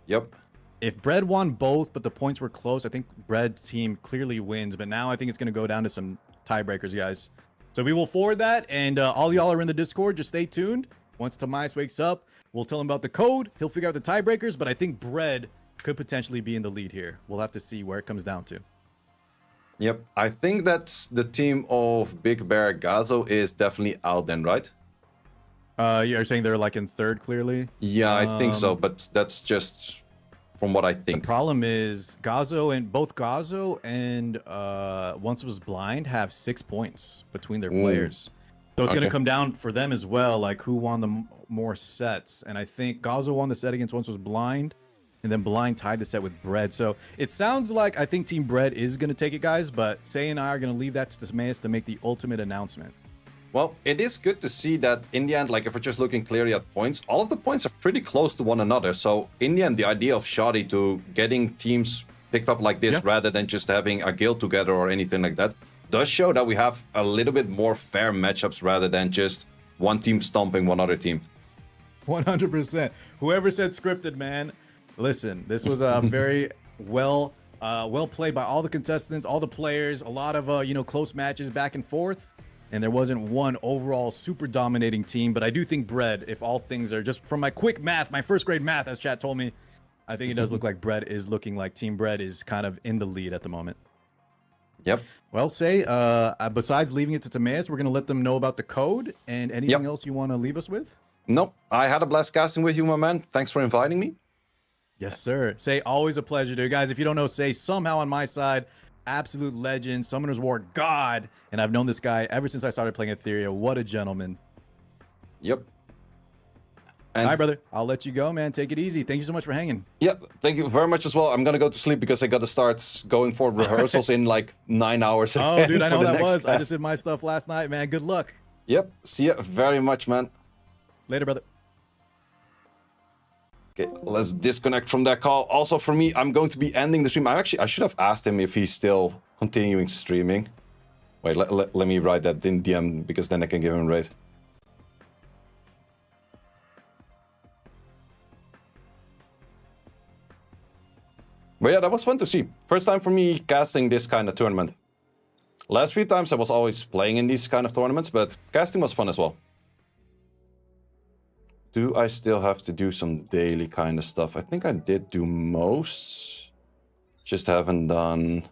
Yep. If Bread won both, but the points were close, I think Bread team clearly wins. But now I think it's going to go down to some tiebreakers, guys. So we will forward that, and all y'all are in the Discord. Just stay tuned. Once TimaeuSS wakes up, we'll tell him about the code. He'll figure out the tiebreakers, but I think Bread could potentially be in the lead here. We'll have to see where it comes down to. Yep, I think that's the team of Big Bear Gazo is definitely out then, right? You're saying they're like in third, clearly? Yeah, I think so, but that's just from what I think. The problem is both Gazo and Once Was Blind have 6 points between their players. So it's going to come down for them as well, like who won the more sets. And I think Gazo won the set against Once Was Blind, and then Blind tied the set with Bread. So it sounds like I think Team Bread is going to take it, guys, but Say and I are going to leave that to TimaeuSS to make the ultimate announcement. Well, it is good to see that in the end, like if we're just looking clearly at points, all of the points are pretty close to one another. So in the end, the idea of Shotty to getting teams picked up like this rather than just having a guild together or anything like that does show that we have a little bit more fair matchups rather than just one team stomping one other team. 100%. Whoever said scripted, man, listen, this was a very well played by all the contestants, all the players, a lot of close matches back and forth, and there wasn't one overall super dominating team. But I do think Bread, if all things are just from my quick math, my first grade math, as chat told me, I think it does look like Bread is looking like Team Bread is kind of in the lead at the moment. Yep. Well, Say, besides leaving it to TimaeuSS, we're going to let them know about the code and anything else you want to leave us with? Nope. I had a blast casting with you, my man. Thanks for inviting me. Yes, sir. Say, always a pleasure, dude. Guys, if you don't know Say, somehow on my side, absolute legend, Summoner's War God, and I've known this guy ever since I started playing Etheria. What a gentleman. Yep. And All right, brother. I'll let you go, man. Take it easy. Thank you so much for hanging. yeah, thank you very much as well. I'm gonna go to sleep because I gotta start going for rehearsals in like 9 hours. Oh, dude, I know for the that next was. I cast. just did my stuff last night, man. Good luck. Yep. See ya very much, man. Later, brother. Okay, let's disconnect from that call. Also, for me, I'm going to be ending the stream. I should have asked him if he's still continuing streaming. Wait, let me write that in DM because then I can give him a rate. But yeah, that was fun to see. First time for me casting this kind of tournament. Last few times I was always playing in these kind of tournaments, but casting was fun as well. Do I still have to do some daily kind of stuff? I think I did do most. Just haven't done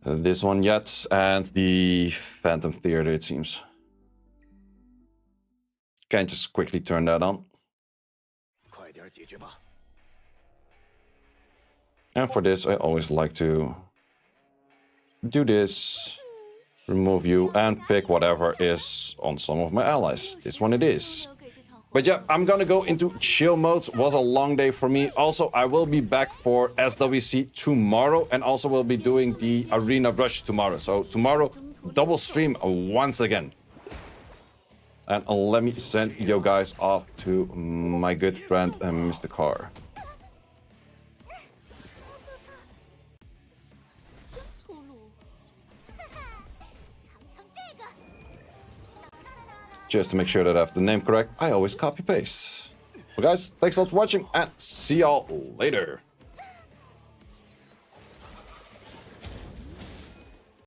this one yet, and the Phantom Theater, it seems. Can I just quickly turn that on? And for this, I always like to do this, remove you, and pick whatever is on some of my allies. This one it is. But yeah, I'm gonna go into chill modes. Was a long day for me. Also, I will be back for SWC tomorrow, and also will be doing the Arena Rush tomorrow. So tomorrow, double stream once again. And let me send you guys off to my good friend, Mr. Carr. Just to make sure that I have the name correct, I always copy paste. Well guys, thanks a lot for watching and see y'all later.